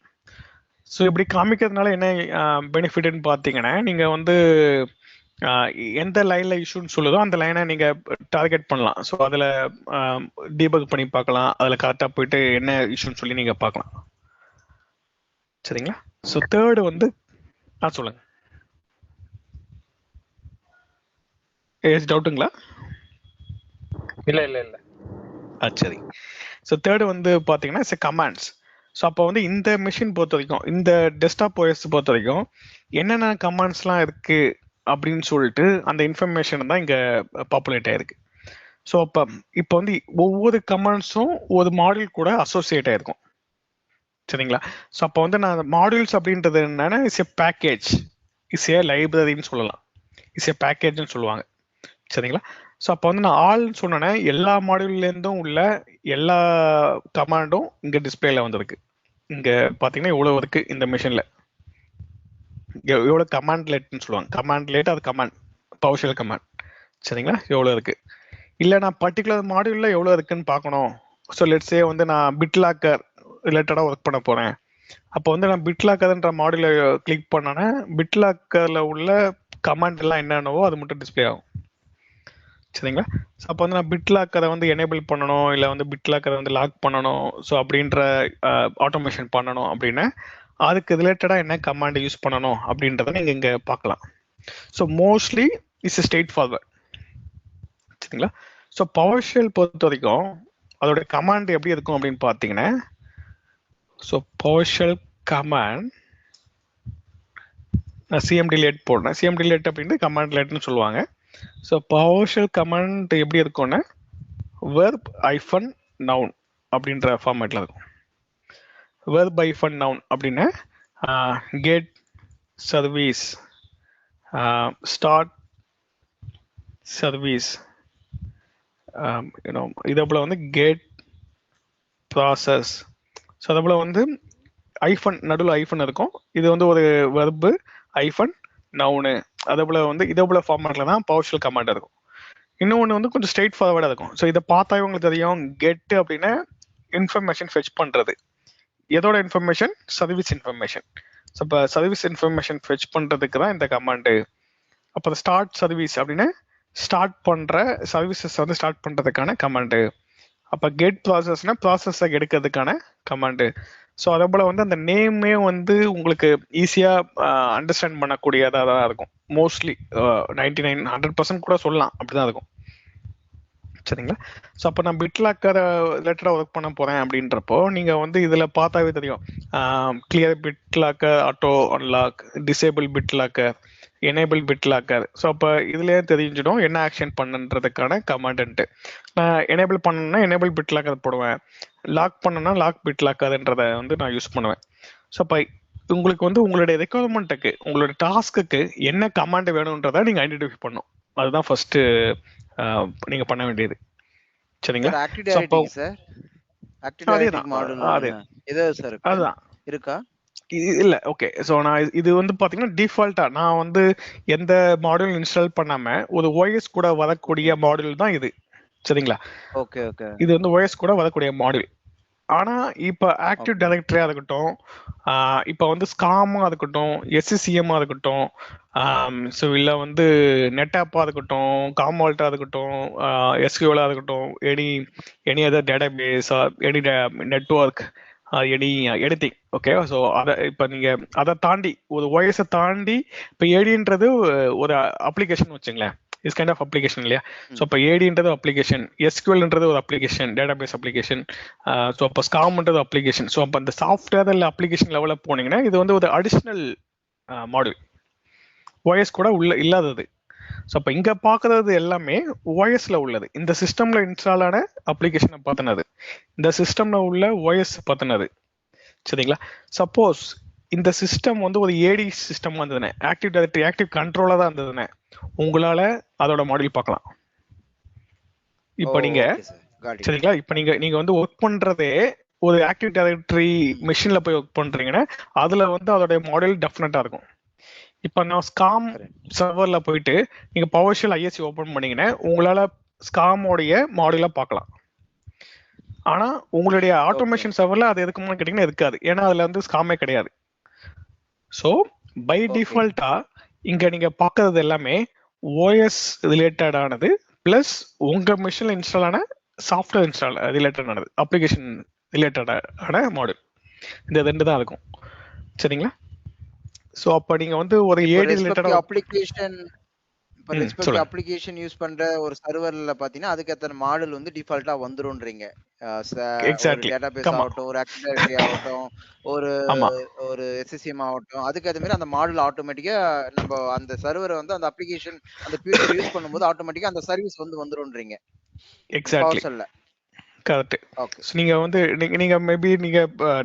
ஸோ இப்படி காமிக்கிறதுனால என்ன பெனிஃபிட்னு பார்த்தீங்கன்னா, நீங்கள் வந்து எந்த லைனில் இஷ்யூன்னு சொல்லுதோ அந்த லைனை நீங்கள் டார்கெட் பண்ணலாம். ஸோ அதில் டீபக் பண்ணி பார்க்கலாம், அதில் கரெக்டாக போயிட்டு என்ன இஷ்யூன்னு சொல்லி நீங்கள் பார்க்கலாம். சரிங்களா? ஸோ தேர்டு வந்து சொல்லுங்க, ஏதாச்சும் டவுட்டுங்களா? இல்ல சரி. ஸோ தேர்டு வந்து பார்த்தீங்கன்னா கமாண்ட்ஸ். ஸோ அப்போ வந்து இந்த மிஷின் பொறுத்த வரைக்கும், இந்த டெஸ்க்டாப் ஓஎஸ் பொறுத்த வரைக்கும் என்னென்ன கமாண்ட்ஸ்லாம் இருக்கு அப்படின்னு சொல்லிட்டு அந்த இன்ஃபர்மேஷன் தான் இங்கே பாப்புலேட் ஆயிருக்கு. ஸோ இப்போ வந்து ஒவ்வொரு கமாண்ட்ஸும் ஒரு மாடியூல் கூட அசோசியேட் ஆயிருக்கும். சரிங்களா? ஸோ அப்போ வந்து நான் மாடியூல்ஸ் அப்படின்றது என்னன்னா is a package, is a லைப்ரரின்னு சொல்லலாம், இஸ் ஏ பேக்கேஜ்னு சொல்லுவாங்க. சரிங்களா? ஸோ அப்போ வந்து நான் ஆல்னு சொன்னேன்னா எல்லா மாடியூல்லேருந்தும் உள்ள எல்லா கமாண்டும் இங்கே டிஸ்பிளேல வந்திருக்கு. இங்கே பார்த்தீங்கன்னா எவ்வளோ இருக்கு இந்த மிஷினில், எவ்வளோ கமாண்ட் லேட்னு சொல்லுவாங்க. கமாண்ட் லேட் அது கமாண்ட், பவர்ஷெல் கமாண்ட். சரிங்களா? எவ்வளோ இருக்கு. இல்லை நான் பர்டிகுலர் மாடியூலில் எவ்வளோ இருக்குன்னு பார்க்கணும். ஸோ லெட்ஸே வந்து நான் பிட்லாக்கர் ரிலேட்டடாக ஒர்க் பண்ண போகிறேன். அப்போ வந்து நான் பிட்லாக்கர்ன்ற மாடியூலை கிளிக் பண்ணேன்னா பிட்லாக்கரில் உள்ள கமாண்ட் எல்லாம் என்னென்னவோ அது மட்டும் டிஸ்பிளே ஆகும். சரிங்களா? ஸோ அப்போ வந்து நான் பிட்லாக்கரை வந்து எனேபிள் பண்ணணும், இல்லை வந்து பிட்லாக்கரை வந்து லாக் பண்ணணும், ஸோ அப்படின்ற ஆட்டோமேஷன் பண்ணணும் அப்படின்னா அதுக்கு ரிலேட்டடாக என்ன கமாண்ட் யூஸ் பண்ணணும் அப்படின்றத நீங்கள் இங்கே பார்க்கலாம். So mostly it's straight forward. சரிங்களா? ஸோ பவர்ஷெல் பொறுத்த வரைக்கும் அதோட கமாண்ட் எப்படி இருக்கும் அப்படின்னு பார்த்தீங்கன்னா, ஸோ பவர்ஷெல் கமாண்ட் நான் சிஎம்டி லேட் போடுறேன். சிஎம்டி லேட் அப்படின்னு கமாண்ட் லேட்னு சொல்லுவாங்க. ஸோ பவர்ஷெல் கமாண்ட் எப்படி இருக்கும்னா வெர்ப் ஐஃபன் நவுன் அப்படின்ற ஃபார்மேட்டில் இருக்கும். வெர்ப் ஐஃபன் நவுன் அப்படின்னா கெட் சர்வீஸ், ஸ்டார்ட் சர்வீஸ், இதே போல் வந்து கெட் ப்ராசஸ். ஸோ அதே போல் வந்து ஐஃபன் நடுவில் ஐஃபன் இருக்கும். இது வந்து ஒரு வெர்பு ஐஃபன் நவுனு. அதே போல் வந்து இதே போல் ஃபார்மேட்டில் தான் பவர்ஷெல் கமாண்ட் இருக்கும். இன்னொன்று வந்து கொஞ்சம் ஸ்ட்ரெயிட் ஃபார்வர்டாக இருக்கும். ஸோ இதை பார்த்தா உங்களுக்கு தெரியும், கெட் அப்படின்னா இன்ஃபர்மேஷன் ஃபெச் பண்ணுறது. எதோட இன்ஃபர்மேஷன்? Service information. ஸோ இப்போ சர்வீஸ் இன்ஃபர்மேஷன் ஃபெச் பண்ணுறதுக்கு தான் இந்த கமாண்டு. அப்போ ஸ்டார்ட் சர்வீஸ் அப்படின்னா ஸ்டார்ட் பண்ணுற சர்வீசஸ் வந்து ஸ்டார்ட் பண்ணுறதுக்கான கமாண்டு. அப்போ கெட் ப்ராசஸ்னா ப்ராசஸை எடுக்கிறதுக்கான கமாண்டு. ஸோ அதே போல் வந்து அந்த நேமே வந்து உங்களுக்கு ஈஸியாக அண்டர்ஸ்டாண்ட் பண்ணக்கூடியதாக தான் இருக்கும். மோஸ்ட்லி 99-100% கூட சொல்லலாம், அப்படி தான் இருக்கும். சரிங்களா? ஸோ அப்போ நான் பிட்லாக்கரை ரிலேட்டடாக ஒர்க் பண்ண போகிறேன் அப்படின்றப்போ நீங்கள் வந்து இதில் பார்த்தாவே தெரியும், clear BitLocker, auto unlock, disable BitLocker, enable BitLocker. So அப்போ இதுலேயே தெரிஞ்சிடும் என்ன ஆக்ஷன் பண்ணுன்றதுக்கான கமாண்ட்டு. நான் எனேபிள் பண்ணணும்னா எனேபிள் பிட்லாக்கர் போடுவேன், லாக் பண்ணணும்னா லாக் பிட்லாக்கர்ன்றதை வந்து நான் யூஸ் பண்ணுவேன். ஸோ அப்போ உங்களுக்கு வந்து உங்களுடைய ரெக்குவயர்மெண்ட்டுக்கு, உங்களுடைய டாஸ்க்கு என்ன கமாண்ட் வேணுன்றதை நீங்கள் ஐடென்டிஃபை பண்ணணும். அதுதான் ஃபர்ஸ்ட் நீங்க பண்ண வேண்டியது. சரிங்களா? அதுதான் இருக்கா இல்ல. ஓகே. ஸோ நான் இது வந்து பாத்தீங்கன்னா டிஃபால்ட்டா நான் வந்து எந்த மாடியூல் இன்ஸ்டால் பண்ணாம ஒரு ஓஎஸ் கூட வரக்கூடிய மாடியூல் தான் இது. சரிங்களா? Okay okay. இது வந்து ஓஎஸ் கூட வரக்கூடிய மாடியூல். ஆனா இப்ப ஆக்டிவ் டைரக்டரியா இருக்கட்டும், இப்ப வந்து ஸ்காமா இருக்கட்டும், எஸ்சிசிஎம்மா இருக்கட்டும், ஸோ இல்லை வந்து நெட்டாப்பா இருக்கட்டும், காமால்ட்டா இருக்கட்டும், எஸ்கியூலா இருக்கட்டும், any other data base, any network, anything. Okay. So அதை இப்போ நீங்கள் அதை தாண்டி ஒரு ஓஎஸை தாண்டி இப்போ ஏடின்றது ஒரு அப்ளிகேஷன் வச்சுங்களேன், இஸ் கைண்ட் ஆஃப் அப்ளிகேஷன் இல்லையா? ஸோ இப்போ ஏடின்றது அப்ளிகேஷன், எஸ்கியூஎல்ன்றது ஒரு application, data base application, so அப்போ ஸ்காம்ன்றது அப்ளிகேஷன். ஸோ அப்போ அந்த சாஃப்ட்வேர் இல்லை அப்ளிகேஷன் லெவலில் போனீங்கன்னா இது வந்து ஒரு அடிஷ்னல் மாடியூல், ஓஎஸ் கூட உள்ள இல்லாதது. ஸோ அப்போ இங்கே பார்க்குறது எல்லாமே ஓஎஸ்ல உள்ளது, இந்த சிஸ்டம்ல இன்ஸ்டால் ஆன அப்ளிகேஷனை பார்த்தினது, இந்த சிஸ்டம்ல உள்ள ஓஎஸ் பார்த்தினது. சரிங்களா? சப்போஸ் இந்த சிஸ்டம் வந்து ஒரு ஏடி சிஸ்டம் வந்ததுன்னு, ஆக்டிவ் டைரக்டரி ஆக்டிவ் கண்ட்ரோலாக தான் இருந்ததுன்னு, உங்களால அதோட மாடியூல் பார்க்கலாம். இப்போ நீங்க சரிங்களா, இப்போ நீங்க வந்து ஒர்க் பண்றதே ஒரு ஆக்டிவ் டைரக்டரி மெஷின்ல போய் ஒர்க் பண்றீங்கன்னா அதுல வந்து அதோட மாடியூல் டெஃபினட்டா இருக்கும். இப்போ நான் ஸ்காம் சர்வர்ல போயிட்டு நீங்க பவர்ஷெல் ஐஎஸ்சி ஓபன் பண்ணீங்கன்னா உங்களால ஸ்காமோடைய மாடியூலை பார்க்கலாம். ஆனா உங்களுடைய ஆட்டோமேஷன் சர்வர்ல அது எதுக்குமான்னு கேட்டீங்கன்னா இருக்காது, ஏன்னா அதுல வந்து ஸ்காமே கிடையாது. ஸோ பை டிஃபால்ட்டா இங்க நீங்க பார்க்கறது எல்லாமே ஓஎஸ் ரிலேட்டடானது பிளஸ் உங்க மிஷின்ல இன்ஸ்டால் ஆன சாஃப்ட்வேர் இன்ஸ்டால் ரிலேட்டடானது, அப்ளிகேஷன் ரிலேட்டடான மாடல். இந்த ரெண்டு தான் இருக்கும். சரிங்களா? ஸோ அப்போ நீங்க வந்து ஒரு ஏடி ரிலேட்டடா அப்ளிகேஷன் அப்ளிகேஷன் யூஸ் பண்ற ஒரு சர்வர்ல பாத்தீங்கன்னா அதுக்கு எத்தனை மாடல் வந்து டிஃபால்ட்டா வந்துரும்ன்றீங்க. டேட்டாபேஸ் ஆகட்டும், ஒரு ஆக்டிவ் டைரக்டரி ஆகட்டும், ஒரு SCCM ஆகட்டும், அதுக்கு ஏற்ற மாதிரி அந்த மாடல் ஆட்டோமேட்டிக்கா நம்ம அந்த சர்வரை வந்து அந்த அப்ளிகேஷன் அந்த பீரியட் யூஸ் பண்ணும்போது ஆட்டோமேட்டிக்கா அந்த சர்வீஸ் வந்து வந்துரும்ன்றீங்க. Exactly correct. நீங்க வந்து நீங்க மேபி நீங்க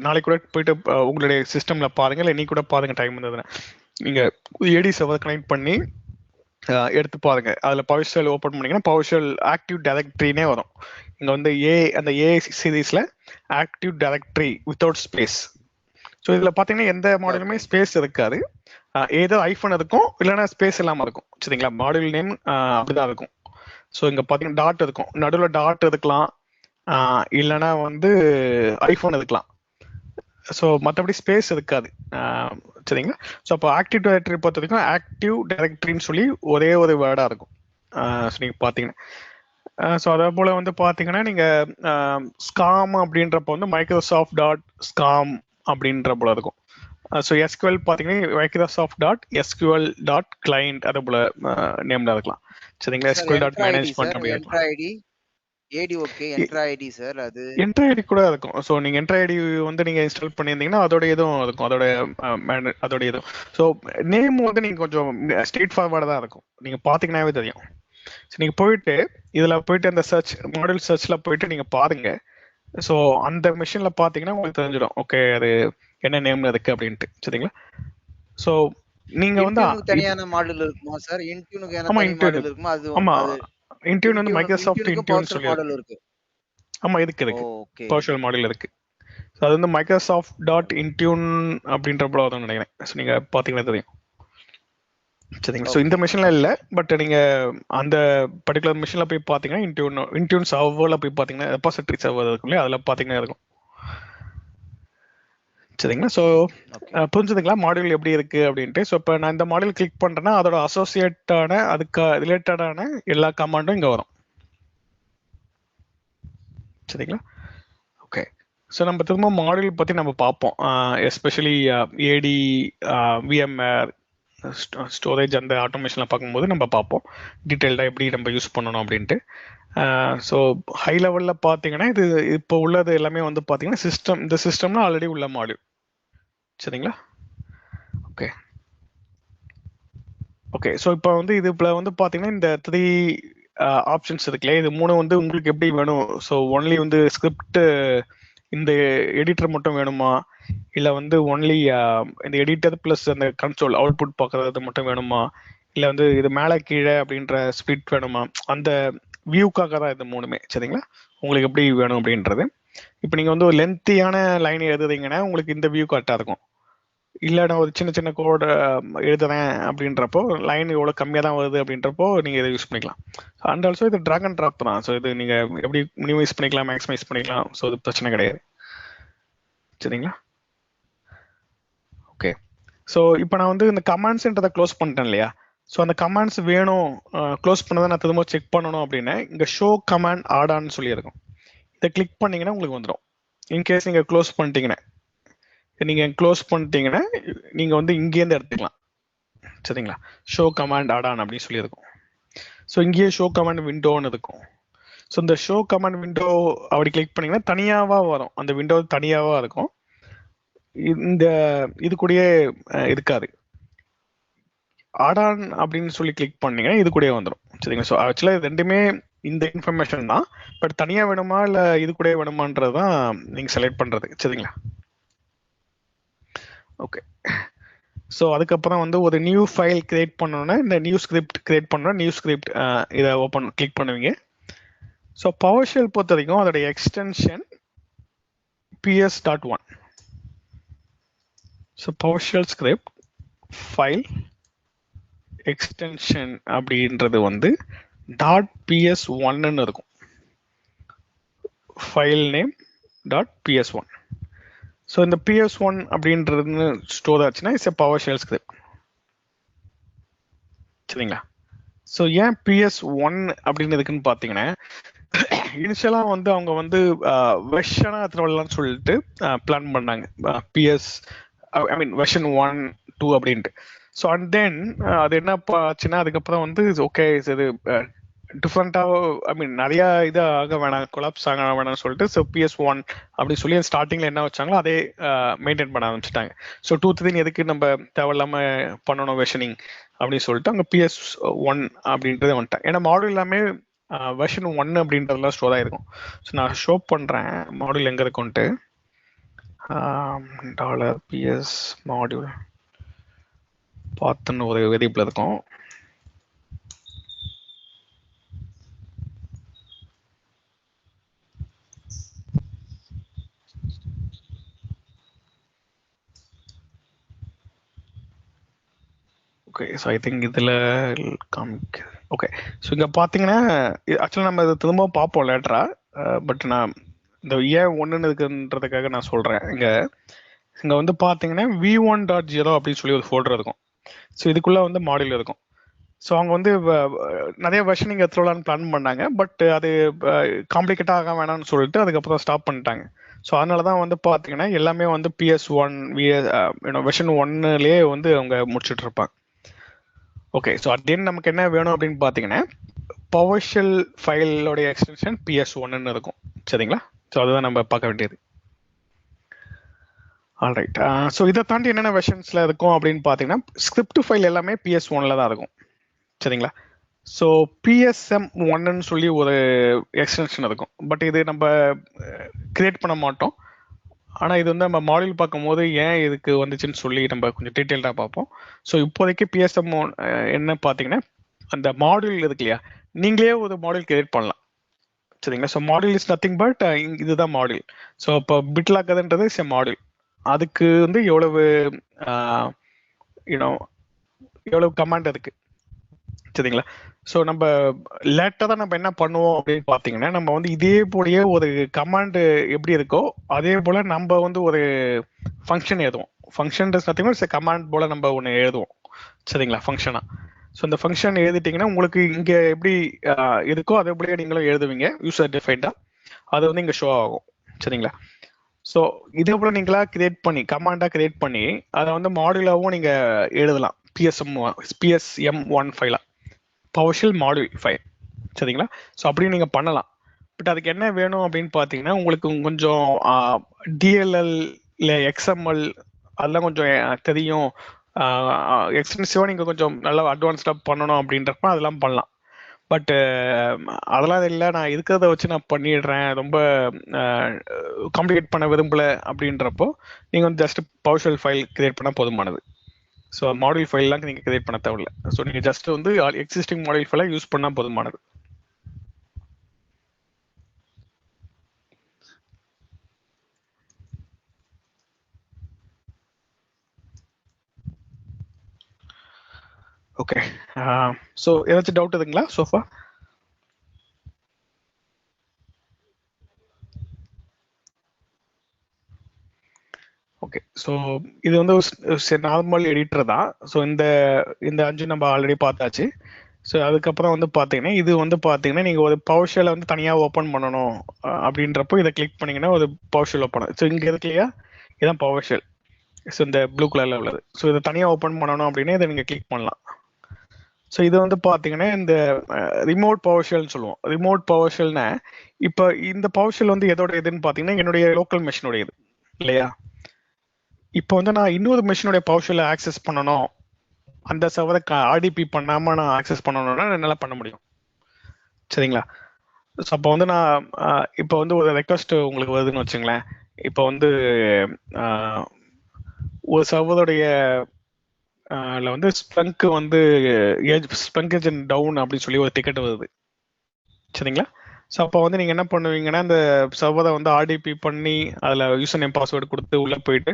நாளைக்கு கூட போயிட்டு உங்களுடைய சிஸ்டம்ல பாருங்க, இல்லை இன்னைக்கு கூட பாருங்க டைம் இருந்ததுன்னா நீங்க ஏடி சர்வர் கனெக்ட் பண்ணி எடுத்து பாருங்க. அதுல பவர்ஷெல் ஓபன் பண்ணீங்கன்னா பவர்ஷெல் ஆக்டிவ் டைரக்டரினே வரும். இங்க வந்து அந்த ஏ சீரீஸ்ல active directory without space. So இதுல பாத்தீங்கன்னா எந்த மாடலுமே ஸ்பேஸ் இருக்காது, ஏதோ ஐஃபோன் இருக்கும் இல்லைன்னா ஸ்பேஸ் இல்லாம இருக்கும். சரிங்களா? மாடல் நேம் அப்படிதான் இருக்கும். ஸோ இங்க பாத்தீங்கன்னா டாட் இருக்கும், நடுவில் டாட் இருக்கலாம், இல்லைன்னா வந்து ஐஃபோன் இருக்கலாம். ஸோ மற்றபடி ஸ்பேஸ் இருக்காது. சரிங்களா? ஸோ அப்போ ஆக்டிவ் டைரக்டரி பொறுத்த வரைக்கும் ஆக்டிவ் டைரக்டரின்னு சொல்லி ஒரே ஒரு வேர்டா இருக்கும். ஸோ நீங்க பாத்தீங்கன்னா ஸோ அதே போல வந்து பாத்தீங்கன்னா நீங்க ஸ்காம் அப்படின்றப்ப வந்து மைக்ரோசாஃப்ட் டாட் ஸ்காம் அப்படின்ற போல இருக்கும். ஸோ எஸ்கியூஎல் பாத்தீங்கன்னா Microsoft dot SQL dot client அதே போல நேம்ல இருக்கலாம். சரிங்களா? எஸ்கியூஎல் டாட் மேனேஜ்மெண்ட் அப்படி இருக்கலாம். ஏடி ஓகே, என்ட்ரா ஐடி சார், அது என்ட்ரா ஐடி கூட இருக்கும். ஸோ நீங்க என்ட்ரா ஐடி வந்து நீங்க இன்ஸ்டால் பண்ணியிருந்தீங்கன்னா அதோட இதுவும் இருக்கும், அதோட இதுவும். ஸோ நேம் வந்து நீங்க கொஞ்சம் ஸ்ட்ரெயிட் ஃபார்வர்டா தான் இருக்கும், நீங்க பாத்தீங்கன்னாவே தெரியும். ஸோ நீங்க போயிட்டு இதுல போயிட்டு அந்த சர்ச் மாடல் சர்ச்ல போயிட்டு நீங்க பாருங்க. ஸோ அந்த மிஷின்ல பாத்தீங்கன்னா உங்களுக்கு தெரிஞ்சிடும் ஓகே அது என்ன நேம்ல இருக்கு அப்படின்ட்டு. சரிங்களா? ஸோ நீங்க வந்து தனியான மாடல் இருக்குமா சார்? இன்டியூனுக்கு என்ன மாடல் இருக்குமா? அது ஆமா, இன்டியூன் வந்து மைக்ரோசாஃப்ட் இன்டியூன் சொல்லி மாடல் இருக்கு. ஆமா இருக்கு பவர்ஷெல் மாடல் இருக்கு. ஸோ அது வந்து மைக்ரோசாஃப்ட் டாட் இன்டியூன் அப்படின்ற போல தான் நினைக்கிறேன். ஸோ நீங்க பாத்தீங்கன்னா தெரியும். சரிங்களா? ஸோ இந்த மிஷின்ல இல்லை, பட் நீங்க அந்த பர்டிகுலர் மிஷின்ல போய் பாத்தீங்கன்னா இன்டியூன் சர்வர்ல போய் பாத்தீங்கன்னா ரெபாசிட்டரி சர்வர் இருக்கும் இல்லையா, அதில் பாத்தீங்கன்னா இருக்கும். சரிங்களா? ஸோ புரிஞ்சுதுங்களா மாடியூல் எப்படி இருக்கு அப்படின்ட்டு? ஸோ இப்போ நான் இந்த மாடியூல் கிளிக் பண்றேன்னா அதோட அசோசியேட்டான அதுக்கு ரிலேட்டடான எல்லா கமாண்டும் இங்க வரும். சரிங்களா? ஓகே. ஸோ நம்ம திரும்ப மாடியூல் பத்தி நம்ம பார்ப்போம். எஸ்பெஷலி ஏடி, விஎம்ஆர், ஸ்டோரேஜ் அந்த ஆட்டோமேஷன்ல பார்க்கும்போது நம்ம பார்ப்போம் டீட்டெயில்டா எப்படி நம்ம யூஸ் பண்ணணும் அப்படின்ட்டு. ஸோ ஹை லெவல்ல பார்த்தீங்கன்னா இது இப்போ உள்ளது எல்லாமே வந்து பார்த்தீங்கன்னா சிஸ்டம், இந்த சிஸ்டம்ல ஆல்ரெடி உள்ள மாடியூல். சரிங்களா? Okay okay. ஸோ இப்போ வந்து இதுல வந்து பார்த்தீங்கன்னா இந்த 3 ஆப்ஷன்ஸ் இருக்குல்ல, இது 3 வந்து உங்களுக்கு எப்படி வேணும்? ஸோ ஒன்லி வந்து ஸ்கிரிப்ட் இந்த எடிட்டர் மட்டும் வேணுமா, இல்லை வந்து ஒன்லி இந்த எடிட்டர் பிளஸ் அந்த கன்சோல் அவுட்புட் பார்க்கறது மட்டும் வேணுமா, இல்லை வந்து இது மேலே கீழே அப்படின்ற ஸ்பிளிட் வேணுமா? அந்த வியூக்காக தான் இது 3மே. சரிங்களா? உங்களுக்கு எப்படி வேணும் அப்படின்றது. இப்போ நீங்கள் வந்து ஒரு லென்த்தியான லைன் எழுதுறீங்கன்னா உங்களுக்கு இந்த வியூ கரெக்டாக இருக்கும். இல்லை நான் ஒரு சின்ன சின்ன கோடு எழுதுறேன் அப்படின்றப்போ லைன் எவ்வளோ கம்மியாக தான் வருது அப்படின்றப்போ நீங்கள் இதை யூஸ் பண்ணிக்கலாம். அண்ட் ஆல்சோ இது ட்ராக் அண்ட் ட்ராப் தான். ஸோ இது நீங்கள் எப்படி மினிமைஸ் பண்ணிக்கலாம், மேக்ஸிமைஸ் பண்ணிக்கலாம். ஸோ இது பிரச்சனை கிடையாது. சரிங்களா? ஓகே. ஸோ இப்போ நான் வந்து இந்த கமாண்ட்ஸ்ன்றதை க்ளோஸ் பண்ணிட்டேன் இல்லையா? ஸோ அந்த கமாண்ட்ஸ் வேணும் க்ளோஸ் பண்ணதை நான் திரும்ப செக் பண்ணணும் அப்படின்னா இங்கே ஷோ கமாண்ட் ஆடான்னு சொல்லியிருக்கும். இதை கிளிக் பண்ணீங்கன்னா உங்களுக்கு வந்துடும். இன்கேஸ் நீங்கள் க்ளோஸ் பண்ணிட்டீங்கன்னா நீங்கள் வந்து இங்கேருந்து எடுத்துக்கலாம். சரிங்களா? ஷோ கமாண்ட் ஆடான் அப்படின்னு சொல்லியிருக்கும். ஸோ இங்கேயே ஷோ கமாண்ட் விண்டோன்னு இருக்கும். ஸோ இந்த ஷோ கமாண்ட் விண்டோ அப்படி கிளிக் பண்ணீங்கன்னா தனியாவா வரும், அந்த விண்டோ தனியாவா இருக்கும். இந்த இது கூடயே இருக்காது. ஆடான் அப்படின்னு சொல்லி கிளிக் பண்ணீங்கன்னா இது கூடயே வந்துடும். சரிங்களா? ஸோ ஆக்சுவலாக இது ரெண்டுமே இந்த இன்ஃபர்மேஷன் தான், பட் தனியா வேணுமா இல்லை இது கூட வேணுமான்றது தான் நீங்கள் செலக்ட் பண்ணுறது. சரிங்களா? ஓகே. ஸோ அதுக்கப்புறம் வந்து ஒரு நியூ ஃபைல் கிரியேட் பண்ணோன்னா இந்த நியூ ஸ்கிரிப்ட் கிரியேட் பண்ணோன்னா நியூ ஸ்கிரிப்ட் இதை கிளிக் பண்ணுவீங்க. ஸோ பவர்ஷெல் பொறுத்த வரைக்கும் அதோட extension ps.1. So PowerShell script file extension அப்படின்றது வந்து .ps1 இருக்கும். File name .ps1. ஸோ இந்த PS1 அப்படின்றது ஸ்டோர் ஆச்சுன்னா it's a power shell script. சரிங்களா? ஸோ ஏன் PS1 அப்படின்னு இருக்குன்னு பார்த்தீங்கன்னா, இனிஷியலாக வந்து அவங்க வந்து வெர்ஷனாக எத்தனை சொல்லிட்டு பிளான் பண்ணாங்க. வெர்ஷன் 1, 2 அப்படின்ட்டு. ஸோ அண்ட் தென் அது என்ன ஆச்சுன்னா அதுக்கப்புறம் வந்து ஓகே இது டிஃப்ரெண்டாக நிறைய இது ஆக வேணாம், கொலாப்ஸ் ஆக வேணாம்னு சொல்லிட்டு ஸோ PS1 அப்படின்னு சொல்லி ஸ்டார்டிங்ல என்ன வச்சாங்களோ அதே மெயின்டைன் பண்ண ஆரம்பிச்சிட்டாங்க. ஸோ 2, 3 எதுக்கு நம்ம தேவையில்லாம பண்ணணும் வெர்ஷனிங் அப்படின்னு சொல்லிட்டு அவங்க PS1 அப்படின்றத வந்துட்டாங்க. ஏன்னா மாடல் எல்லாமே வெர்ஷன் 1 அப்படின்றதுலாம் ஸ்டோர் ஆயிருக்கும். ஸோ நான் ஷோ பண்றேன் மாடல் எங்க இருக்கும்ட்டு. $PS மாடியூல் பார்த்துன்னு ஒரு வேரியபிள் இருக்கும். ஓகே, ஸோ ஐ திங்க் இதில் காமிக்க. ஓகே, ஸோ இங்கே பார்த்தீங்கன்னா ஆக்சுவலாக நம்ம இதை திரும்ப பார்ப்போம் லேட்டரா. பட் நான் இந்த ஏன் ஒன்றுன்னு இருக்குன்றதுக்காக நான் சொல்கிறேன். இங்கே வந்து பார்த்தீங்கன்னா v1.0 அப்படின்னு சொல்லி ஒரு ஃபோல்டர் இருக்கும். ஸோ இதுக்குள்ளே வந்து மாடியூல் இருக்கும். ஸோ அவங்க வந்து நிறைய வெர்ஷனிங் எடுத்துலான்னு பிளான் பண்ணாங்க. பட் அது காம்ப்ளிகேட்டாக ஆக வேணாம்னு சொல்லிட்டு அதுக்கப்புறம் ஸ்டாப் பண்ணிட்டாங்க. ஸோ அதனால தான் வந்து பார்த்தீங்கன்னா எல்லாமே வந்து PS1 வெர்ஷன் 1லேயே வந்து அவங்க முடிச்சுட்டு இருப்பாங்க. ஓகே, ஸோ அட் நமக்கு என்ன வேணும் அப்படின்னு பார்த்தீங்கன்னா பவர் ஷெல் ஃபைலோடைய எக்ஸ்டென்ஷன் PS1 இருக்கும். சரிங்களா? ஸோ அதுதான் நம்ம பார்க்க வேண்டியது. ஆல்ரைட். ஸோ இதை தாண்டி என்னென்ன வெர்ஷன்ஸ்ல இருக்கும் அப்படின்னு பார்த்தீங்கன்னா ஸ்கிரிப்ட் ஃபைல் எல்லாமே PS1ல தான் இருக்கும். சரிங்களா? ஸோ PSM1ன்னு சொல்லி ஒரு எக்ஸ்டென்ஷன் இருக்கும். பட் இது நம்ம கிரியேட் பண்ண மாட்டோம். ஆனால் இது வந்து நம்ம மாடியூல் பார்க்கும்போது ஏன் இதுக்கு வந்துச்சுன்னு சொல்லி நம்ம கொஞ்சம் டீட்டெயில்டாக பார்ப்போம். ஸோ இப்போதைக்கு PSM என்ன பார்த்தீங்கன்னா அந்த மாடியூல் இருக்கு இல்லையா, நீங்களே ஒரு மாடியூல் கிரியேட் பண்ணலாம். சரிங்களா? So module is nothing but இதுதான் மாடியூல். ஸோ இப்போ பிட்லாக்கதுன்றது இஸ் எ மாடியூல். அதுக்கு வந்து எவ்வளவு எவ்வளவு கமாண்ட் இருக்கு. சரிங்களா? ஸோ நம்ம லேட்டாக தான் நம்ம என்ன பண்ணுவோம் அப்படின்னு பார்த்தீங்கன்னா நம்ம வந்து இதே போலயே ஒரு கமாண்டு எப்படி இருக்கோ அதே போல நம்ம வந்து ஒரு ஃபங்க்ஷன் எழுதுவோம். ஃபங்க்ஷன் கமாண்ட் போல நம்ம ஒன்று எழுதுவோம். சரிங்களா? ஃபங்க்ஷனா. ஸோ இந்த ஃபங்க்ஷன் எழுதிட்டீங்கன்னா உங்களுக்கு இங்கே எப்படி இருக்கோ அதே போலயே நீங்களும் எழுதுவீங்க யூசர் டிஃபைன்டா. அது வந்து இங்கே ஷோ ஆகும். சரிங்களா? ஸோ இதே போல நீங்களா கிரியேட் பண்ணி கமாண்டா கிரியேட் பண்ணி அதை வந்து மாடியூலாவும் நீங்க எழுதலாம். PSM1 ஃபைலா PowerShell module file. சரிங்களா? ஸோ அப்படியும் நீங்கள் பண்ணலாம். பட் அதுக்கு என்ன வேணும் அப்படின்னு பார்த்தீங்கன்னா உங்களுக்கு கொஞ்சம் DLL இல்லை XML அதெல்லாம் கொஞ்சம் தெரியும். எக்ஸ்டென்சிவாக நீங்கள் கொஞ்சம் நல்லா அட்வான்ஸ்டாக பண்ணணும் அப்படின்றப்ப அதெல்லாம் பண்ணலாம். பட் அதெல்லாம் இல்லை, நான் இருக்கிறத வச்சு நான் பண்ணிடுறேன், ரொம்ப காம்ப்ளிகேட் பண்ண விரும்பல அப்படின்றப்போ நீங்கள் வந்து ஜஸ்ட் PowerShell ஃபைல் கிரியேட் பண்ணால் போதுமானது. ஸோ மாடியூல் ஃபைல்லாம் நீங்கள் கிரியேட் பண்ண தேவையில்லை. ஸோ நீங்கள் ஜஸ்ட் வந்து எக்ஸிஸ்டிங் மாடியூல் ஃபைலை யூஸ் பண்ணால் போதுமானது. ஓகே, ஸோ ஏதாச்சும் டவுட் இருக்குங்களா சோஃபா? ஓகே, ஸோ இது வந்து நார்மல் எடிட்டர் தான். ஸோ இந்த 5 நம்ம ஆல்ரெடி பார்த்தாச்சு. ஸோ அதுக்கப்புறம் வந்து பார்த்தீங்கன்னா இது வந்து பார்த்தீங்கன்னா நீங்கள் ஒரு PowerShell வந்து தனியாக ஓப்பன் பண்ணணும் அப்படின்றப்போ இதை கிளிக் பண்ணீங்கன்னா ஒரு PowerShell ஓப்பன். ஸோ இங்கே இருக்கு இல்லையா, இதுதான் PowerShell. ஸோ இந்த ப்ளூ கலரில் உள்ளது. ஸோ இதை தனியாக ஓப்பன் பண்ணணும் அப்படின்னா இதை நீங்கள் கிளிக் பண்ணலாம். ஸோ இது வந்து பார்த்தீங்கன்னா இந்த ரிமோட் PowerShellன்னு சொல்லுவோம். ரிமோட் PowerShellனா இப்போ இந்த PowerShell வந்து எதோட இதுன்னு பார்த்தீங்கன்னா என்னுடைய லோக்கல் மெஷினுடைய இது இல்லையா. இப்போ வந்து நான் இன்னொரு மெஷினுடைய PowerShell ஆக்சஸ் பண்ணணும், அந்த சர்வரை RDP பண்ணாம நான் ஆக்சஸ் பண்ணணும்னா என்னால் பண்ண முடியும். சரிங்களா? ஸோ அப்போ வந்து நான் இப்போ வந்து ஒரு ரெக்வஸ்ட் உங்களுக்கு வருதுன்னு வச்சுங்களேன். இப்போ வந்து ஒரு சர்வருடைய வந்து ஸ்ப்ளங்க் வந்து ஸ்ப்ளங்க் ஏஜென்ட் டவுன் அப்படின்னு சொல்லி ஒரு டிக்கெட் வருது. சரிங்களா? ஸோ அப்போ வந்து நீங்கள் என்ன பண்ணுவீங்கன்னா இந்த சர்வரை வந்து RDP பண்ணி அதில் யூசர் நேம் பாஸ்வேர்டு கொடுத்து உள்ளே போயிட்டு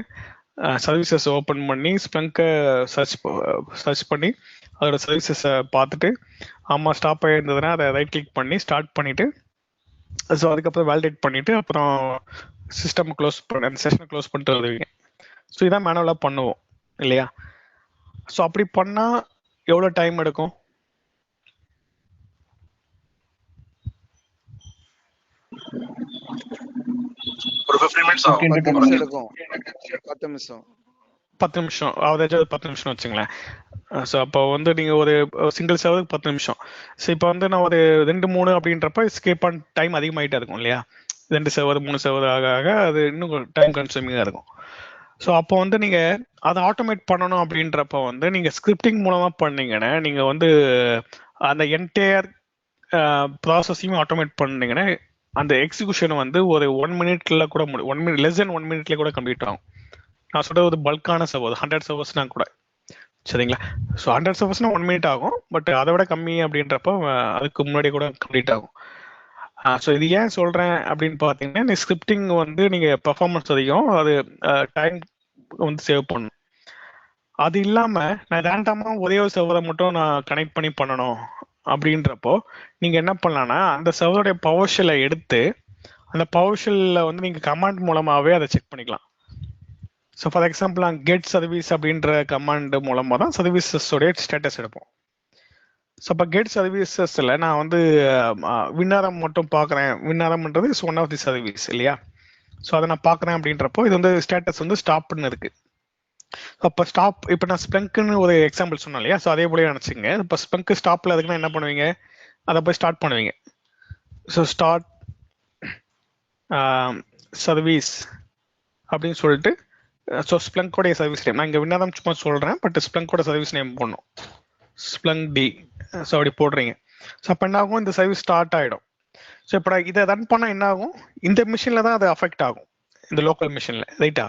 சர்வீசஸ் ஓப்பன் பண்ணி ஸ்ப்ளங்கை சர்ச் பண்ணி அதோட சர்வீசஸை பார்த்துட்டு ஆமாம் ஸ்டாப் ஆகிருந்ததுன்னா அதை ரைட் கிளிக் பண்ணி ஸ்டார்ட் பண்ணிவிட்டு ஸோ அதுக்கப்புறம் வேலிடேட் பண்ணிவிட்டு அப்புறம் சிஸ்டம் க்ளோஸ் பண்ண அந்த செஷனை க்ளோஸ் பண்ணிட்டு வருவீங்க. ஸோ இதான் மேனுவலாக பண்ணுவோம் இல்லையா? ஸோ அப்படி பண்ணால் எவ்வளோ டைம் எடுக்கும்? ஒரு 15 minutes ஆகும். 10 நிமிஷம் எடுக்கும். 10 நிமிஷம் 10 நிமிஷம் ஆவரேஜாக 10 நிமிஷம் வச்சுங்களேன். ஸோ அப்போ வந்து நீங்கள் ஒரு சிங்கிள் சர்வருக்கு 10 நிமிஷம். ஸோ இப்போ வந்து நான் ஒரு 2-3 அப்படின்றப்ப ஸ்கேப் ஆன் டைம் அதிகமாகிட்டே இருக்கும் இல்லையா? 2 சர்வர் 3 சர்வர் ஆக ஆக அது இன்னும் டைம் கன்சூமிங்காக இருக்கும். ஸோ அப்போ வந்து நீங்கள் அதை ஆட்டோமேட் பண்ணணும் அப்படின்றப்ப வந்து நீங்கள் ஸ்கிரிப்டிங் மூலமாக பண்ணீங்கன்னா நீங்கள் வந்து அந்த என்டையர் ப்ராசஸையும் ஆட்டோமேட் பண்ணீங்கன்னா அந்த எக்ஸிக்யூஷன் வந்து ஒரு 1 minute கூட முடியும். 1 minute லெஸ் தென் 1 minute கூட கம்ப்ளீட் ஆகும். நான் சொல்றது ஒரு பல்கான சர்வர் 100 சர்வர்ஸ்னா கூட சரிங்களா? ஸோ 100 சர்வர்ஸ்னா 1 minute ஆகும். பட் அதை விட கம்மி அப்படின்றப்போ அதுக்கு முன்னாடி கூட கம்ப்ளீட் ஆகும். ஸோ இது ஏன் சொல்றேன் அப்படின்னு பார்த்தீங்கன்னா இந்த ஸ்கிரிப்டிங் வந்து நீங்க பெர்ஃபார்மன்ஸ் அதிகம், அது டைம் வந்து சேவ் பண்ணும். அது இல்லாம நான் ரேண்டமா ஒரே ஒரு சர்வரை மட்டும் நான் கனெக்ட் பண்ணி பண்ணணும் அப்படின்றப்போ நீங்க என்ன பண்ணலாம்னா அந்த சர்வருடைய பவர் ஷெல்லை எடுத்து அந்த பவர் ஷெல்ல வந்து நீங்க கமாண்ட் மூலமாவே அதை செக் பண்ணிக்கலாம். ஸோ ஃபார் எக்ஸாம்பிள் நான் கெட் சர்வீஸ் அப்படின்ற கமாண்ட் மூலமா தான் சர்வீசஸோடைய ஸ்டேட்டஸ் எடுப்போம். ஸோ அப்போ கெட் சர்வீசஸில் நான் வந்து விண்ணாரம் மட்டும் பார்க்குறேன். விண்ணாரம்ன்றது is one of the service இல்லையா? ஸோ அதை நான் பார்க்குறேன் அப்படின்றப்போ இது வந்து ஸ்டேட்டஸ் வந்து ஸ்டாப்னு இருக்கு. அப்போ ஸ்டாப் இப்போ நான் ஸ்ப்ளங்க்னு ஒரு எக்ஸாம்பிள் சொன்னேன் இல்லையா? ஸோ அதே போல நினச்சிங்க. இப்போ ஸ்ப்ளங்க் ஸ்டாப்பில் அதுக்குன்னா என்ன பண்ணுவீங்க? அதை போய் ஸ்டார்ட் பண்ணுவீங்க. ஸோ ஸ்டார்ட் சர்வீஸ் அப்படின்னு சொல்லிட்டு ஸோ ஸ்ப்ளங்கோடைய சர்வீஸ் நேம் நான் இங்கே விண்ணாரம் சும்மா சொல்கிறேன். பட் ஸ்ப்ளங்கோட சர்வீஸ் நேம் போடணும். Splunkd. ஸோ அப்படி போடுறீங்க. ஸோ அப்போ என்ன ஆகும்? இந்த சர்வீஸ் ஸ்டார்ட் ஆகிடும். ஸோ இப்போ இதை ரன் பண்ணால் என்ன ஆகும்? இந்த மிஷினில் தான் அது அஃபெக்ட் ஆகும், இந்த லோக்கல் மிஷினில் ரைட்டா?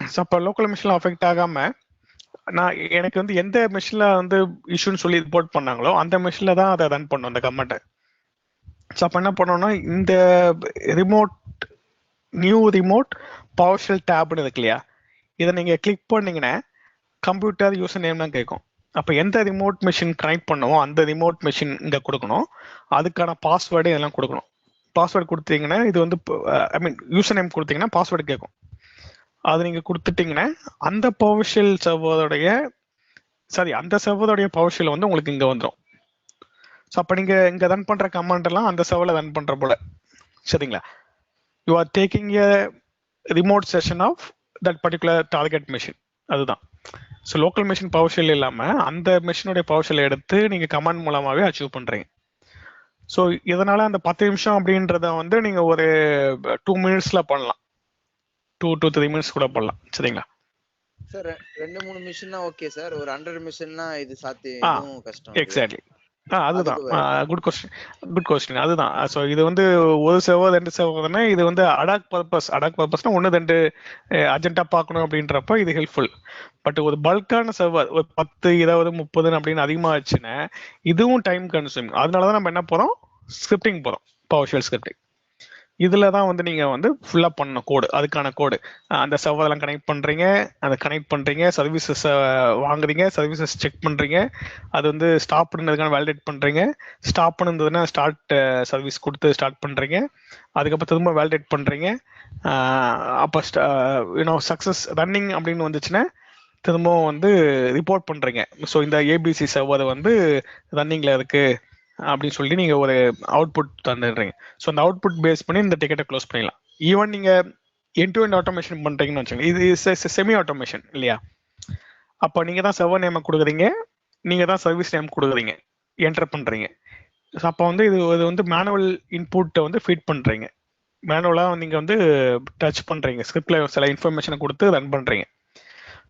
ஸோ அப்போ லோக்கல் மிஷினில் அஃபெக்ட் ஆகாமல் நான் எனக்கு வந்து எந்த மிஷினில் வந்து இஷ்யூன்னு சொல்லி ரிப்போர்ட் பண்ணாங்களோ அந்த மிஷினில் தான் அதை ரன் பண்ணும் அந்த கமெண்ட்டை. ஸோ அப்போ என்ன பண்ணோம்னா இந்த ரிமோட் நியூ ரிமோட் பவர்ஷெல் டேப்னு இருக்கு இல்லையா? இதை நீங்கள் கிளிக் பண்ணீங்கன்னா கம்ப்யூட்டர் யூசர் நேம் தான் கேட்கும். அப்போ எந்த ரிமோட் மிஷின் கனெக்ட் பண்ணுவோம் அந்த ரிமோட் மிஷின் இங்கே கொடுக்கணும். அதுக்கான பாஸ்வேர்டு இதெல்லாம் கொடுக்கணும். பாஸ்வேர்டு கொடுத்தீங்கன்னா இது வந்து ஐ மீன் யூசர் நேம் கொடுத்தீங்கன்னா பாஸ்வேர்டு கேட்கும். அது நீங்கள் கொடுத்துட்டீங்கன்னா அந்த பவர்ஷெல் சர்வருடைய அந்த சர்வருடைய பவர்ஷெல் வந்து உங்களுக்கு இங்கே வந்துடும். ஸோ அப்போ நீங்கள் இங்கே ரன் பண்ணுற கமாண்ட் எல்லாம் அந்த சர்வரில் ரன் பண்ணுற போல சரிங்களா? You are taking a remote session of that particular target machine. அதுதான். ஸோ லோக்கல் மிஷின் பவர்ஷெல் இல்லாமல் அந்த மிஷினுடைய பவர்ஷெல்லை எடுத்து நீங்கள் கமாண்ட் மூலமாகவே அச்சீவ் பண்ணுறீங்க. ஸோ இதனால அந்த 10 நிமிஷம் அப்படின்றத வந்து நீங்கள் ஒரு 2 minutes பண்ணலாம். 2 to 3 minutes கூட பண்ணலாம் சரிங்களா? சார் 2-3 மிஷின்னா ஓகே சார். ஒரு 100 மிஷின்னா இது சாத்தியம் கஷ்டம். எக்ஸாக்ட்லி. அதுதான் குட் கொஸ்டின். அதுதான். ஸோ இது வந்து ஒரு சர்வர் 2 சர்வர்னா இது வந்து அடாக் பர்பஸ்னா 1-2 அர்ஜென்ட்டா பார்க்கணும் அப்படின்றப்ப இது ஹெல்ப்ஃபுல். பட் ஒரு பல்கான சர்வர் ஒரு 10, 20, 30 அப்படின்னு அதிகமாச்சுன்னா இதுவும் டைம் கன்சூமிங். அதனாலதான் நம்ம என்ன போறோம்? ஸ்கிரிப்டிங் போறோம். PowerShell scripting. இதுல தான் வந்து நீங்க வந்து ஃபுல்லா பண்ணணும் கோடு. அதுக்கான கோடு அந்த சர்வர் எல்லாம் கனெக்ட் பண்றீங்க, சர்வீசஸ் வாங்குறீங்க, சர்வீசஸ் செக் பண்றீங்க, அது வந்து ஸ்டாப் பண்ணதுக்கான வேலிடேட் பண்றீங்க, ஸ்டாப் பண்ணதுன்னா ஸ்டார்ட் சர்வீஸ் கொடுத்து ஸ்டார்ட் பண்றீங்க, அதுக்கப்புறம் திரும்ப வேலிடேட் பண்றீங்க. அப்போ சக்சஸ் ரன்னிங் அப்படின்னு வந்துச்சுன்னா திரும்பவும் வந்து ரிப்போர்ட் பண்றீங்க. ஸோ இந்த ஏபிசி சர்வர் வந்து ரன்னிங்ல இருக்கு அப்படின்னு சொல்லி நீங்க ஒரு அவுட்புட் தந்துடுறீங்க. ஸோ அந்த அவுட்புட் பேஸ் பண்ணி இந்த டிக்கெட்டை க்ளோஸ் பண்ணிடலாம். ஈவன் நீங்க எண்ட் டு எண்ட் ஆட்டோமேஷன் பண்றீங்கன்னு வச்சுக்கோங்க. இது செமி ஆட்டோமேஷன் இல்லையா? அப்போ நீங்க தான் சர்வர் நேம் கொடுக்குறீங்க, நீங்க தான் சர்வீஸ் நேம் கொடுக்குறீங்க, என்டர் பண்றீங்க. அப்போ வந்து இது வந்து மேனுவல் இன்புட்டை வந்து ஃபீட் பண்றீங்க. மேனுவலா நீங்க வந்து டச் பண்றீங்க, ஸ்கிரிப்ட்ல சில இன்ஃபர்மேஷனை கொடுத்து ரன் பண்றீங்க.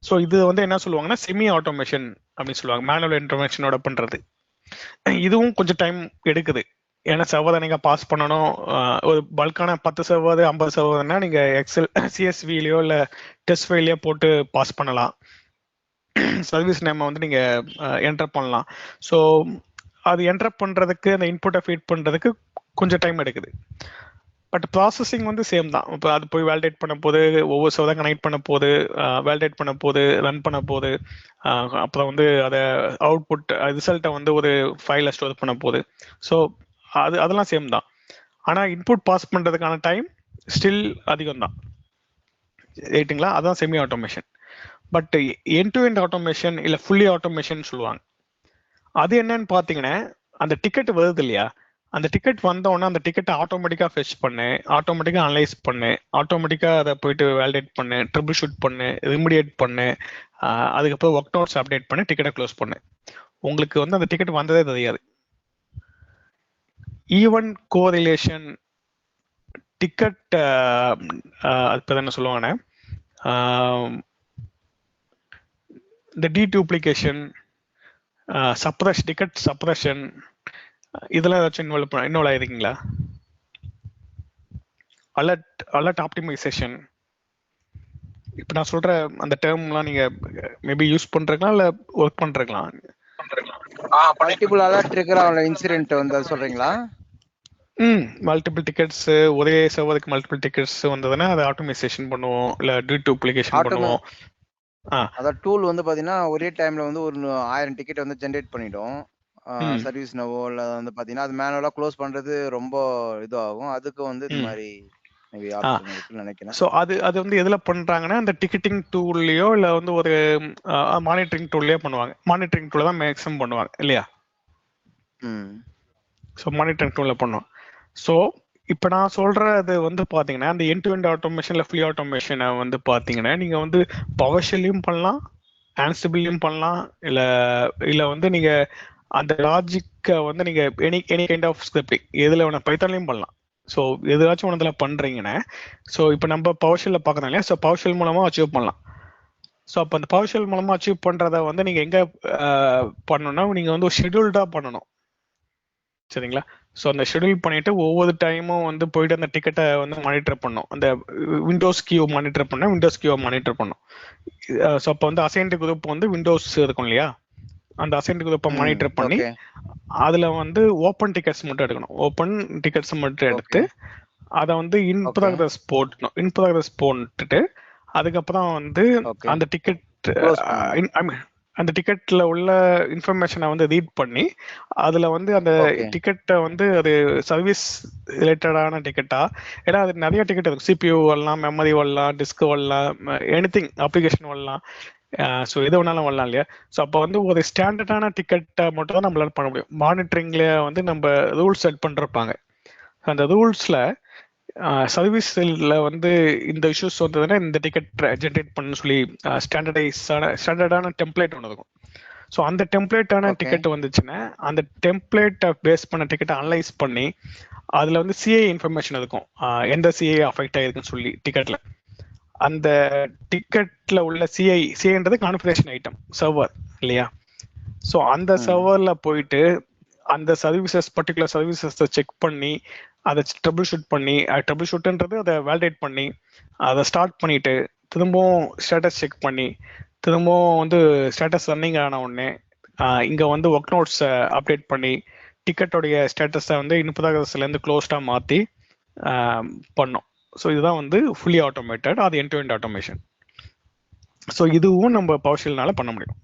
ஸோ இது வந்து என்ன சொல்லுவாங்கன்னா செமி ஆட்டோமேஷன் அப்படின்னு சொல்லுவாங்க. மேனுவல் இன்ஃபர்மேஷனோட பண்றது. இதுவும் கொஞ்சம் டைம் எடுக்குது. ஏன்னா சர்வரை நீங்க பாஸ் பண்ணணும். ஒரு பல்கான 10 சர்வர் 50 சர்வர்னா நீங்க எக்ஸல் சிஎஸ்விலையோ இல்ல டெஸ்ட் ஃபைலையோ போட்டு பாஸ் பண்ணலாம். சர்வீஸ் நேம் வந்து நீங்க என்டர் பண்ணலாம். ஸோ அது என்டர் பண்றதுக்கு அந்த இன்புட்டை ஃபீட் பண்றதுக்கு கொஞ்சம் டைம் எடுக்குது. பட் ப்ராசஸிங் வந்து சேம் தான். இப்போ அது போய் வேலிடேட் பண்ண போது, ஒவ்வொரு சர்வர் கனெக்ட் பண்ண போது, வேலிடேட் பண்ண போது, ரன் பண்ண போது, அப்புறம் வந்து அதை அவுட்புட் ரிசல்ட்டை வந்து ஒரு ஃபைலில் ஸ்டோர் பண்ண போது. ஸோ அதெல்லாம் சேம் தான். ஆனால் இன்புட் பாஸ் பண்ணுறதுக்கான டைம் ஸ்டில் அதிகம் தான், ரைட்டுங்களா? அதான் semi automation. But end to end automation இல்லை ஃபுல்லி ஆட்டோமேஷன் சொல்லுவாங்க. அது என்னன்னு பார்த்தீங்கன்னா, அந்த டிக்கெட் வருது இல்லையா, அந்த டிக்கெட் வந்தோடனே அந்த டிக்கெட்டை ஆட்டோமேட்டிக்காக ஃபெச் பண்ணு, ஆட்டோமேட்டிக்காக அனலைஸ் பண்ணு, ஆட்டோமேட்டிக்காக அதை போயிட்டு வேலிடேட் பண்ணு, ட்ரிபிள் ஷூட் பண்ணு, ரிமிடியேட் பண்ணு, அதுக்கப்புறம் ஒர்க் நோட்ஸ் அப்டேட் பண்ணி டிக்கெட்டை க்ளோஸ் பண்ணு. உங்களுக்கு வந்து அந்த டிக்கெட் வந்ததே தெரியாது. ஈவன் கோரிலேஷன் டிக்கெட் அது என்ன சொல்லுவாங்கன்னா, இந்த டீடூப்ளிகேஷன், டிக்கெட் சப்ரஷன், இதெல்லாம் ஏதாச்சும் இன்வால்வ் ஆயிருக்கீங்களா? அலர்ட் ஆப்டிமைசேஷன், இப்போ நான் சொல்ற அந்த டேர்ம்லாம் நீங்க மேபி யூஸ் பண்றீங்களா இல்ல ஒர்க் பண்றீங்களா? மல்டிபிள் அலர்ட் ட்ரிகர் ஆன இன்சிடென்ட் வந்து அது சொல்றீங்களா? மல்டிபிள் டிக்கெட்ஸ், ஒரே சர்வருக்கு மல்டிபிள் டிக்கெட்ஸ் வந்ததுன்னா அதை ஆட்டோமைசேஷன் பண்ணுவோம், இல்ல டீடூப்ளிகேஷன் பண்ணுவோம். அத டூல் வந்து பாத்தீங்கன்னா ஒரே டைம்ல வந்து ஒரு 1000 டிக்கெட் வந்து ஜெனரேட் பண்ணிடும். சர்வீஸ் நவோ இல்ல வந்து பாத்தீங்கன்னா அது மேனுவலா க்ளோஸ் பண்றது ரொம்ப இதுவாகும். அதுக்கு வந்து இந்த மாதிரி நினைக்கிறேன். சோ அது வந்து எதுல பண்றாங்கன்னா, அந்த டிக்கெட்டிங் டூல்லயோ இல்ல வந்து ஒரு மானிட்டரிங் டூல்லயோ பண்ணுவாங்க. மானிட்டரிங் டூல்ல தான் மேக்ஸிமம் பண்ணுவாங்க இல்லையா? ஸோ மானிட்டரிங் டூல்ல பண்ணுவோம். ஸோ இப்போ நான் சொல்றது வந்து பாத்தீங்கன்னா, அந்த எண்ட் டு எண்ட் ஆட்டோமேஷன் இல்லை ஃபுல்லி ஆட்டோமேஷனை வந்து பாத்தீங்கன்னா, நீங்க வந்து பவர்ஷெல்லையும் பண்ணலாம், ஆன்சிபிளையும் பண்ணலாம், இல்ல வந்து நீங்க அந்த லாஜிக்கை வந்து நீங்க எனி கைண்ட் ஆஃப் ஸ்கிரிப்டிங் எதுல வேணா பைத்தான்லையும் பண்ணலாம். ஸோ எதாச்சும் ஒன்றதுல பண்றீங்கன்னா, ஸோ இப்போ நம்ம பவர்ஷெல்ல பார்க்கறோம் இல்லையா, ஸோ பவர்ஷெல் மூலமா அச்சீவ் பண்ணலாம். ஸோ அப்போ அந்த பவர்ஷெல் மூலமா அச்சீவ் பண்றத வந்து நீங்க எங்க பண்ணணும்னா, நீங்க வந்து ஒரு ஷெட்யூல்டா பண்ணணும், சரிங்களா? ஸோ அந்த ஷெட்யூல் பண்ணிட்டு ஒவ்வொரு டைமும் வந்து போயிட்டு அந்த டிக்கெட்டை வந்து மானிட்டர் பண்ணும். அந்த விண்டோஸ் கியூ மானிட்டர் பண்ண விண்டோஸ் கியூவை மானிட்டர் பண்ணும். ஸோ அப்போ வந்து அசைன்டு குரூப் வந்து விண்டோஸ் இருக்கும் இல்லையா, அந்த அசைன்டு குரூப்பை மானிட்டர் பண்ணி அதுல வந்து ஓப்பன் டிக்கெட்ஸ் மட்டும் எடுக்கணும். ஓப்பன் டிக்கெட்ஸ் மட்டும் எடுத்து அதை வந்து இன் ப்ராக்ரஸ் போட்டுட்டு அதுக்கப்புறம் வந்து அந்த டிக்கெட் அந்த டிக்கெட்ல உள்ள இன்ஃபர்மேஷனை வந்து ரீட் பண்ணி அதுல வந்து அந்த டிக்கெட்டை வந்து அது சர்வீஸ் ரிலேட்டடான டிக்கெட்டா, ஏன்னா அது நிறைய டிக்கெட் இருக்கு. சிபியூ வரலாம், மெமரி வரலாம், டிஸ்க் வரலாம், எனிதிங் அப்ளிகேஷன் வரலாம், ஸோ எது வேணாலும் வரலாம் இல்லையா? ஸோ அப்போ வந்து ஒரு ஸ்டாண்டர்டான டிக்கெட்டை மட்டும் தான் நம்மளால பண்ண முடியும். மானிட்டரிங்ல வந்து நம்ம ரூல்ஸ் செட் பண்ணிருப்பாங்க. அந்த ரூல்ஸ்ல சர்வீஸ்ல வந்து இந்த இஷ்யூஸ் வந்ததுன்னா இந்த டிக்கெட் ஜென்ரேட் பண்ணு சொல்லி ஸ்டாண்டர்டான டெம்ப்ளேட் ஒன்று இருக்கும். ஸோ அந்த டெம்ப்ளேட்டான டிக்கெட் வந்துச்சுன்னா அந்த டெம்ப்ளேட்டை பேஸ் பண்ண டிக்கெட்டை அனலைஸ் பண்ணி அதுல வந்து சிஐ இன்ஃபர்மேஷன் இருக்கும், எந்த சிஐ அஃபெக்ட் ஆயிருக்குன்னு சொல்லி டிக்கெட்ல. அந்த டிக்கெட்ல உள்ள சிஐன்றது கான்ஃபிகரேஷன் ஐட்டம் சர்வர் இல்லையா? ஸோ அந்த சர்வர்ல போயிட்டு அந்த பர்டிகுலர் சர்வீசஸ் செக் பண்ணி அதை ட்ரபிள் ஷூட் பண்ணி, ட்ரபிள் ஷூட்ன்றது அதை வேலிடேட் பண்ணி அதை ஸ்டார்ட் பண்ணிட்டு திரும்பவும் ஸ்டேட்டஸ் செக் பண்ணி திரும்பவும் வந்து ஸ்டேட்டஸ் ரன்னிங் ஆன உடனே இங்க வந்து ஒர்க் நோட்ஸ் அப்டேட் பண்ணி டிக்கெட்டோடைய ஸ்டேட்டஸை வந்து இருந்து க்ளோஸ்டா மாத்தி பண்ணோம். ஸோ இதுதான் வந்து ஃபுல்லி ஆட்டோமேட்டட், அது end to end automation. So இதுவும் நம்ம பவர்ஷெல்னால பண்ண முடியும்,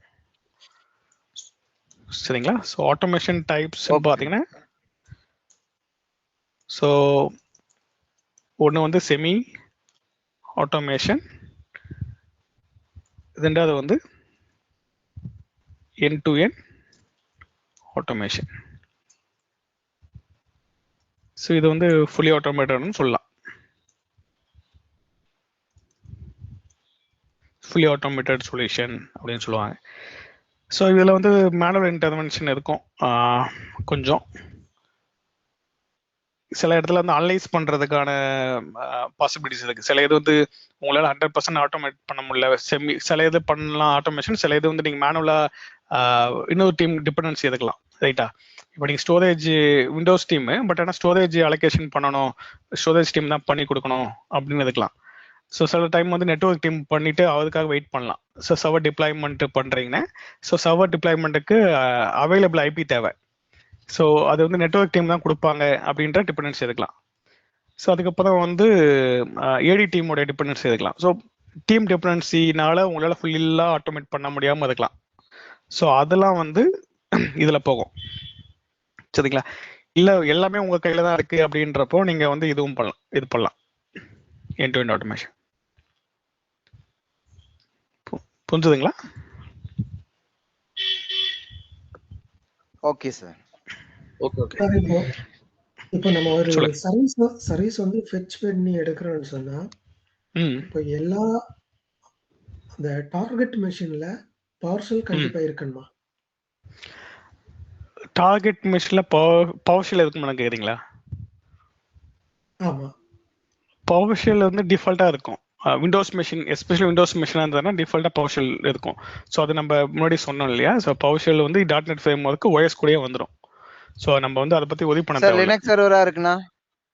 சரிங்களா? ஸோ ஆட்டோமேஷன் டைப்ஸ் பார்த்தீங்கன்னா, ஸோ ஒன்று வந்து செமி ஆட்டோமேஷன், ரெண்டாவது வந்து end to end automation. So இது வந்து ஃபுல்லி ஆட்டோமேட்டட்னு சொல்லலாம். ஃபுல்லி ஆட்டோமேட்டட் சொல்யூஷன் அப்படின்னு சொல்லுவாங்க. ஸோ இதில் வந்து மேனுவல் இன்டர்வென்ஷன் இருக்கும் கொஞ்சம். சில இடத்துல வந்து அனலைஸ் பண்ணுறதுக்கான பாசிபிலிட்டிஸ் இருக்குது. சில இது வந்து உங்களால் 100% ஆட்டோமேட் பண்ண முடியல, சில இது பண்ணலாம் ஆட்டோமேஷன், சில இது வந்து நீங்கள் மேனுவலாக இன்னொரு டீம் டிபெண்டன்சி எடுக்கலாம், ரைட்டா? இப்போ நீங்கள் ஸ்டோரேஜ் விண்டோஸ் டீமு, பட் ஆனால் ஸ்டோரேஜ் அலோகேஷன் பண்ணணும், ஸ்டோரேஜ் டீம் தான் பண்ணி கொடுக்கணும் அப்படின்னு எடுக்கலாம். ஸோ சில டைம் வந்து நெட்வொர்க் டீம் பண்ணிட்டு அதுக்காக வெயிட் பண்ணலாம். ஸோ சர்வர் டிப்ளாய்மெண்ட் பண்ணுறீங்கன்னா, ஸோ சர்வர் டிப்ளாய்மெண்ட்டுக்கு அவைலபிள் ஐபி தேவை. ஸோ அது வந்து நெட்வொர்க் டீம் தான் கொடுப்பாங்க அப்படின்ற டிபெண்டன்சி எடுக்கலாம். ஸோ அதுக்கப்புறம் வந்து ஏடி டீமோட டிபெண்டன்சி இருக்கலாம். ஸோ டீம் டிபெண்டன்சினால உங்களால் ஃபுல்லாக ஆட்டோமேட் பண்ண முடியாமல் இருக்கலாம். ஸோ அதெல்லாம் வந்து இதில் போகும். சரிங்களா? இல்லை எல்லாமே உங்கள் கையில் தான் இருக்குது அப்படின்றப்போ நீங்கள் வந்து இதுவும் பண்ணலாம், இது பண்ணலாம் எண்ட் டு எண்ட் ஆட்டோமேஷன். புரிஞ்சுதுங்களா? Okay sir. Okay okay. Sir இப்போ நம்ம ஒரு சர்வீஸ் வந்து ஃபெட்ச் பண்ணி எடுக்கிறோம்னு சொன்னா இப்போ எல்லா அந்த டார்கெட் மெஷின்ல பவர்ஷெல் கண்டிப்பா இருக்கணுமா? டார்கெட் மெஷின்ல பவர்ஷெல் இருக்குன்னு கேக்குறீங்களா? ஆமா, பவர்ஷெல் வந்து டிஃபால்ட்டா இருக்கும். விண்டோஸ் மெஷின், எஸ்பெஷலி விண்டோஸ் மெஷினாக இருந்ததுன்னா டிஃபால்ட்டாக பவர்ஷெல் இருக்கும். ஸோ அது நம்ம முன்னாடி சொன்னோம் இல்லையா? ஸோ பவர்ஷெல் வந்து .NET ஃப்ரேம்வொர்க் OS கூடயே வந்துடும். ஸோ நம்ம வந்து அதை பற்றி உதவி பண்ண சார் லினக்ஸ் சர்வரா இருக்குண்ணா?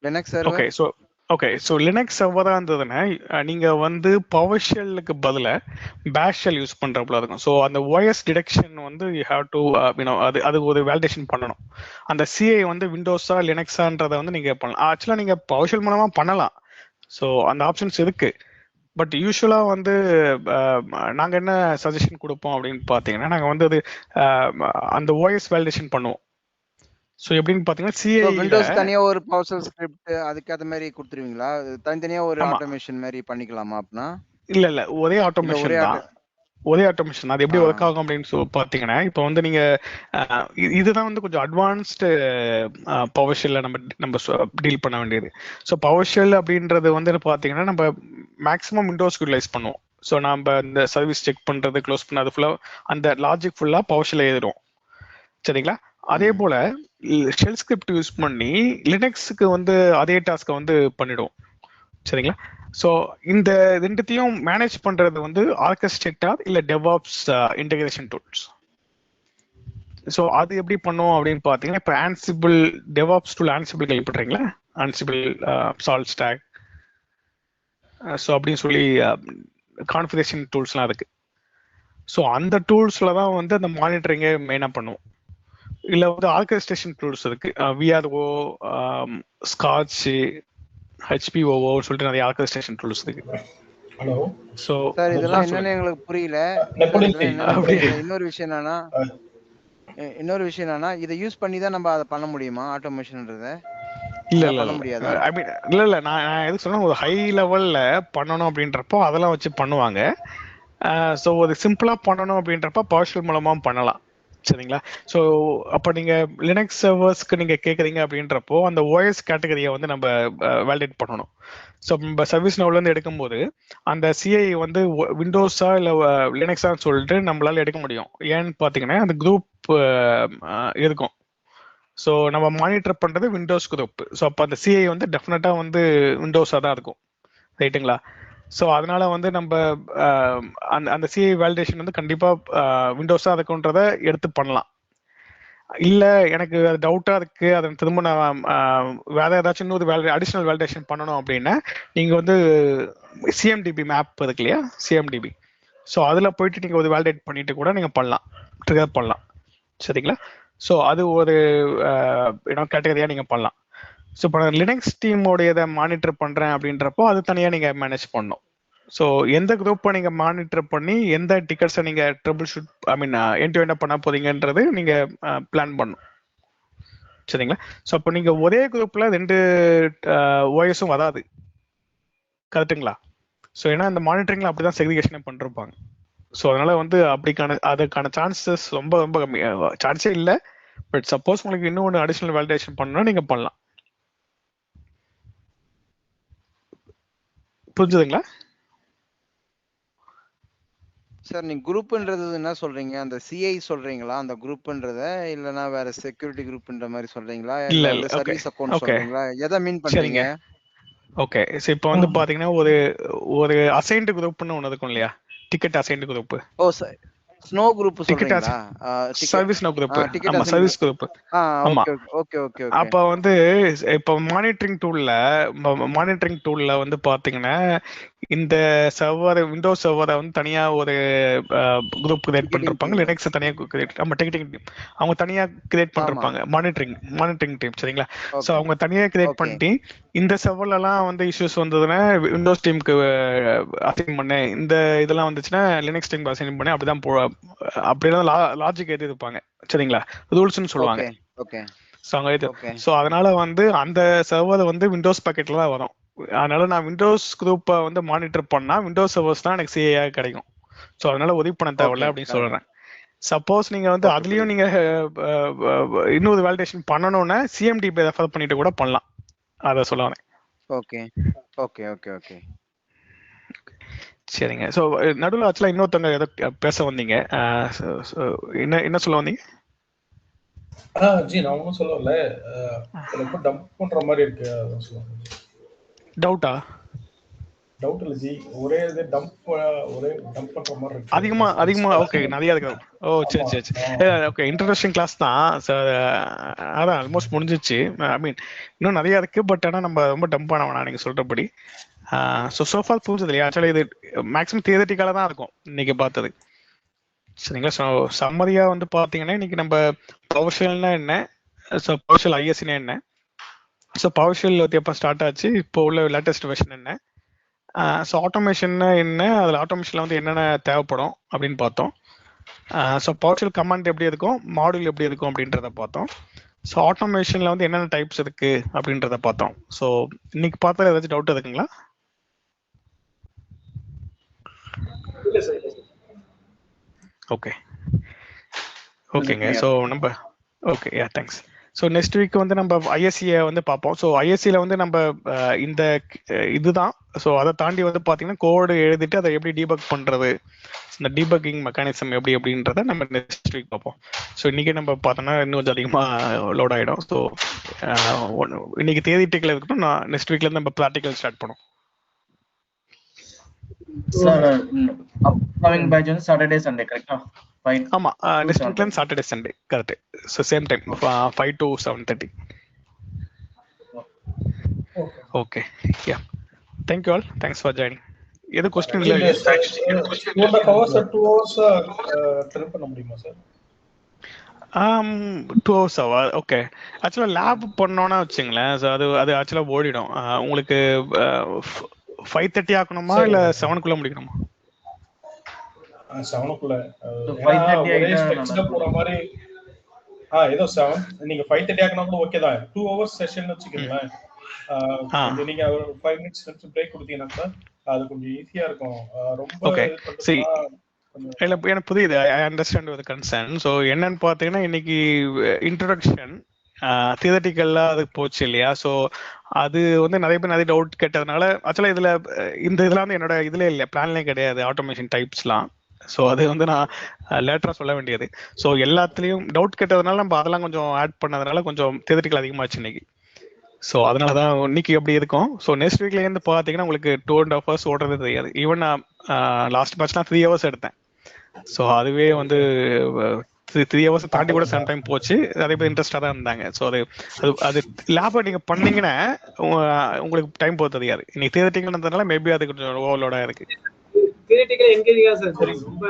Linux server. ஸோ லினக்ஸ் சர்வராக இருந்ததுன்னா நீங்கள் வந்து பவர்ஷெல்லுக்கு பதிலாக பேஷ் ஷெல் யூஸ் பண்ணுறப்பல இருக்கும். ஸோ அந்த OS டிடெக்ஷன் வந்து யூ ஹேவ் டு அது ஒரு வேலிடேஷன் பண்ணணும். அந்த CI வந்து விண்டோஸா லினக்ஸான்றதை வந்து நீங்கள் பண்ணலாம். ஆக்சுவலாக நீங்கள் பவர்ஷெல் மூலமாக பண்ணலாம். ஸோ அந்த ஆப்ஷன்ஸ் இருக்கு. பட் யூஸ்வலாக வந்து நாங்கள் என்ன சஜஷன் கொடுப்போம் அப்படின்னு பார்த்தீங்கன்னா, நாங்கள் வந்து அது அந்த OS வேலிடேஷன் பண்ணுவோம். ஸோ எப்படின்னு பார்த்தீங்கன்னா CI விண்டோஸ் தனியா ஒரு PowerShell ஸ்கிரிப்ட் அதுக்கு மாதிரி கொடுத்துருவீங்களா? தனித்தனியா ஒரு ஆட்டோமேஷன் மாதிரி பண்ணிக்கலாமா அப்படின்னா? இல்ல ஒரே ஆட்டோமேஷன் தான். ஒரே ஆட்டோமேஷன் அது எப்படி ஒர்க் ஆகும் அப்படின்னு பார்த்தீங்கன்னா, இப்போ வந்து நீங்க இதுதான் வந்து கொஞ்சம் அட்வான்ஸ்டு பவர்ஷெல்ல நம்ம டீல் பண்ண வேண்டியது. ஸோ பவர்ஷெல் அப்படின்றது வந்து பார்த்தீங்கன்னா நம்ம மேக்ஸிமம் விண்டோஸ்க்கு யூட்டிலைஸ் பண்ணுவோம். ஸோ நம்ம இந்த சர்வீஸ் செக் பண்றது, க்ளோஸ் பண்ணது ஃபுல்லாக அந்த லாஜிக் ஃபுல்லாக பவர்ஷெல்ல எழுதிடும். சரிங்களா? அதே போல ஷெல் ஸ்கிரிப்ட் யூஸ் பண்ணி லினக்ஸுக்கு வந்து அதே டாஸ்க்கை வந்து பண்ணிடும். சரிங்களா? ஸோ இந்த ரெண்டுத்தையும் மேனேஜ் பண்றது வந்து ஆர்கெஸ்ட்ரேட்டர் இல்லை டெவாப்ஸ் இன்டகிரேஷன் டூல்ஸ். ஸோ அது எப்படி பண்ணுவோம் அப்படின்னு பார்த்தீங்கன்னா, இப்போ ஆன்சிபிள் டெவாப்ஸ் டூல் ஆன்சிபிள் கேள்விப்படுறீங்களா? ஆன்சிபிள் சால்ட் ஸ்டாக் ஸோ அப்படின்னு சொல்லி கான்ஃபிகரேஷன் டூல்ஸ்லாம் இருக்கு. ஸோ அந்த டூல்ஸ்ல தான் வந்து அந்த மானிட்டரிங்கை மெயினாக பண்ணுவோம். இல்லை வந்து ஆர்கெஸ்ட்ரேஷன் டூல்ஸ் இருக்கு. VRO, ஸ்காட்ச், HPOO சொல்லிட்டு நிறைய ஆர்கெஸ்ட்ரேஷன் டூல்ஸ் இருக்கு. ஹலோ. சோ சார் இதெல்லாம் என்னன்னு எங்களுக்கு புரியல. இன்னொரு விஷயம் என்னன்னா இதை யூஸ் பண்ணி தான் நம்ம அதை பண்ண முடியுமா ஆட்டோமேஷன்ன்றத? இல்ல பண்ண முடியாது. ஐ மீன் இல்ல நான் எதுக்கு சொன்னா, ஒரு ஹை லெவல்ல பண்ணணும் அப்படின்றப்போ அதெல்லாம் வச்சு பண்ணுவாங்க. ஸோ ஒரு சிம்பிளா பண்ணணும் அப்படின்றப்ப பவர்ஷெல் மூலமா பண்ணலாம். சரிங்களா? ஸோ அப்போ நீங்கள் லினக்ஸ் சர்வர்ஸ்க்கு நீங்கள் கேட்குறீங்க அப்படின்றப்போ அந்த OS கேட்டகரியை வந்து நம்ம வேலிடேட் பண்ணணும். ஸோ நம்ம சர்வீஸ் நோவ்லேருந்து எடுக்கும்போது அந்த CI வந்து விண்டோஸா இல்லை லினக்ஸான்னு சொல்லிட்டு நம்மளால எடுக்க முடியும். ஏன்னு பார்த்தீங்கன்னா அந்த குரூப் இருக்கும். ஸோ நம்ம மானிட்டர் பண்ணுறது விண்டோஸ் குரூப். ஸோ அப்போ அந்த CI வந்து டெஃபினட்டாக வந்து விண்டோஸாக தான் இருக்கும். ரைட்டுங்களா? ஸோ அதனால வந்து நம்ம அந்த CI வேலிடேஷன் வந்து கண்டிப்பாக விண்டோஸாக இருக்குன்றத எடுத்து பண்ணலாம். இல்லை எனக்கு அது டவுட்டாக இருக்கு, அதை திரும்ப நான் வேற ஏதாச்சும் இன்னொரு அடிஷ்னல் வேலிடேஷன் பண்ணணும் அப்படின்னா நீங்கள் வந்து CMDB மேப் இருக்கு இல்லையா? CMDB. ஸோ அதில் போயிட்டு நீங்கள் ஒரு வேலிடேட் பண்ணிட்டு கூட நீங்கள் பண்ணலாம், ட்ரிகர் பண்ணலாம். சரிங்களா? ஸோ அது ஒரு கேட்டகரியாக நீங்கள் பண்ணலாம். ஸோ இப்போ நான் லினக்ஸ் டீமோடையதை மானிட்டர் பண்ணுறேன் அப்படின்றப்போ அது தனியாக நீங்கள் மேனேஜ் பண்ணணும். ஸோ எந்த குரூப்பை நீங்கள் மானிட்டர் பண்ணி எந்த டிக்கெட்ஸை நீங்கள் trouble shoot end to end பண்ண போறீங்கன்றது நீங்கள் பிளான் பண்ணணும். சரிங்களா? ஸோ அப்போ நீங்கள் ஒரே குரூப்பில் 2 OSம் வராது. கரெக்டுங்களா? ஸோ ஏன்னா இந்த மானிட்டரிங்கில் அப்படி தான் செக்ரிகேஷனே பண்ணிருப்பாங்க. ஸோ அதனால வந்து அதுக்கான சான்சஸ் ரொம்ப ரொம்ப கம்மி, சான்ஸே இல்லை. பட் சப்போஸ் உங்களுக்கு இன்னும் ஒன்று அடிஷ்னல் வேலிடேஷன் பண்ணணும்னா நீங்கள் பண்ணலாம். புரிஞ்சுதுங்களா சார்? நீங்க குரூப்ன்றது என்ன சொல்றீங்க? அந்த CI சொல்றீங்களா அந்த குரூப்ன்றத, இல்லனா வேற செக்யூரிட்டி குரூப்ன்ற மாதிரி சொல்றீங்களா? இல்ல சர்வீஸ் அக்கவுண்ட் சொல்றீங்களா? எதை மீன் பண்றீங்க? ஓகே. ஸோ இப்போ வந்து பாத்தீங்கன்னா ஒரு அசைன்டு குரூப்னு ஒன்று இருக்கும் இல்லையா? Ticket assigned group. Oh sir, snow group சொல்றீங்களா? Service now group. ஆமா, சர்வீஸ் குரூப். ஆமா. Okay okay. அப்ப வந்து இப்ப மானிட்டரிங் டூல்ல வந்து பாத்தீங்கன்னா இந்த சர்வர் விண்டோஸ் சர்வரை வந்து தனியா ஒரு குரூப் கிரியேட் பண்ணிருப்பாங்க, லினக்ஸ் தனியா கிரியேட் டிக்கெட்டிங் டீம் அவங்க தனியா கிரியேட் பண்ணிருப்பாங்க, மானிட்டரிங் டீம் சரிங்களா. ஸோ அவங்க தனியா கிரியேட் பண்ணிட்டு இந்த சர்வர்ல எல்லாம் வந்து இஷ்யூஸ் வந்ததுன்னா விண்டோஸ் டீமுக்கு அசைன் பண்ணு, இந்த இதெல்லாம் வந்துச்சுன்னா லினக்ஸ் டீமுக்கு அசைன் பண்ணு, அப்படிதான் லாஜிக் எழுதி இருப்பாங்க சரிங்களா, ரூல்ஸ்னு சொல்லுவாங்க. ஸோ அதனால வந்து அந்த சர்வர் வந்து விண்டோஸ் பாக்கெட்ல தான் வரும். அதனால நான் விண்டோஸ் குரூப்பை வந்து மானிட்டர் பண்ணா விண்டோஸ் சர்வர்ஸ் தான் எனக்கு சிஏ கிடைக்கும். ஸோ அதனால உதவி பண்ண தேவையில்ல அப்படின்னு சொல்றேன். சப்போஸ் நீங்க வந்து அதுலயும் நீங்க இன்னொரு வேலிடேஷன் பண்ணணும்னா சிஎம்டிபி ரெஃபர் பண்ணிட்டு கூட பண்ணலாம், அதை சொல்ல வரேன். சரிங்க. ஸோ நடுவில் ஆக்சுவலா இன்னொருத்தவங்க ஏதோ பேச வந்தீங்க, என்ன சொல்ல வந்தீங்க? ஜி நான் ஒன்றும் சொல்லல, ரொம்ப டம்ப் பண்ற மாதிரி இருக்கு அதான் சொல்லுவாங்க. டவுட்டா? டவுட் இல்ல ஜி, ஒரே டம்ப் பண்ற மாதிரி இருக்கு அதிகமா. ஓகே, நிறைய இருக்கு. ஓ சரி. ஓகே, இன்ட்ரோடக்ஷன் கிளாஸ் தான். அதான் ஆல்மோஸ்ட் முடிஞ்சிச்சு. ஐ மீன் இன்னும் நிறைய இருக்கு, பட் ஆனால் நம்ம ரொம்ப டம்ப் பண்ண வேணாம் நீங்க சொல்றபடி. சோஃபார் புரிஞ்சது இல்லையா? ஆக்சுவலி இது மேக்ஸிமம் தியரட்டிக்கலாக தான் இருக்கும் இன்னைக்கு பார்த்தது சரிங்களா. ஸோ சம்மரியா வந்து பார்த்தீங்கன்னா இன்னைக்கு நம்ம பவர்ஷெல்னா என்ன, ஸோ பவர்ஷெல் ஐஎஸ்சினா என்ன, ஸோ பவர்ஷெல் எப்போ ஸ்டார்ட் ஆச்சு, இப்போ உள்ள லேட்டஸ்ட் வெர்ஷன் என்ன, ஸோ ஆட்டோமேஷன்னா என்ன, அதில் ஆட்டோமேஷனில் வந்து என்னென்ன தேவைப்படும் அப்படின்னு பார்த்தோம். ஸோ பவர்ஷெல் கமாண்ட் எப்படி இருக்கும், மாடியூல் எப்படி இருக்கும் அப்படின்றத பார்த்தோம். ஸோ ஆட்டோமேஷனில் வந்து என்னென்ன டைப்ஸ் இருக்கு அப்படின்றத பார்த்தோம். ஸோ இன்னைக்கு பார்த்தா ஏதாச்சும் டவுட் இருக்குங்களா? ஓகேங்க. ஸோ நம்ம தேங்க்ஸ். ஸோ நெக்ஸ்ட் வீக் வந்து நம்ம ஐஎஸ்சியை வந்து பார்ப்போம். ஸோ ஐஎஸ்சியில் வந்து நம்ம இந்த இதுதான். ஸோ அதை தாண்டி வந்து பார்த்தீங்கன்னா கோடு எழுதிட்டு அதை எப்படி டீபக் பண்ணுறது, இந்த டீபக்கிங் மெக்கானிசம் எப்படி அப்படின்றத நம்ம நெக்ஸ்ட் வீக் பார்ப்போம். ஸோ இன்னைக்கு நம்ம பார்த்தோம்னா இன்னும் கொஞ்சம் அதிகமாக லோட் ஆகிடும். ஸோ இன்னைக்கு தியரிட்டிக்கல் இருக்கட்டும், நான் நெக்ஸ்ட் வீக்லேருந்து நம்ம ப்ராக்டிக்கல் ஸ்டார்ட் பண்ணுவோம். சார் அப்கமிங் பேட்ச் வந்து சாட்டர்டே சண்டே கரெக்ட்டா? ஆமா, நெக்ஸ்ட் வீக்ல இருந்து Saturday Sunday correct. So same time 5 to 7:30. Okay yeah, thank you all, thanks for joining. எது क्वेश्चन இல்ல? 2 hours 2 hours ட்ரிப் பண்ண முடியுமா சார்? 2 hours ஆவா? ஓகே. ஆக்சுவலா லேப் பண்ணோம்னா வச்சுங்களேன், அது ஆக்சுவலா ஓடிடும். உங்களுக்கு 5:30 ஆக்கணுமா இல்ல 7 முடிக்கணுமா? 7 5:30 போற மாதிரி. ஏதோ 7 நீங்க 5:30 ஆக்கணும் கூட ஓகே தான். 2 hours செஷன் வச்சுக்கீங்களேன். நீங்க ஒரு 5 minutes பிரேக் கொடுத்தீங்கன்னா அது கொஞ்சம் ஈஸியா இருக்கும். ரொம்ப இல்ல எனக்கு புரியுது, I understand your concern. So என்னன்னு பார்த்தீங்கன்னா இன்னைக்கு இன்ட்ரோடக்ஷன் தியரட்டிக்கல்லாம் அது போச்சு இல்லையா. ஸோ அது வந்து நிறைய பேர் நிறைய டவுட் கேட்டதுனால ஆக்சுவலா இதெல்லாம் வந்து என்னோட இதுல இல்லை, பிளான்லேயே கிடையாது ஆட்டோமேஷன் டைப்ஸ்லாம். ஸோ அது வந்து நான் லேட்டராக சொல்ல வேண்டியது. ஸோ எல்லாத்துலேயும் டவுட் கேட்டதுனால நம்ம அதெல்லாம் கொஞ்சம் ஆட் பண்ணதுனால கொஞ்சம் தியரட்டிக்கல் அதிகமாச்சு இன்னைக்கு. ஸோ அதனால தான் இன்னைக்கு எப்படி இருக்கும். ஸோ நெக்ஸ்ட் வீக்லேருந்து பார்த்தீங்கன்னா உங்களுக்கு 2.5 hours ஓடுறது தெரியாது. ஈவன் நான் லாஸ்ட் பேட்ச்லாம் 3 hours எடுத்தேன். ஸோ அதுவே வந்து 3 hours தாண்டி கூட சம் டைம் போச்சு. நிறைய பேர் இன்ட்ரெஸ்டாக தான் இருந்தாங்க. ஸோ அது லேபை நீங்கள் பண்ணீங்கன்னா உங்களுக்கு டைம் போக தெரியாது. இன்னைக்கு தியரட்டிக்கல்ன்றதுனால மேபி அது கொஞ்சம் ஓவர்லோடாக இருக்கு. தியரட்டிக்கல் என்கேஜிங்கா சார் தெரியும், ரொம்ப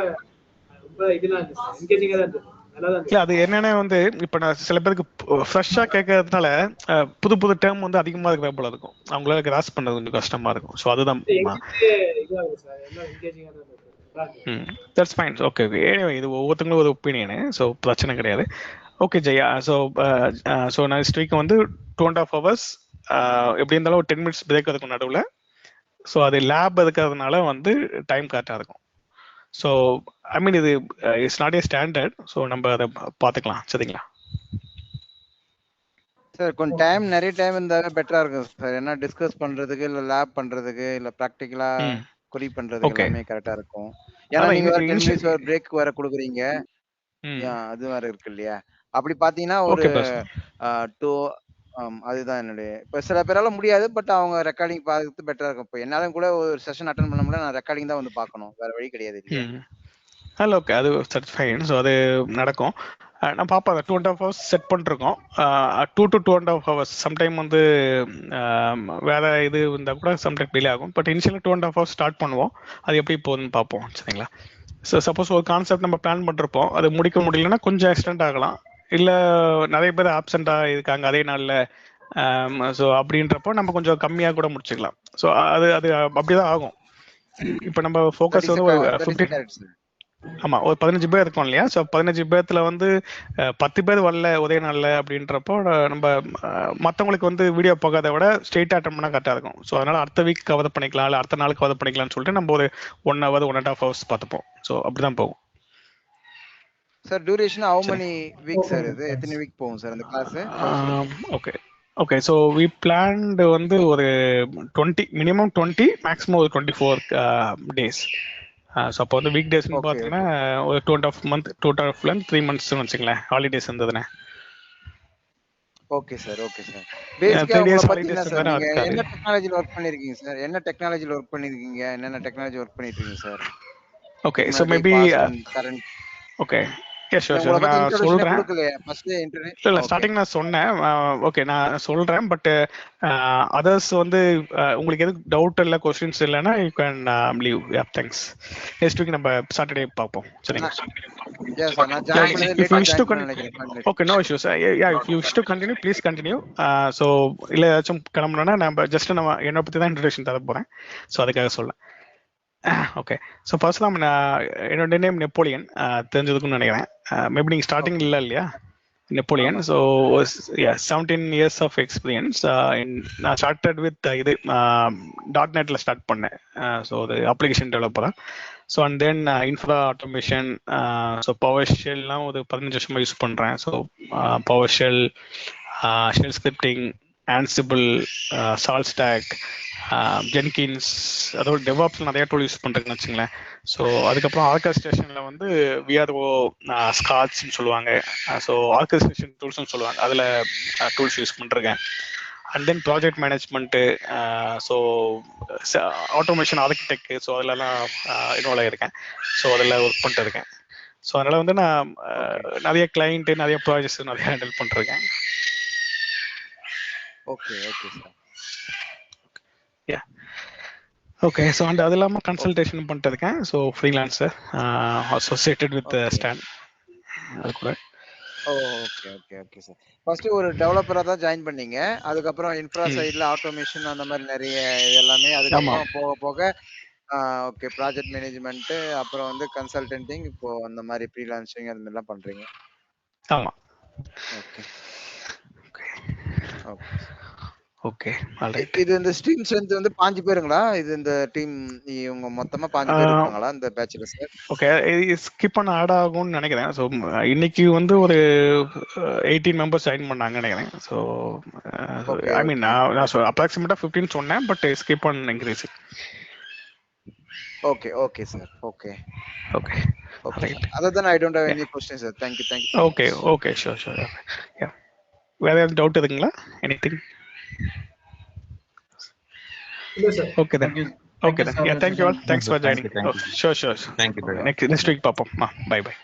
ரொம்ப இதெல்லாம் இருக்கு சார், என்கேஜிங்கா தான் இருக்கு. இல்ல அது என்னன்னா வந்து இப்ப நான் சில பேருக்கு ஃப்ரெஷ்ஷா கேட்கறதுனால புது டேர்ம் வந்து அதிகமா இருக்கிற போல இருக்கும், அவங்களால கிராஸ் பண்றது கொஞ்சம் கஷ்டமா இருக்கும். ஸோ அதுதான் தட்ஸ் ஃபைன். ஓகே இது ஒவ்வொருத்தங்களும் ஒரு ஒப்பீனியனு, ஸோ பிரச்சனை கிடையாது. Okay Jaya. So next week வந்து 2.5 hours எப்படி இருந்தாலும் ஒரு 10 minutes பிரேக் இருக்கும் நடுவில். ஸோ அது லேப் இருக்கிறதுனால வந்து டைம் கரெக்டாக இருக்கும். ஸோ ஐ மீன் இது it's not a standard. So நம்ம அதை பார்த்துக்கலாம் சரிங்களா சார். கொஞ்சம் நிறைய டைம் இருந்தாவே பெட்டரா இருக்கும் சார். என்ன டிஸ்கஸ் பண்றதுக்கு இல்ல லேப் பண்றதுக்கு இல்ல பிராக்டிகலா குறி பண்றதுக்கு எல்லாமே கரெக்டா இருக்கும். ஏன்னா நீங்க 10 minutes பிரேக் வேற கொடுக்குறீங்க, அது வேற இருக்கு இல்லையா. அப்படி பாத்தீங்கன்னா ஒரு 2 அதுதான் என்னுடைய. இப்ப சில பேரால முடியாது, பட் அவங்க ரெக்கார்டிங் பார்க்கறது பெட்டரா இருக்கும். இப்ப என்னாலும் கூட ஒரு செஷன் அட்டெண்ட் பண்ண முடியல, நான் ரெக்கார்டிங் தான் வந்து பார்க்கணும், வேற வழி கிடையாது இல்லையா. ஹலோ ஓகே அது ஃபைன். ஸோ அது நடக்கும். நான் பார்ப்பேன். 2.5 hours செட் பண்ணிருக்கோம். 2 to 2.5 hours சம்டைம் வந்து வேற இது இருந்தால் கூட சம்டைம் டிலே ஆகும். பட் இனிஷியலாக 2.5 hours ஸ்டார்ட் பண்ணுவோம். அது எப்படி போகுதுன்னு பார்ப்போம். சரிங்களா? ஸோ சப்போஸ் ஒரு கான்செப்ட் நம்ம பிளான் பண்ணிருப்போம், அது முடிக்க முடியலன்னா கொஞ்சம் எக்ஸ்டெண்ட் ஆகலாம். இல்லை நிறைய பேர் ஆப்சென்ட்டாக இருக்காங்க அதே நாளில், ஸோ அப்படின்றப்போ நம்ம கொஞ்சம் கம்மியாக கூட முடிச்சுக்கலாம். ஸோ அது அது அப்படிதான் ஆகும். இப்போ நம்ம ஃபோக்கஸ் வந்து ஒரு 15 ஆமா ஒரு 15 பேர் இருக்கோம் இல்லையா? ஸோ 15 பேர்த்துல வந்து 10 பேர் வரல ஒரே நாள்ல அப்படின்றப்போ நம்ம மற்றவங்களுக்கு வந்து வீடியோ பார்க்கறத விட ஸ்ட்ரெயிட்டாக அட்டன் பண்ணால் கரெக்டாக இருக்கும். ஸோ அதனால அடுத்த வீக் கவர் பண்ணிக்கலாம், இல்லை அடுத்த நாளுக்கு கவர் பண்ணிக்கலாம்னு சொல்லிட்டு நம்ம ஒரு 1 hour 1.5 hours பார்த்துப்போம். ஸோ அப்படிதான் போகும். Sir duration how many week sir? இது எத்தனை வீக் போகும் சார் அந்த class? Okay okay. So we planned வந்து ஒரு 20 மினிமம் 20 மேக்ஸிமம் ஒரு 24 days. ஸோ அப்போ வந்து வீக் டேஸ்ன்னு பார்த்தீங்கன்னா ஒரு 2.5 month 2.5 3 months வச்சுங்களேன், ஹாலிடேஸ் இருந்ததுன்னா. Okay sir okay sir. பேசிக்கா உங்களை பத்தி சார் நீங்க என்ன டெக்னாலஜில வர்க் பண்ணிருக்கீங்க சார்? என்ன டெக்னாலஜில வர்க் பண்ணிருக்கீங்க? என்னென்ன டெக்னாலஜி வர்க் பண்ணிட்டு இருக்கீங்க sir? Okay so maybe okay நான் சொல்றேன். இல்ல ஸ்டார்டிங் நான் சொன்னேன். ஓகே நான் சொல்றேன். பட் அதர்ஸ் வந்து உங்களுக்கு எதுவும் டவுட் இல்லை கொஸ்டின்ஸ் இல்லைன்னா you can leave. Thanks. Next week நம்ம சாட்டர்டே பார்ப்போம். சரிங்களா? Okay no issues. You wish to continue please continue. So இல்லை ஏதாச்சும் கிளம்பணும்னா நம்ம ஜஸ்ட் நம்ம என்னை பற்றி தான் இன்ட்ரடக்ஷன் தர போகிறேன். ஸோ அதுக்காக சொல்ல. ஓகே ஸோ ஃபர்ஸ்ட்லாம் என்னோட நேம் நெப்போலியன், தெரிஞ்சதுக்குன்னு நினைக்கிறேன். மேபி நீங்கள் ஸ்டார்டிங் இல்லை இல்லையா? Napoleon. So 17 years of experience. நான் ஸ்டார்டட் வித் இது .NETல ஸ்டார்ட் பண்ணேன். ஸோ அது அப்ளிகேஷன் டெவலப்பராக. So and then infra automation, so power ஷெல்லாம் ஒரு 15 வருஷமாக யூஸ் பண்ணுறேன். So PowerShell, shell scripting, Ansible, salt stack, Jenkins, அதோட டெவாப்ஸில் நிறைய டூல் யூஸ் பண்ணுறேன்னு வச்சுங்களேன். ஸோ அதுக்கப்புறம் ஆர்கஸ்ட்ரேஷனில் வந்து விஆர்ஓ, ஸ்காட்ஸ்ன்னு சொல்லுவாங்க. ஸோ ஆர்கஸ்ட்ரேஷன் டூல்ஸ்னு சொல்லுவாங்க, அதில் டூல்ஸ் யூஸ் பண்ணிருக்கேன். And then project management, so automation architect, so அதிலலாம் இன்வால்வ் ஆகியிருக்கேன். ஸோ அதில் ஒர்க் பண்ணிட்டு இருக்கேன். ஸோ அதனால் வந்து நான் நிறைய கிளைண்ட்டு நிறைய ப்ராஜெக்ட்ஸ் நிறைய ஹேண்டில் பண்ணிருக்கேன். Okay okay sir. Yeah okay. So and அது இல்லாமல் கன்சல்டேஷன் பண்ணிட்டு இருக்கேன். So freelancer associated with stand அது கூட. Okay okay okay sir. First ஒரு டெவலப்பரா தான் ஜாயின் பண்ணீங்க, அதுக்கப்புறம் இன்ஃப்ரா சைடுல ஆட்டோமேஷன் அந்த மாதிரி நிறைய இது எல்லாமே, அதுக்கப்புறம் போக போக ஓகே ப்ராஜெக்ட் மேனேஜ்மெண்ட், அப்புறம் வந்து கன்சல்டன்டிங், இப்போ அந்த மாதிரி ஃப்ரீலான்சிங் அந்த மாதிரிலாம் பண்றீங்க. ஆமா. Okay okay okay alright. இது இந்த டீம் ஸ்ட்ரென்த் வந்து 5 பேருங்களா? இது இந்த டீம் இவங்க மொத்தமா 5 பேர் இருக்காங்களா இந்த பேட்ச்ல சார்? ஓகே ஸ்கிப் பண்ண ஆட் ஆகும்னு நினைக்கிறேன். ஸோ இன்னைக்கு வந்து ஒரு 18 மெம்பர்ஸ் ஜாயின் பண்ணாங்கன்னு நினைக்கிறேன். ஸோ ஐ மீன் நான் அப்ராக்சிமேட்டா 15 சொன்னேன், but skip on increase. Okay okay sir. Okay okay right. Other then I don't have any questions sir. Thank you okay okay sure sure. Yeah வேற ஏதாவது டவுட் இருக்குங்களா? எனிதிங்? இல்ல sir. Okay then. Okay then. Yeah thank you all. Thanks for joining. Sure sure. Thank you. Next week பார்ப்போம். Bye by.